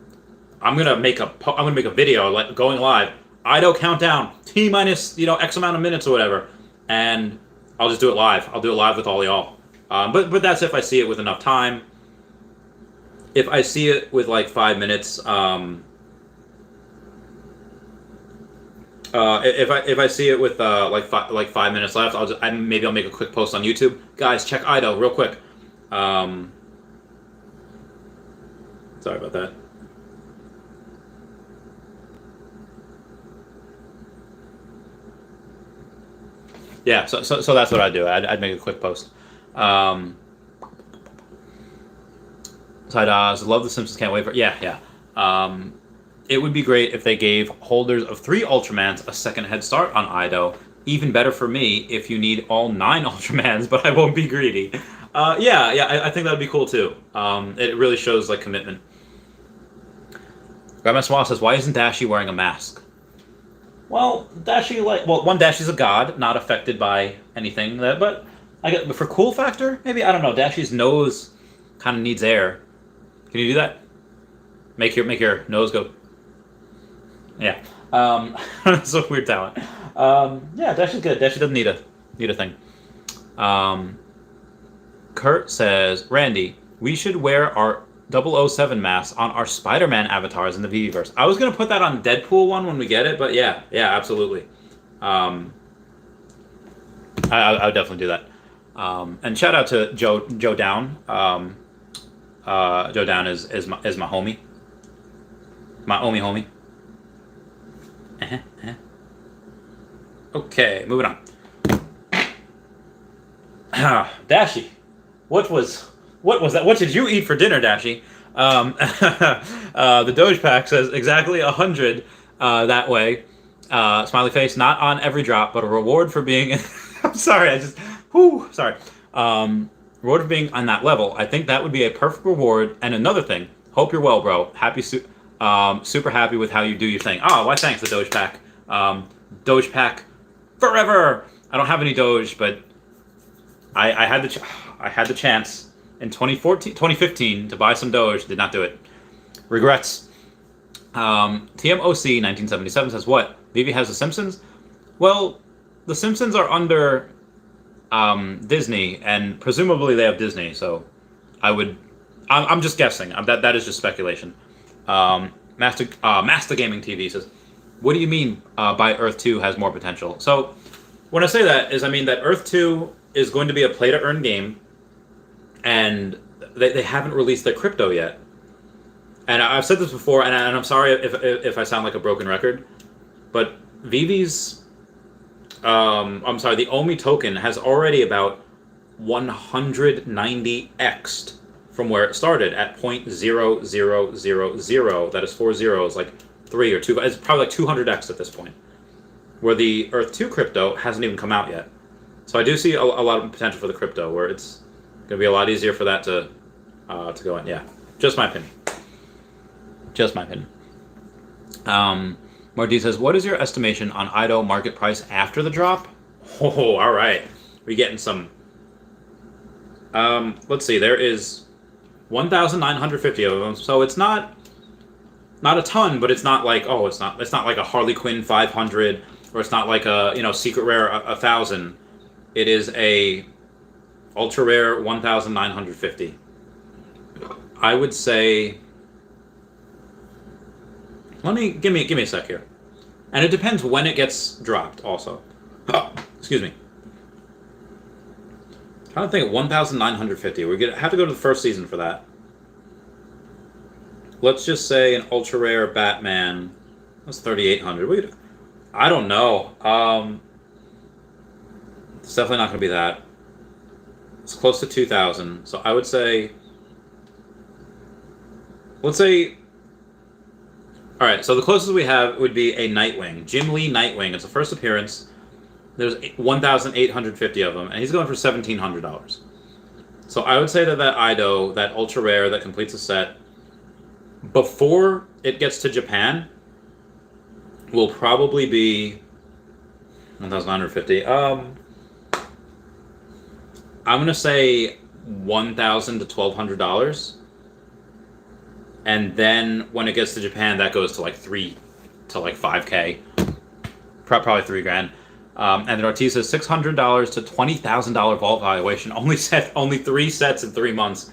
I'm going to make a video like going live. IDO countdown, T minus, X amount of minutes or whatever. And I'll just do it live. I'll do it live with all y'all. But that's if I see it with enough time. If I see it with like 5 minutes, if I see it with like 5 minutes left, maybe I'll make a quick post on YouTube. Guys, check Ido real quick. Sorry about that. Yeah, so that's what I'd do. I'd make a quick post. Side love The Simpsons. Can't wait for yeah. It would be great if they gave holders of 3 Ultramans a second head start on Ido. Even better for me if you need all 9 Ultramans, but I won't be greedy. I think that would be cool too. It really shows like commitment. Grandma Swah says, why isn't Dashi wearing a mask? Well, Dashi's a god, not affected by anything. But for cool factor, maybe, I don't know. Dashi's nose kind of needs air. Can you do that? Make your nose go. Yeah. It's a weird talent. Dashi's good. Dashi doesn't need a thing. Kurt says, Randy, we should wear our 007 masks on our Spider-Man avatars in the Veveverse. I was going to put that on Deadpool one when we get it, but yeah, absolutely. I would definitely do that. And shout out to Joe Down. Joe Down is my homie. My homie. Okay, moving on. Dashi, what was that? What did you eat for dinner, Dashi? The Doge Pack says exactly 100 that way. Smiley face, not on every drop, but a reward for being. I'm sorry, sorry. Reward for being on that level. I think that would be a perfect reward. And another thing, hope you're well, bro. Super happy with how you do your thing. Oh, why thanks, the Doge Pack. Doge Pack forever. I don't have any Doge, but I had the chance in 2015 to buy some Doge. Did not do it. Regrets. TMOC 1977 says, what? Veve has The Simpsons? Well, The Simpsons are under Disney, and presumably they have Disney, so I'm just guessing. That is just speculation. Master Gaming TV says, what do you mean by Earth 2 has more potential? So when I say that is I mean that Earth 2 is going to be a play to earn game, and they haven't released their crypto yet. And I've said this before, and I'm sorry if I sound like a broken record, but Veve's the OMI token has already about 190x'd from where it started at 0.0000. That is 4 zeros, like 3 or 2. It's probably like 200x at this point. Where the Earth 2 crypto hasn't even come out yet. So I do see a lot of potential for the crypto, where it's going to be a lot easier for that to go in. Yeah, just my opinion. Just my opinion. Marty says, what is your estimation on IDO market price after the drop? Oh, all right. We're getting some... let's see. There is 1,950 of them, so it's not a ton, but it's not like, it's not like a Harley Quinn 500, or it's not like a, secret rare 1,000. It is a ultra rare 1,950. I would say, give me a sec here. And it depends when it gets dropped also. Excuse me. I'm trying to think of 1,950. We're going to have to go to the first season for that. Let's just say an ultra rare Batman. That's 3,800. I don't know. It's definitely not going to be that. It's close to 2,000. So I would say... Let's say... Alright, so the closest we have would be a Nightwing. Jim Lee Nightwing. It's a first appearance. There's 1,850 of them, and he's going for $1,700. So I would say that IDO, that ultra rare that completes a set, before it gets to Japan, will probably be 1,950. I'm gonna say $1,000 to $1,200, and then when it gets to Japan, that goes to like 3 to like 5K, probably $3,000. And then Ortiz says $600 to $20,000 vault valuation. Only 3 sets in 3 months.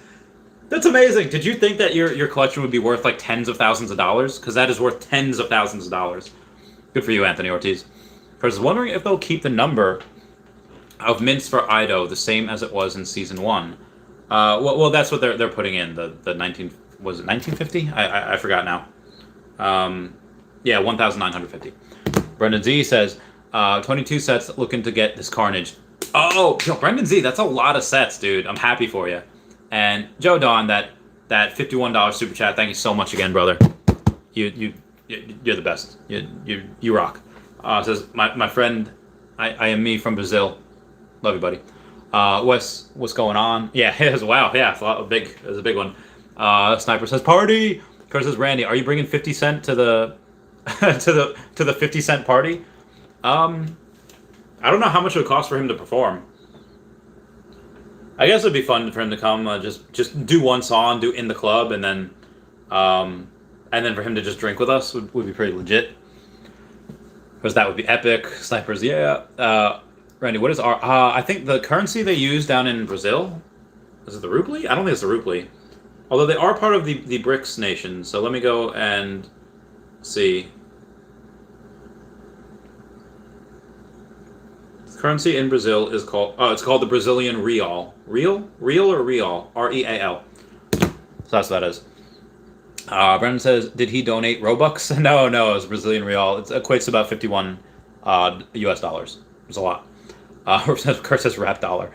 That's amazing. Did you think that your collection would be worth like tens of thousands of dollars? Because that is worth tens of thousands of dollars. Good for you, Anthony Ortiz. I was wondering if they'll keep the number of mints for IDO the same as it was in season 1. Well, that's what they're putting in. The 19, was it 1950? I forgot now. Yeah, 1,950. Brendan Z says 22 sets looking to get this Carnage. Oh, yo, Brendan Z, that's a lot of sets, dude. I'm happy for you. And Joe Don, that $51 super chat. Thank you so much again, brother. You're the best. You rock. Says my friend, I am me from Brazil. Love you, buddy. What's going on? Yeah, it is. Wow, yeah, it's a big one. Sniper says party. Kurt says, Randy, are you bringing 50 Cent to the to the 50 Cent party? I don't know how much it would cost for him to perform. I guess it'd be fun for him to come, just do one song, do In the Club, and then for him to just drink with us would be pretty legit. Because that would be epic. Snipers, yeah. Randy, what is our... I think the currency they use down in Brazil, is it the ruble? I don't think it's the ruble. Although they are part of the BRICS nation, so let me go and see. Currency in Brazil is called... it's called the Brazilian real. Real or real? R-E-A-L. So that's what that is. Brendan says, did he donate Robux? No, it was Brazilian real. It equates to about 51 US dollars. It's a lot. Kurt says rap dollar.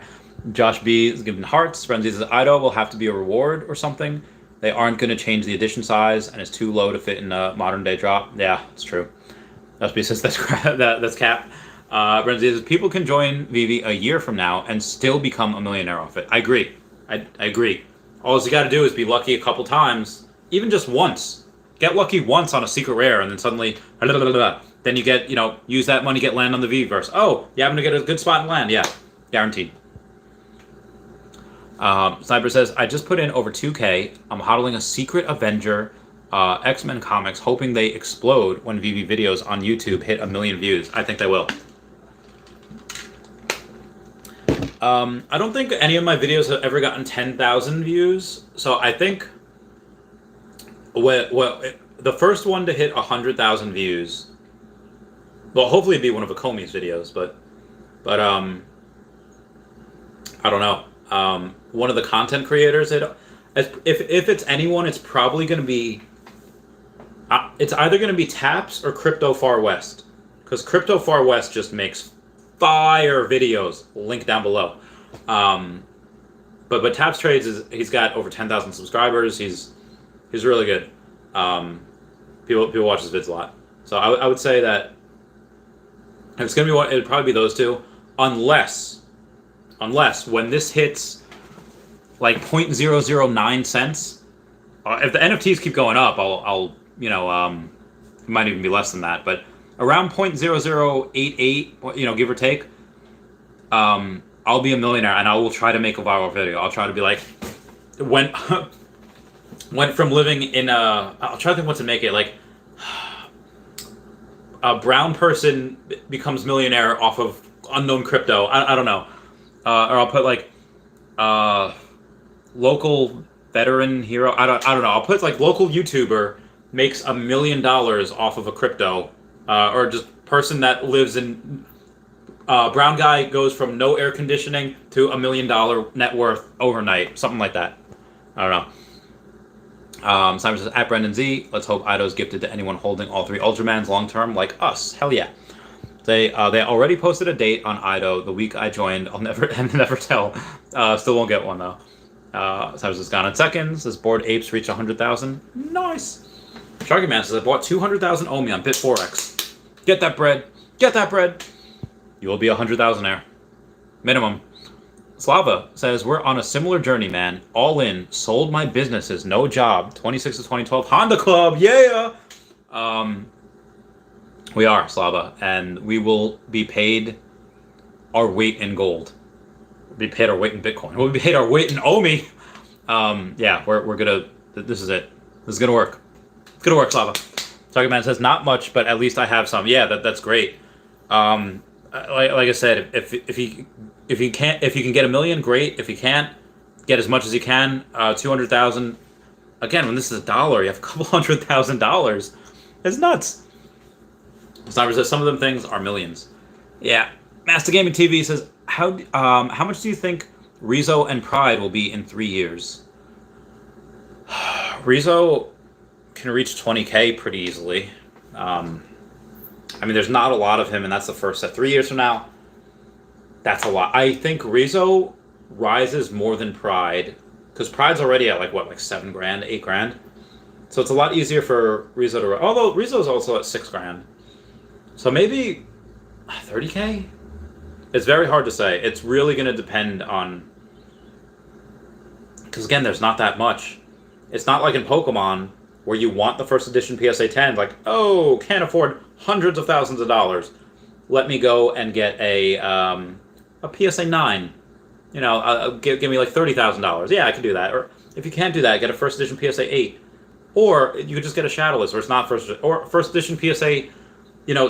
Josh B is giving hearts. Brendan says, IDO will have to be a reward or something. They aren't going to change the edition size, and it's too low to fit in a modern day drop. Yeah, it's true. SB says that's cap. Brendan says, people can join Veve a year from now and still become a millionaire off it. I agree. I agree. All you got to do is be lucky a couple times, even just once. Get lucky once on a secret rare, and then suddenly, then you get, use that money, get land on the Veveverse. Oh, you happen to get a good spot in land. Yeah, guaranteed. Sniper says, I just put in over 2K. I'm hodling a Secret Avenger X-Men comics, hoping they explode when Veve videos on YouTube hit 1 million views. I think they will. I don't think any of my videos have ever gotten 10,000 views. So I think the first one to hit 100,000 views, well, hopefully it'd be one of Akomi's videos, but I don't know. One of the content creators, if it's anyone, it's probably going to be, it's either going to be Taps or Crypto Far West, because Crypto Far West just makes fire videos. Link down below. But Taps Trades he's got over 10,000 subscribers. He's really good. People watch his vids a lot. So I would say that if it's gonna be it'd probably be those two, unless when this hits like 0.009 cents. If the NFTs keep going up, I'll it might even be less than that, but around 0.0088, give or take, I'll be a millionaire, and I will try to make a viral video. I'll try to be like, went from living in I'll try to think what to make it, like, a brown person becomes millionaire off of unknown crypto. I don't know. Or I'll put like, local veteran hero. I don't know. I'll put like local YouTuber makes $1 million off of a crypto, or just person that lives in. Brown guy goes from no air conditioning to $1 million net worth overnight. Something like that. I don't know. Simon says, at Brendan Z, let's hope Ido's gifted to anyone holding all three Ultramans long term, like us. Hell yeah. They already posted a date on Ido the week I joined. I'll never tell. Still won't get one though. Simon says, gone in seconds. This bored apes reach 100,000. Nice. Sharky Man says, I bought 200,000 Omi on Bit4x. Get that bread. Get that bread. You will be 100,000-aire. Minimum. Slava says, we're on a similar journey, man. All in. Sold my businesses. No job. 26 to 2012. Honda Club. Yeah. We are, Slava. And we will be paid our weight in gold. We'll be paid our weight in Bitcoin. We'll be paid our weight in Omi. Yeah, we're going to... This is it. This is going to work. It's going to work, Slava. Talking Man says, not much, but at least I have some. Yeah, that's great. Like I said, if you can get $1 million, great. If you can't, get as much as you can. 200,000. Again, when this is $1, you have a couple $100,000. It's nuts. Sniper says some of them things are millions. Yeah. Master Gaming TV says, how much do you think Rizzo and Pride will be in 3 years? Rizzo can reach 20K pretty easily. I mean, there's not a lot of him, and that's the first set. 3 years from now, that's a lot. I think Rizzo rises more than Pride, because Pride's already at like $7 grand, $8 grand. So it's a lot easier for Rizzo to. Although Rizzo's also at $6 grand, so maybe 30K. It's very hard to say. It's really going to depend on, because again, there's not that much. It's not like in Pokemon where you want the first edition PSA 10, like, oh, can't afford hundreds of thousands of dollars. Let me go and get a PSA 9. Give me like $30,000. Yeah, I can do that. Or if you can't do that, get a first edition PSA 8. Or you could just get a Shadowless, or it's not first edition PSA,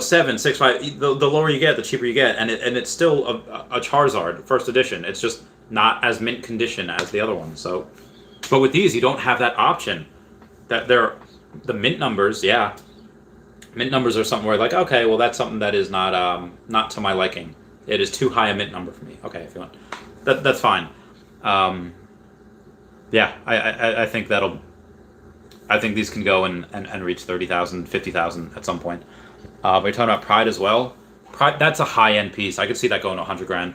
7, 6, 5. The lower you get, the cheaper you get, and it's still a Charizard first edition. It's just not as mint condition as the other ones. So, but with these, you don't have that option. That they're the mint numbers, yeah. Mint numbers are something where like, okay, well that's something that is not to my liking. It is too high a mint number for me. Okay, if you want, that's fine. Yeah, I think I think these can go and reach 30,000, 50,000 at some point. But you're talking about Pride as well. Pride, that's a high end piece. I could see that going to 100 grand.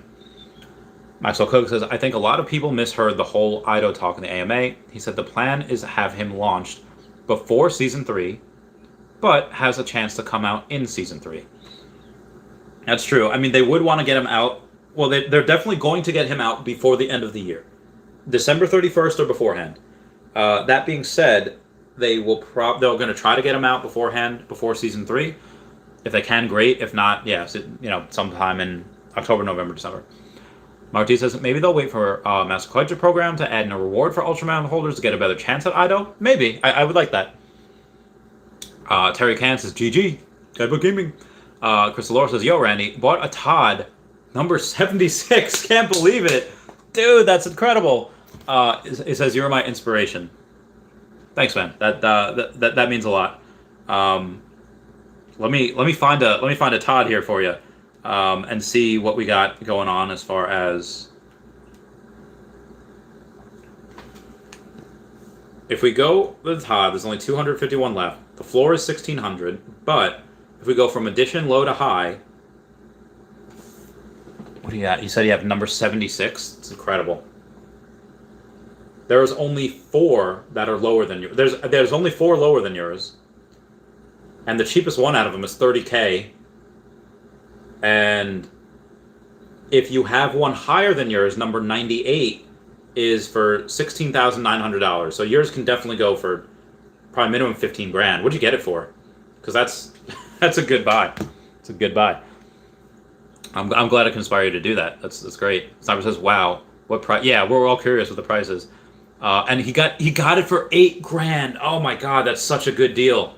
Maxwell Cook says, I think a lot of people misheard the whole Ido talk in the AMA. He said the plan is to have him launched before Season 3, but has a chance to come out in Season 3. That's true. I mean, they would want to get him out. Well, they're definitely going to get him out before the end of the year. December 31st or beforehand. That being said, they're going to try to get him out beforehand, before Season 3. If they can, great. If not, yeah, sometime in October, November, December. Marty says maybe they'll wait for Master Collector program to add in a reward for Ultraman holders to get a better chance at Ido. Maybe. I would like that. Terry Can says, GG. Guidebook Gaming. Crystal Laura says, yo, Randy, bought a Todd. Number 76. Can't believe it. Dude, that's incredible. It says, you're my inspiration. Thanks, man. That means a lot. Let me find a Todd here for you. And see what we got going on as far as if we go with Todd, there's only 251 left. The floor is 1,600, but if we go from edition low to high, What do you got? You said you have number 76. It's incredible. There's only 4 that are lower than yours. There's only 4 lower than yours. And the cheapest one out of them is 30K. And if you have one higher than yours, number 98 is for $16,900. So yours can definitely go for probably minimum 15 grand. What'd you get it for? Because that's a good buy. It's a good buy. I'm glad I can inspire you to do that. That's great. Sniper says, "Wow, what price?" Yeah, we're all curious what the price is. And he got it for 8 grand. Oh my god, that's such a good deal.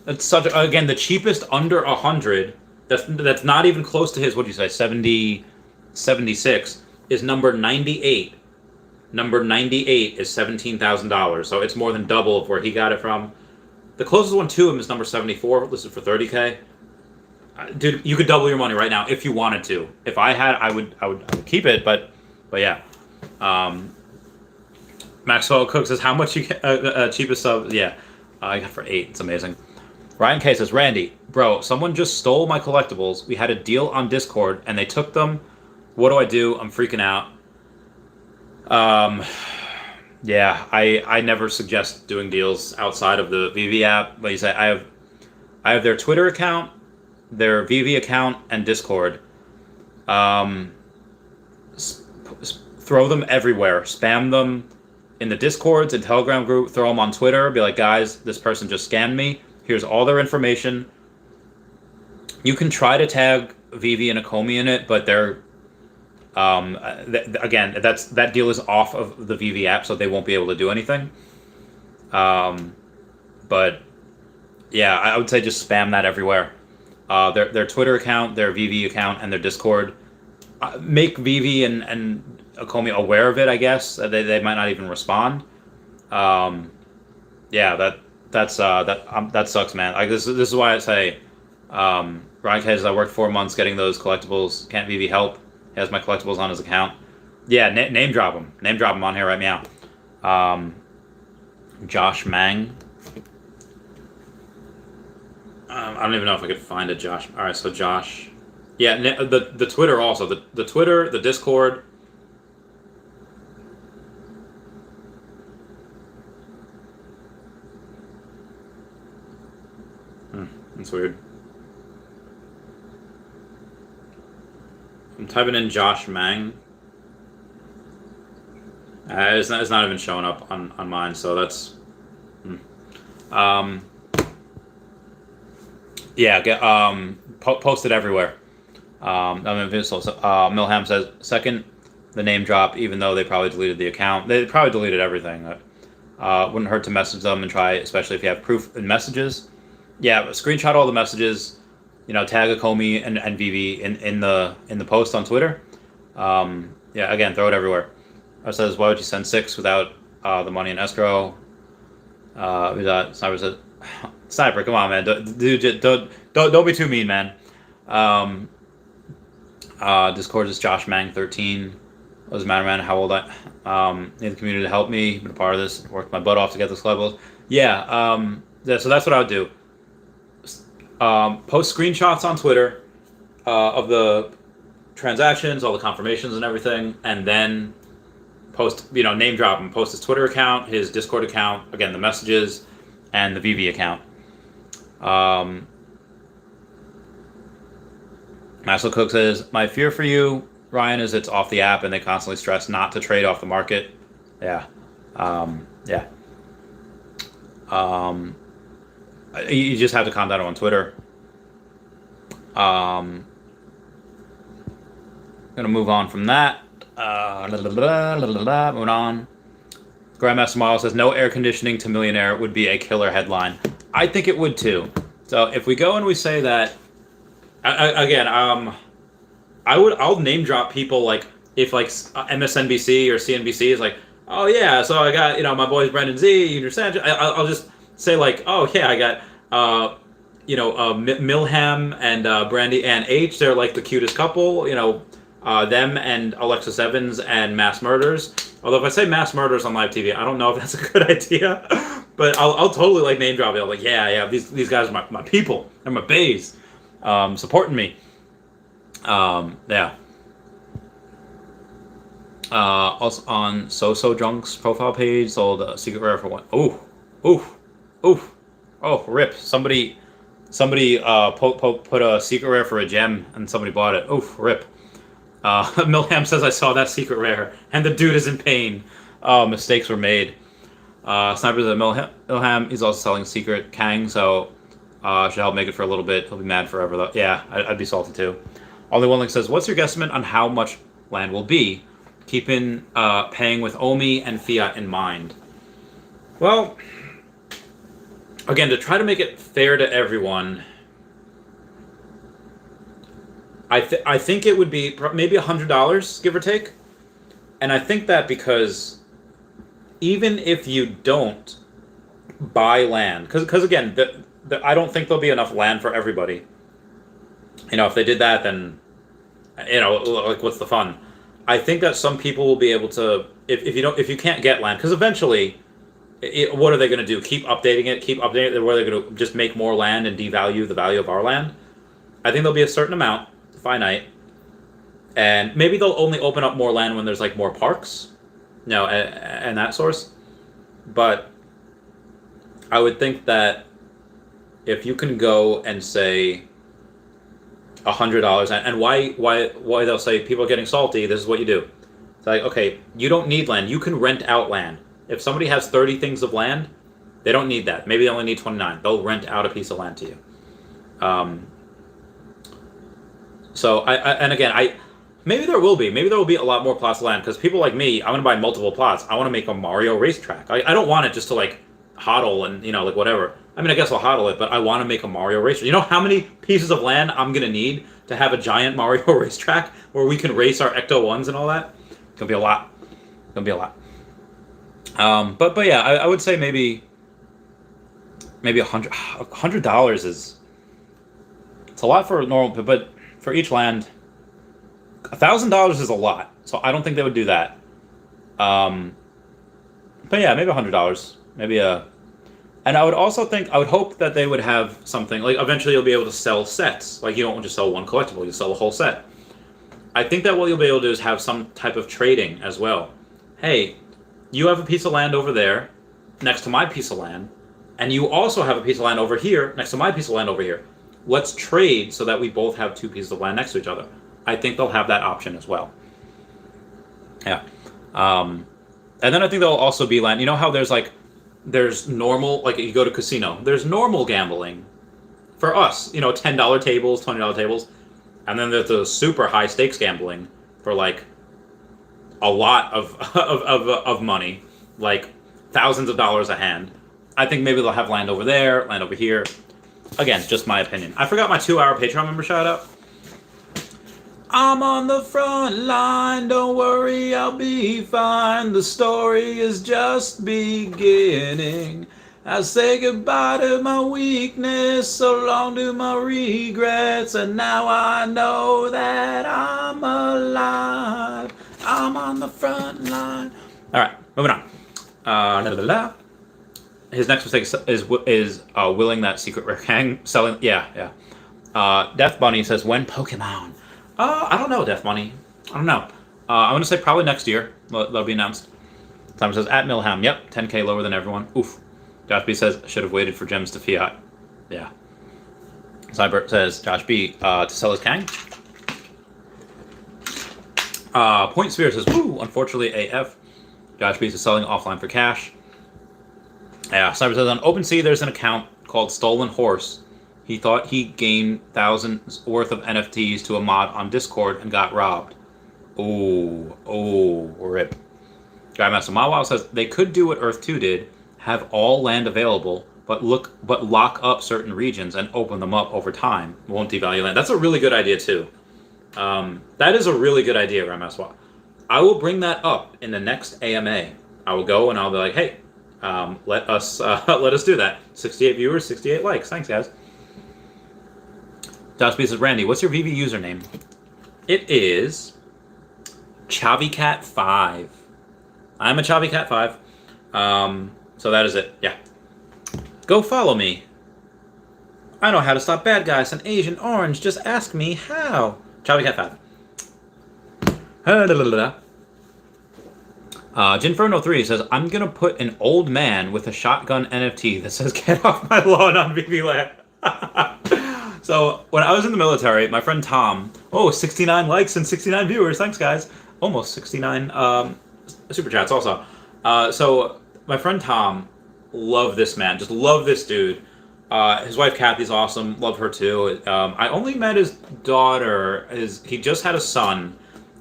That's such again the cheapest under 100. That's not even close to his. What do you say? 76 is number 98. Number 98 is $17,000. So it's more than double of where he got it from. The closest one to him is number 74, listed for 30K. Dude, you could double your money right now if you wanted to. If I had, I would keep it. But yeah. Maxwell Cook says, "How much you get, cheapest sub?" Yeah, I got for 8. It's amazing. Ryan K says, "Randy, bro, someone just stole my collectibles. We had a deal on Discord and they took them. What do? I'm freaking out." Yeah, I never suggest doing deals outside of the Veve app. Like you say, I have their Twitter account, their Veve account, and Discord. Throw them everywhere. Spam them in the Discords and Telegram group. Throw them on Twitter. Be like, "Guys, this person just scammed me. Here's all their information." You can try to tag Veve and Akomi in it, but they're again, that deal is off of the Veve app, so they won't be able to do anything. But yeah, I would say just spam that everywhere. Their Twitter account, their Veve account, and their Discord. Make Veve and Akomi aware of it. I guess they might not even respond. Yeah, that sucks, man. Like this is why I say, Ryan says, "I worked 4 months getting those collectibles. Can't Veve help? He has my collectibles on his account." Yeah, name drop him. Name drop him on here right now. Josh Mang. I don't even know if I could find a Josh. All right, so Josh. Yeah, the Twitter also. The Twitter, the Discord. That's weird. I'm typing in Josh Mang. It's not even showing up on mine, so that's. Yeah, post it everywhere. Milham says, "Second, the name drop, even though they probably deleted the account. They probably deleted everything. Wouldn't hurt to message them and try, especially if you have proof in messages. Yeah, screenshot all the messages. Tag Akomi and Veve in the post on Twitter. Yeah, again, throw it everywhere." It says, "Why would you send 6 without the money in escrow?" Sniper says, "Sniper, come on, man. Don't be too mean, man." Discord is Josh Mang 13. Doesn't matter, man. How old I need the community to help me. Been a part of this. Worked my butt off to get this levels. Yeah. So that's what I would do. Post screenshots on Twitter of the transactions, all the confirmations and everything, and then post, name drop him. Post his Twitter account, his Discord account, again, the messages, and the Veve account. Maxwell Cook says, "My fear for you, Ryan, is it's off the app and they constantly stress not to trade off the market." Yeah. Yeah. You just have to calm down on Twitter. Gonna move on from that. Moving on. Grandmaster Miles says, "No air conditioning to millionaire would be a killer headline." I think it would too. So if we go and we say that, again, I'll name drop people, like if like MSNBC or CNBC is like, "Oh yeah, so I got my boys Brendan Z, you understand?" I'll just say like, "Oh yeah, I got Milham and Brandy Ann H. They're like the cutest couple. Them and Alexis Evans and Mass Murders." Although if I say Mass Murders on live TV, I don't know if that's a good idea. But I'll totally like name drop it. I'm like, yeah, these guys are my people. They're my bays, supporting me. Yeah. Also on So Drunk's profile page, sold a secret rare for one. Ooh, oh, rip. Somebody put a secret rare for a gem, and somebody bought it. Oof, rip. Milham says I saw that secret rare, and the dude is in pain. Mistakes were made. Sniper says Milham is also selling secret Kang, so should help make it for a little bit. He'll be mad forever, though. Yeah, I'd be salty too. Only One Link says, what's your guesstimate on how much land will be? Keeping paying with Omi and Fiat in mind. Well, again, to try to make it fair to everyone, I think it would be maybe $100, give or take. And I think that because even if you don't buy land, because again, I don't think there'll be enough land for everybody. You know, if they did that, then, you know, like, what's the fun? I think that some people will be able to, if you can't get land, because eventually, what are they going to do? Keep updating it? Where they're going to just make more land and devalue the value of our land? I think there'll be a certain amount, finite, and maybe they'll only open up more land when there's like more parks, you know, and that source. But I would think that if you can go and say $100, and why they'll say people are getting salty, this is what you do. It's like, okay, you don't need land. You can rent out land. If somebody has 30 things of land, they don't need that. Maybe they only need 29. They'll rent out a piece of land to you. So maybe there will be a lot more plots of land, because people like me, I'm gonna buy multiple plots. I want to make a Mario racetrack. I don't want it just to like hodl and, you know, like whatever. I mean, I guess I'll hodl it, but I want to make a Mario racetrack. You know how many pieces of land I'm gonna need to have a giant Mario racetrack where we can race our Ecto 1s and all that? It's gonna be a lot. But yeah, I would say maybe $100 is, it's a lot for normal, but for each land, $1,000 is a lot. So I don't think they would do that. But yeah, maybe $100, and I would hope that they would have something like eventually you'll be able to sell sets. Like you don't just sell one collectible, you sell a whole set. I think that what you'll be able to do is have some type of trading as well. Hey, you have a piece of land over there next to my piece of land, and you also have a piece of land over here next to my piece of land over here. Let's trade so that we both have two pieces of land next to each other. I think they'll have that option as well. Yeah. And then I think there'll also be land. You know how there's normal, like you go to casino, there's normal gambling for us, you know, $10 tables, $20 tables. And then there's the super high stakes gambling for like a lot of money, like thousands of dollars a hand. I think maybe they'll have land over there, land over here. Again, just my opinion. I forgot my 2-hour Patreon member shout out. I'm on the front line, don't worry, I'll be fine. The story is just beginning. I say goodbye to my weakness, so long to my regrets, and now I know that I'm alive. I'm on the front line. All right, moving on. His next mistake is willing that secret rare Kang selling. Yeah. Death Bunny says, when Pokemon? I don't know, Death Bunny. I don't know. I'm going to say probably next year. That'll be announced. Simon says, at Milham. Yep, 10K lower than everyone. Oof. Josh B says, should have waited for gems to Fiat. Yeah. Cybert says, Josh B, to sell his Kang. Point Sphere says, woo, unfortunately AF. Josh B is selling offline for cash. Yeah, Cyber says, on OpenSea there's an account called Stolen Horse. He thought he gained thousands worth of NFTs to a mod on Discord and got robbed. Oh, rip. Grandmaster Mawao says, they could do what Earth 2 did, have all land available, but lock up certain regions and open them up over time. Won't devalue land. That's a really good idea too. That is a really good idea, Grandmaster. I will bring that up in the next AMA. I will go and I'll be like, hey, let us do that. 68 viewers, 68 likes. Thanks, guys. Josh B says, Randy, what's your VV username? It is ChavyCat5. I'm a ChavyCat5. So that is it. Yeah. Go follow me. I know how to stop bad guys in Agent Orange. Just ask me how. ChavyCat5. Jinferno3 says, I'm gonna put an old man with a shotgun NFT that says, "Get off my lawn" on VV Land. So, when I was in the military, my friend Tom, 69 likes and 69 viewers, thanks guys. Almost 69 super chats also. So, my friend Tom, love this man, just love this dude. His wife Kathy's awesome, love her too. I only met his daughter, he just had a son.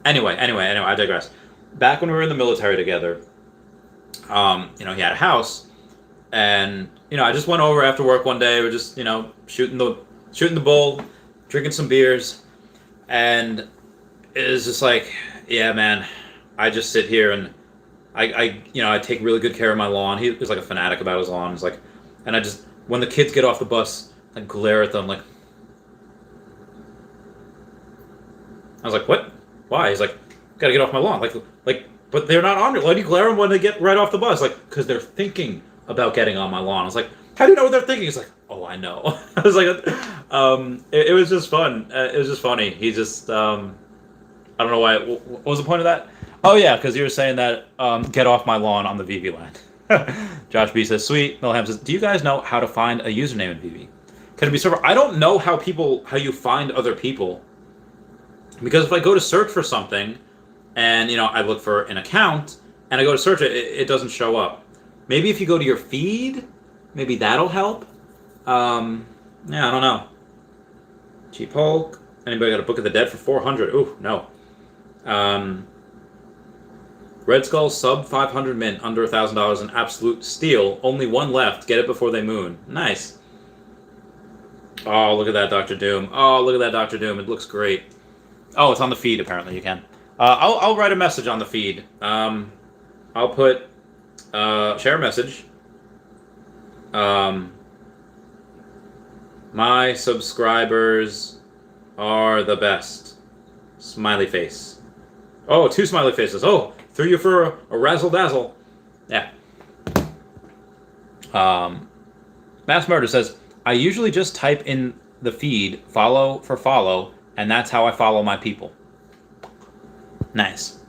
Anyway, I digress. Back when we were in the military together, he had a house, and I just went over after work one day. We're just shooting the bull, drinking some beers, and it was just like, yeah, man, I just sit here and I take really good care of my lawn. He was like a fanatic about his lawn. It's like, and I just, when the kids get off the bus, I glare at them like, I was like, what? Why? He's like, gotta get off my lawn. Like, but they're not on it. Why do you glare at them when they get right off the bus? Like, because they're thinking about getting on my lawn. I was like, how do you know what they're thinking? He's like, oh, I know. I was like, it was just fun. It was just funny. He just, I don't know why. What was the point of that? Oh yeah, because you were saying that, get off my lawn on the VV Land. Josh B says, sweet. Milham says, do you guys know how to find a username in VV? Can it be server? I don't know how you find other people. Because if I go to search for something, and I look for an account, and I go to search it, it doesn't show up. Maybe if you go to your feed, maybe that'll help. Yeah, I don't know. Cheap Hulk. Anybody got a Book of the Dead for 400? Ooh, no. Red Skull sub 500 mint, under $1,000, an absolute steal. Only one left. Get it before they moon. Nice. Oh, look at that Dr. Doom. Oh, look at that Dr. Doom. It looks great. Oh, it's on the feed, apparently. You can. I'll write a message on the feed. I'll put, share a message. My subscribers are the best. Smiley face. Oh, 2 smiley faces. Oh, threw you for a razzle dazzle. Yeah. Mass Murder says, I usually just type in the feed, follow for follow, and that's how I follow my people. Nice.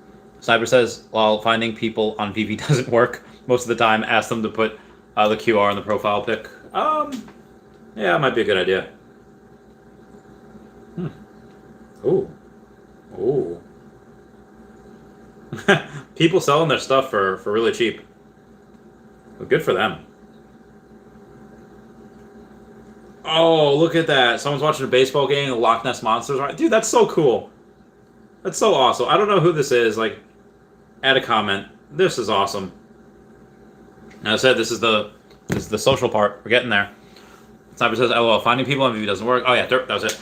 Sniper says, while finding people on VV doesn't work most of the time, ask them to put the QR in the profile pic. Yeah, it might be a good idea. Ooh. Ooh. People selling their stuff for really cheap. Well, good for them. Oh, look at that. Someone's watching a baseball game, the Loch Ness Monsters. Right? Dude, that's so cool. That's so awesome. I don't know who this is. Like, add a comment. This is awesome. And I said this is the social part. We're getting there. Sniper says, LOL, finding people on VV doesn't work. Oh, yeah, that was it.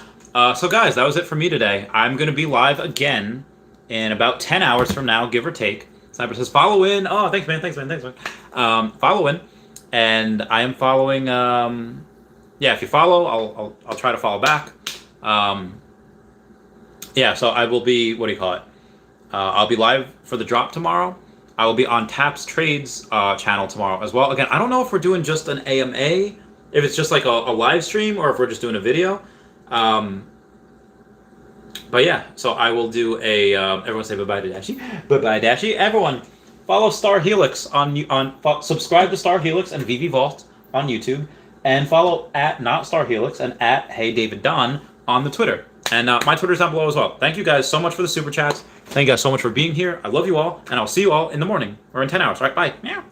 So, guys, that was it for me today. I'm going to be live again in about 10 hours from now, give or take. Sniper says, follow in. Oh, thanks, man. Follow in. And I am following... yeah, if you follow, I'll try to follow back. Yeah, so I will be, what do you call it? I'll be live for the drop tomorrow. I will be on Taps Trades channel tomorrow as well. Again, I don't know if we're doing just an AMA, if it's just like a live stream, or if we're just doing a video. But yeah, so I will do a, everyone say bye-bye to Dashy. Bye-bye, Dashy. Everyone, follow Star Helix subscribe to Star Helix and Veve Vault on YouTube. And follow at Not Star Helix and at Hey David Don on the Twitter. And my Twitter's down below as well. Thank you guys so much for the super chats. Thank you guys so much for being here. I love you all, and I'll see you all in the morning or in 10 hours. All right, bye. Meow.